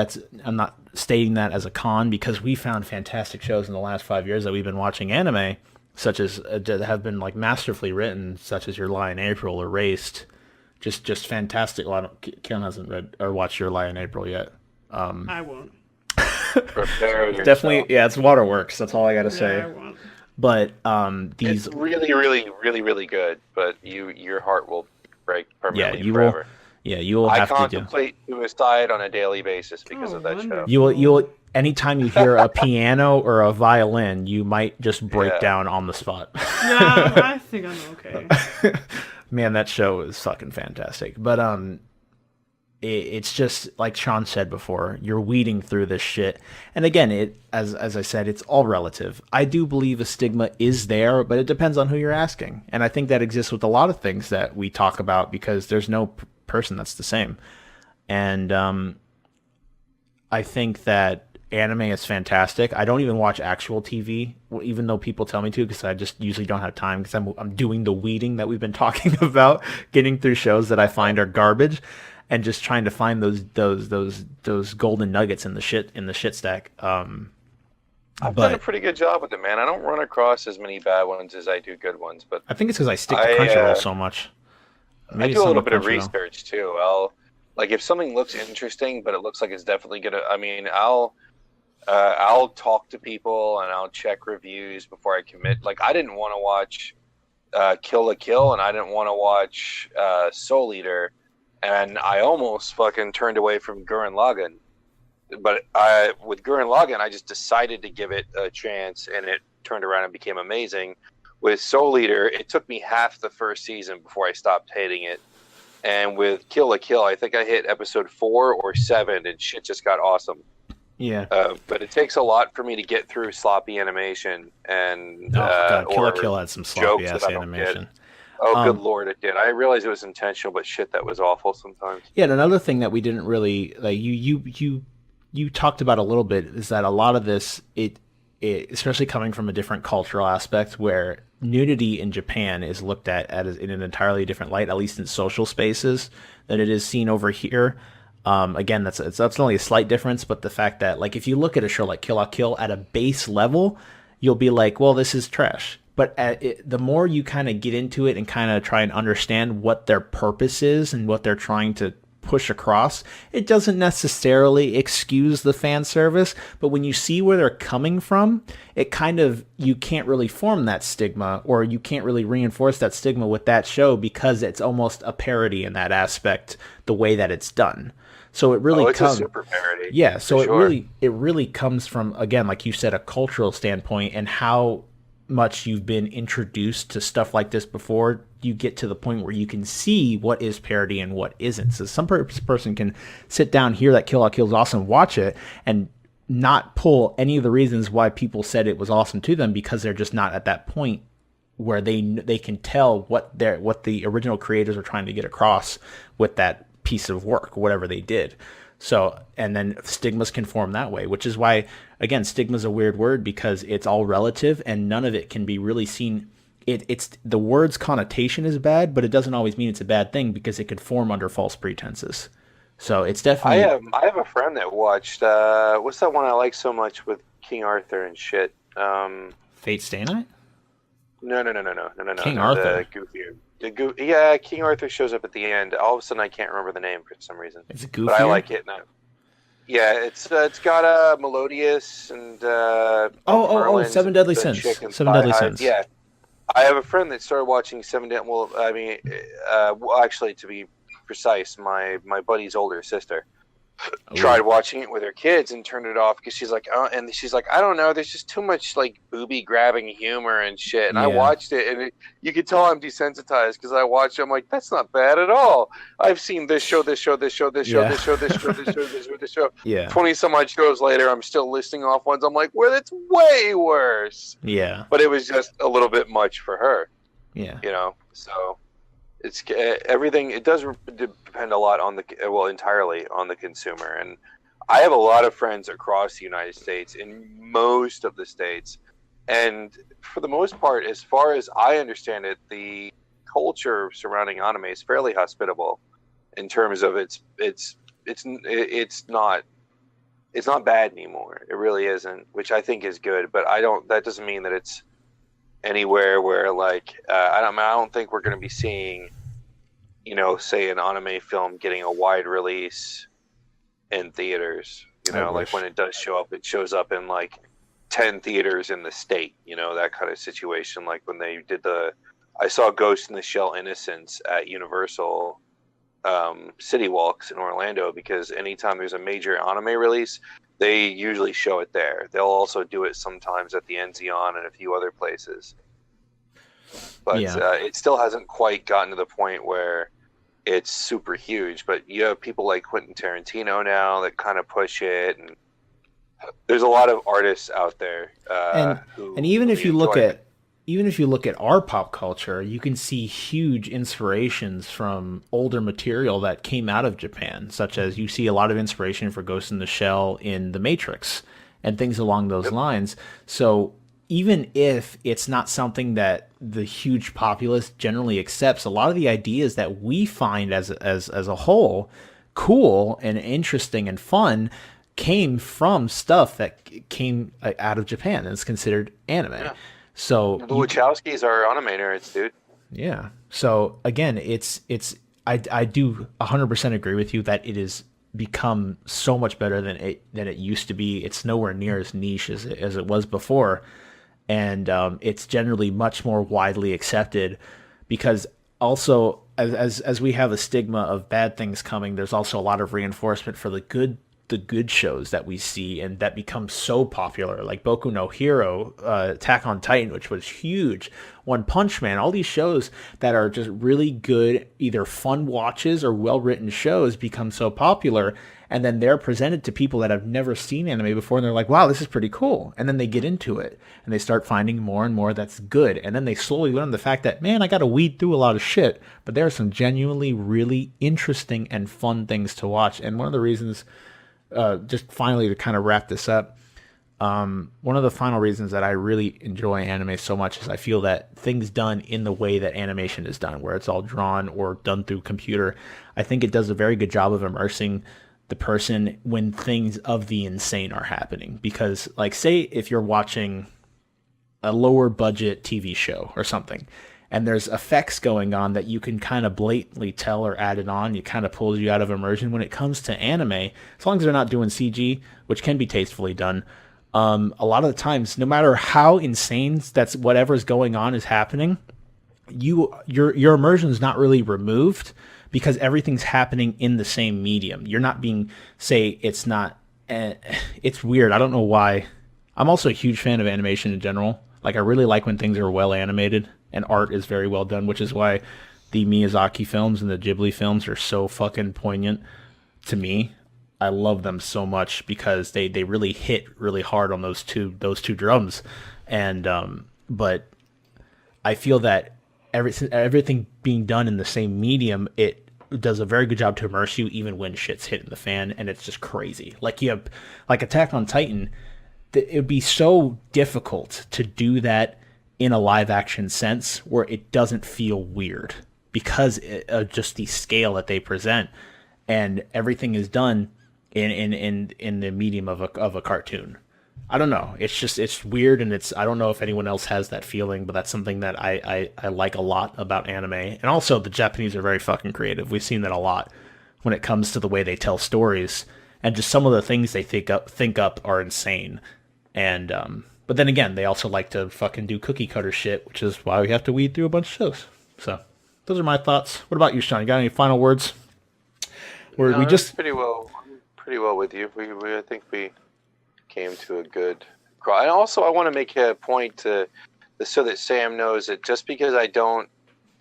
I'm not stating that as a con, because we found fantastic shows in the last 5 years that we've been watching anime, such as that have been like masterfully written, such as Your Lie in April, Erased, just fantastic. Well, Karen hasn't read or watched Your Lie in April yet. I won't. Prepare yourself. Definitely, yeah, it's waterworks. That's all I gotta say. I won't. But these, It's really, really, really, really good, but your heart will break permanently you forever. will. Yeah, you will I have to do. contemplate suicide on a daily basis because of that show. You'll anytime you hear a piano or a violin, you might just break Yeah. down on the spot. Yeah, I think I'm okay. Man, that show is fucking fantastic. But it's just like Shawn said before, you're weeding through this shit. And again, as I said, it's all relative. I do believe a stigma is there, but it depends on who you're asking. And I think that exists with a lot of things that we talk about, because there's no person that's the same. And I think that anime is fantastic. I don't even watch actual TV, even though people tell me to, because I just usually don't have time because I'm doing the weeding that we've been talking about, getting through shows that I find are garbage, and just trying to find those golden nuggets in the shit stack. I've done a pretty good job with it, man. I don't run across as many bad ones as I do good ones, but I think it's because I stick to Crunchyroll so much. Maybe I do a little bit of research too. Like if something looks interesting, but it looks like it's definitely gonna. I mean, I'll talk to people and I'll check reviews before I commit. Like I didn't want to watch Kill la Kill, and I didn't want to watch Soul Eater, and I almost fucking turned away from Gurren Lagann. But with Gurren Lagann, I just decided to give it a chance, and it turned around and became amazing. With Soul Eater, it took me half the first season before I stopped hating it. And with Kill la Kill, I think I hit episode 4 or 7, and shit just got awesome. Yeah. But it takes a lot for me to get through sloppy animation and God, Kill la Kill had some sloppy ass animation. Oh, good lord, it did. I realized it was intentional, but shit, that was awful sometimes. Yeah, and another thing that we didn't really like you talked about a little bit is that a lot of this, it especially coming from a different cultural aspect, where nudity in Japan is looked at as in an entirely different light, at least in social spaces, than it is seen over here. Again, that's only a slight difference, but the fact that, like, if you look at a show like Kill la Kill at a base level, you'll be like, well, this is trash. But the more you kind of get into it and kind of try and understand what their purpose is and what they're trying to push across, it doesn't necessarily excuse the fan service, but when you see where they're coming from, it kind of, you can't really form that stigma, or you can't really reinforce that stigma with that show, because it's almost a parody in that aspect, the way that it's done. So it really it's a super parody. Yeah, so it really comes from, again, like you said, a cultural standpoint, and how much you've been introduced to stuff like this before you get to the point where you can see what is parody and what isn't. So some person can sit down, hear that Kill la Kill is awesome, watch it, and not pull any of the reasons why people said it was awesome to them, because they're just not at that point where they can tell what the original creators are trying to get across with that piece of work, whatever they did. So, and then stigmas can form that way, which is why, again, stigma is a weird word, because it's all relative and none of it can be really seen. It's the word's connotation is bad, but it doesn't always mean it's a bad thing, because it could form under false pretenses. So it's definitely. I have a friend that watched what's that one I like so much with King Arthur and shit. Fate Stay Night? No. King Arthur. Yeah, King Arthur shows up at the end. All of a sudden, I can't remember the name for some reason. Is it Goofy? But I like it now. Yeah, it's got Melodious and Merlin, Seven Deadly Sins. Seven Deadly Sins. Yeah, I have a friend that started watching actually, to be precise, my buddy's older sister tried watching it with her kids and turned it off because she's like, I don't know, there's just too much like booby grabbing humor and shit. And I watched it, and you could tell I'm desensitized because I watched it. I'm like, that's not bad at all. I've seen this show. Yeah. 20 some odd shows later, I'm still listing off ones. I'm like, well, it's way worse. Yeah. But it was just a little bit much for her. Yeah. You know, so. It's everything. It does depend a lot on entirely on the consumer. And I have a lot of friends across the United States, in most of the states, and for the most part, as far as I understand it, the culture surrounding anime is fairly hospitable in terms of it's not bad anymore. It really isn't, which I think is good. But that doesn't mean that it's anywhere where, like, I don't think we're going to be seeing, say an anime film getting a wide release in theaters. Like when it does show up, it shows up in like 10 theaters in the state. That kind of situation. Like when they did I saw Ghost in the Shell Innocence at Universal City Walks in Orlando, because anytime there's a major anime release, they usually show it there. They'll also do it sometimes at the Enzion and a few other places. But it still hasn't quite gotten to the point where it's super huge. But you have people like Quentin Tarantino now that kind of push it. And there's a lot of artists out there. And even if you look at even if you look at our pop culture, you can see huge inspirations from older material that came out of Japan, such as you see a lot of inspiration for Ghost in the Shell in The Matrix and things along those lines. So even if it's not something that the huge populace generally accepts, a lot of the ideas that we find as a whole cool and interesting and fun came from stuff that came out of Japan and is considered anime. Yeah. So the Wachowskis are anime nerds, dude. Yeah. So again, I do 100% agree with you that it has become so much better than it used to be. It's nowhere near as niche as it was before, and it's generally much more widely accepted because also as we have a stigma of bad things coming, there's also a lot of reinforcement for the good shows that we see and that become so popular, like Boku no Hero, Attack on Titan, which was huge, One Punch Man, all these shows that are just really good, either fun watches or well-written shows become so popular, and then they're presented to people that have never seen anime before, and they're like, wow, this is pretty cool, and then they get into it, and they start finding more and more that's good, and then they slowly learn the fact that, man, I gotta weed through a lot of shit, but there are some genuinely really interesting and fun things to watch, and one of the reasons just finally to kind of wrap this up, one of the final reasons that I really enjoy anime so much is I feel that things done in the way that animation is done, where it's all drawn or done through computer, I think it does a very good job of immersing the person when things of the insane are happening. Because, like, say if you're watching a lower budget TV show or something, and there's effects going on that you can kind of blatantly tell or add it on, it kind of pulls you out of immersion. When it comes to anime, as long as they're not doing CG, which can be tastefully done, a lot of the times, no matter how insane that's whatever's going on is happening, your immersion is not really removed because everything's happening in the same medium. You're not being, say, it's not, it's weird. I don't know why. I'm also a huge fan of animation in general. Like, I really like when things are well animated and art is very well done, which is why the Miyazaki films and the Ghibli films are so fucking poignant to me. I love them so much because they really hit really hard on those two drums. And but I feel that everything being done in the same medium, it does a very good job to immerse you even when shit's hitting the fan and it's just crazy. Like, you have, like, Attack on Titan, it would be so difficult to do that in a live action sense where it doesn't feel weird because of just the scale that they present, and everything is done in the medium of a cartoon. I don't know. It's weird, and I don't know if anyone else has that feeling, but that's something that I like a lot about anime. And also, the Japanese are very fucking creative. We've seen that a lot when it comes to the way they tell stories, and just some of the things they think up are insane. And but then again, they also like to fucking do cookie cutter shit, which is why we have to weed through a bunch of shows. So those are my thoughts. What about you, Shawn? You got any final words? We just pretty well with you. I think we came to a good. And also, I want to make a point so that Sam knows that just because I don't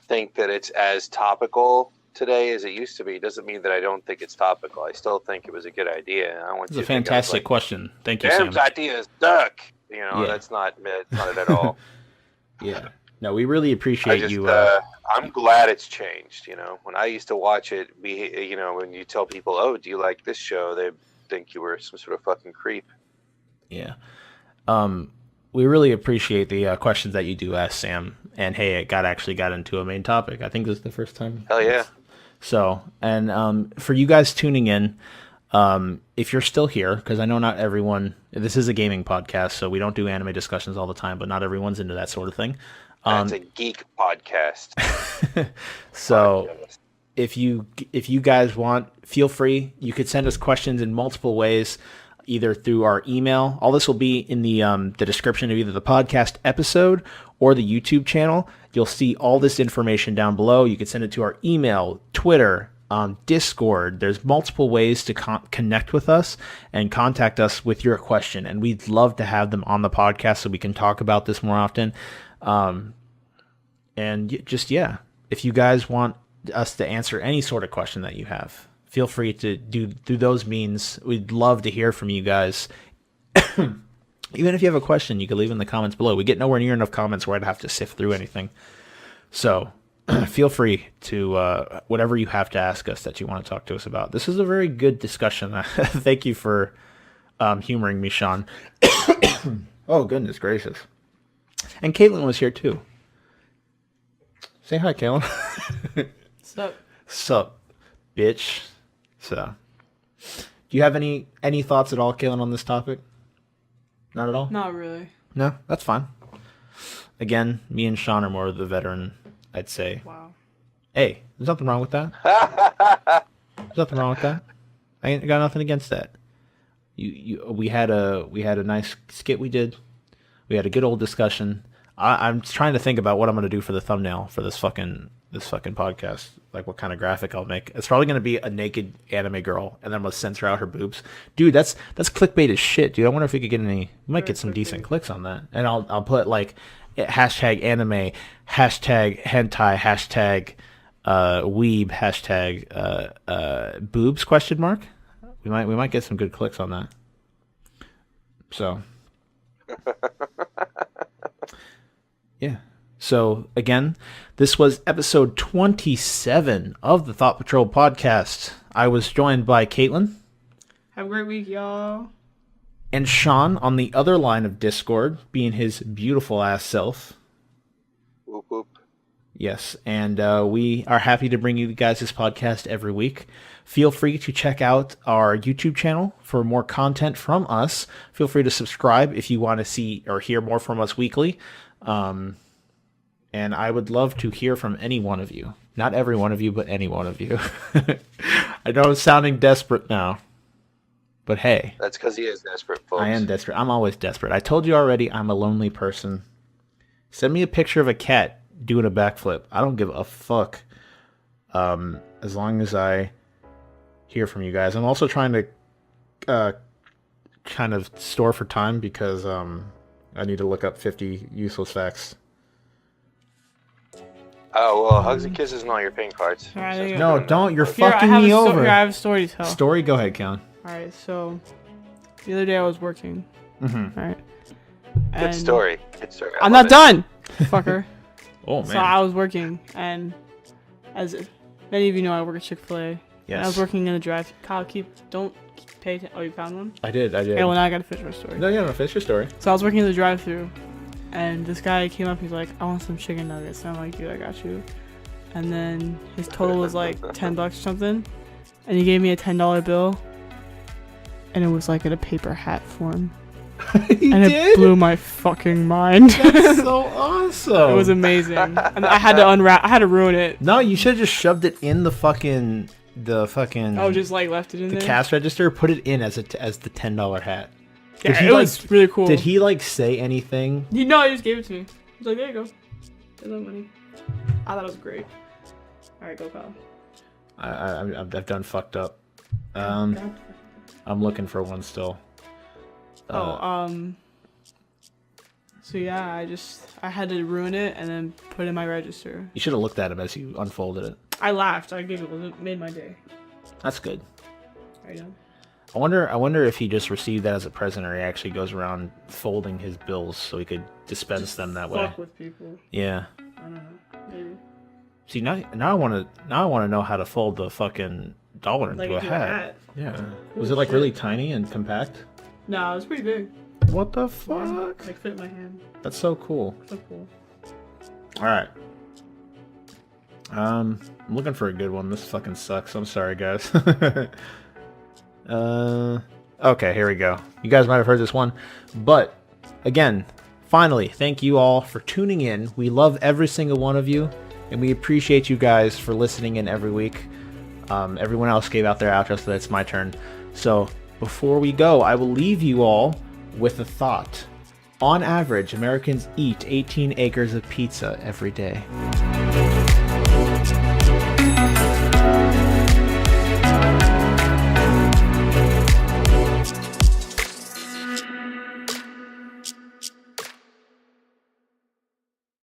think that it's as topical today as it used to be doesn't mean that I don't think it's topical. I still think it was a good idea. It's a fantastic question. Thank you, Sam's Sam. idea is duck. That's not it at all. Yeah. No, we really appreciate you. I'm glad it's changed. When I used to watch it, when you tell people, "Oh, do you like this show?" they think you were some sort of fucking creep. Yeah. We really appreciate the questions that you do ask, Sam. And hey, it actually got into a main topic. I think this is the first time. Hell yeah. So, and for you guys tuning in, if you're still here, because I know not everyone, this is a gaming podcast, so we don't do anime discussions all the time, but not everyone's into that sort of thing. It's a geek podcast. So if you guys want, feel free. You could send us questions in multiple ways, either through our email. All this will be in the description of either the podcast episode or the YouTube channel. You'll see all this information down below. You can send it to our email, Twitter, Discord. There's multiple ways to connect with us and contact us with your question, and we'd love to have them on the podcast so we can talk about this more often. And just, if you guys want us to answer any sort of question that you have, feel free to do through those means. We'd love to hear from you guys. Even if you have a question, you can leave in the comments below. We get nowhere near enough comments where I'd have to sift through anything. So feel free to whatever you have to ask us that you want to talk to us about. This is a very good discussion. Thank you for humoring me, Shawn. Oh, goodness gracious. And Caitlyn was here too. Say hi, Caitlyn. Sup? Sup, bitch. So, do you have any thoughts at all, Caitlyn, on this topic? Not at all? Not really. No, that's fine. Again, me and Shawn are more of the veteran, I'd say. Wow. Hey, there's nothing wrong with that. There's nothing wrong with that. I ain't got nothing against that. We had a nice skit we did. We had a good old discussion. I'm trying to think about what I'm gonna do for the thumbnail for this fucking podcast. Like what kind of graphic I'll make. It's probably gonna be a naked anime girl, and then I'm gonna censor out her boobs. Dude, that's clickbait as shit, dude. I wonder if we could get any. We might get some decent clicks on that. And I'll put like hashtag anime, hashtag hentai, hashtag weeb, hashtag boobs question mark. We might get some good clicks on that. So yeah. So again, this was episode 27 of the Thought Patrol podcast. I was joined by Caitlyn. Have a great week, y'all. And Shawn on the other line of Discord, being his beautiful ass self. Whoop whoop. Yes, and we are happy to bring you guys this podcast every week. Feel free to check out our YouTube channel for more content from us. Feel free to subscribe if you want to see or hear more from us weekly. And I would love to hear from any one of you. Not every one of you, but any one of you. I know I'm sounding desperate now. But hey. That's because he is desperate, folks. I am desperate. I'm always desperate. I told you already, I'm a lonely person. Send me a picture of a cat doing a backflip. I don't give a fuck. As long as I hear from you guys. I'm also trying to kind of store for time because I need to look up 50 useless facts. Oh, well, hugs and kisses and all your pink cards. Alright, No, don't. You're Here, fucking me over. Here, I have a story to tell. Story? Go ahead, Callan. Alright, so the other day I was working. Mm-hmm. Alright. Good story. Good story. I'm not done, fucker. Oh, man. So I was working, and as many of you know, I work at Chick-fil-A. Yes. And I was working in the drive. Kyle, don't pay attention. Oh, you found one? I did. Okay, well, now I gotta finish my story. No, finish your story. So I was working in the drive-thru, and this guy came up. He's like, "I want some chicken nuggets." And I'm like, "Dude, I got you." And then his total was like $10 or something, and he gave me a $10 bill, and it was like in a paper hat form. It blew my fucking mind. That's so awesome. It was amazing. And I had to I had to ruin it. No, you should have just shoved it in the fucking. Oh, just like left it in the there. cash register. Put it in as the $10 hat. Yeah, it was really cool. Did he like say anything? No, he just gave it to me. He's like, "There you go. There's no money." I thought it was great. All right, go Kyle. I've done fucked up. I'm looking for one still. So yeah, I had to ruin it and then put it in my register. You should have looked at him as you unfolded it. I laughed. I giggled. It made my day. That's good. Are you done? I wonder if he just received that as a present, or he actually goes around folding his bills so he could dispense them that way. Fuck with people. Yeah. I don't know. Maybe. See, now I want to know how to fold the fucking dollar into a hat. Yeah. Was it like really tiny and compact? No, it was pretty big. What the fuck? Like fit in my hand. That's so cool. So cool. All right. I'm looking for a good one. This fucking sucks. I'm sorry, guys. Okay, here we go. You guys might have heard this one, but again, finally, thank you all for tuning in. We love every single one of you, and we appreciate you guys for listening in every week. Everyone else gave out their outro, so it's my turn. So before we go, I will leave you all with a thought. On average, Americans eat 18 acres of pizza every day.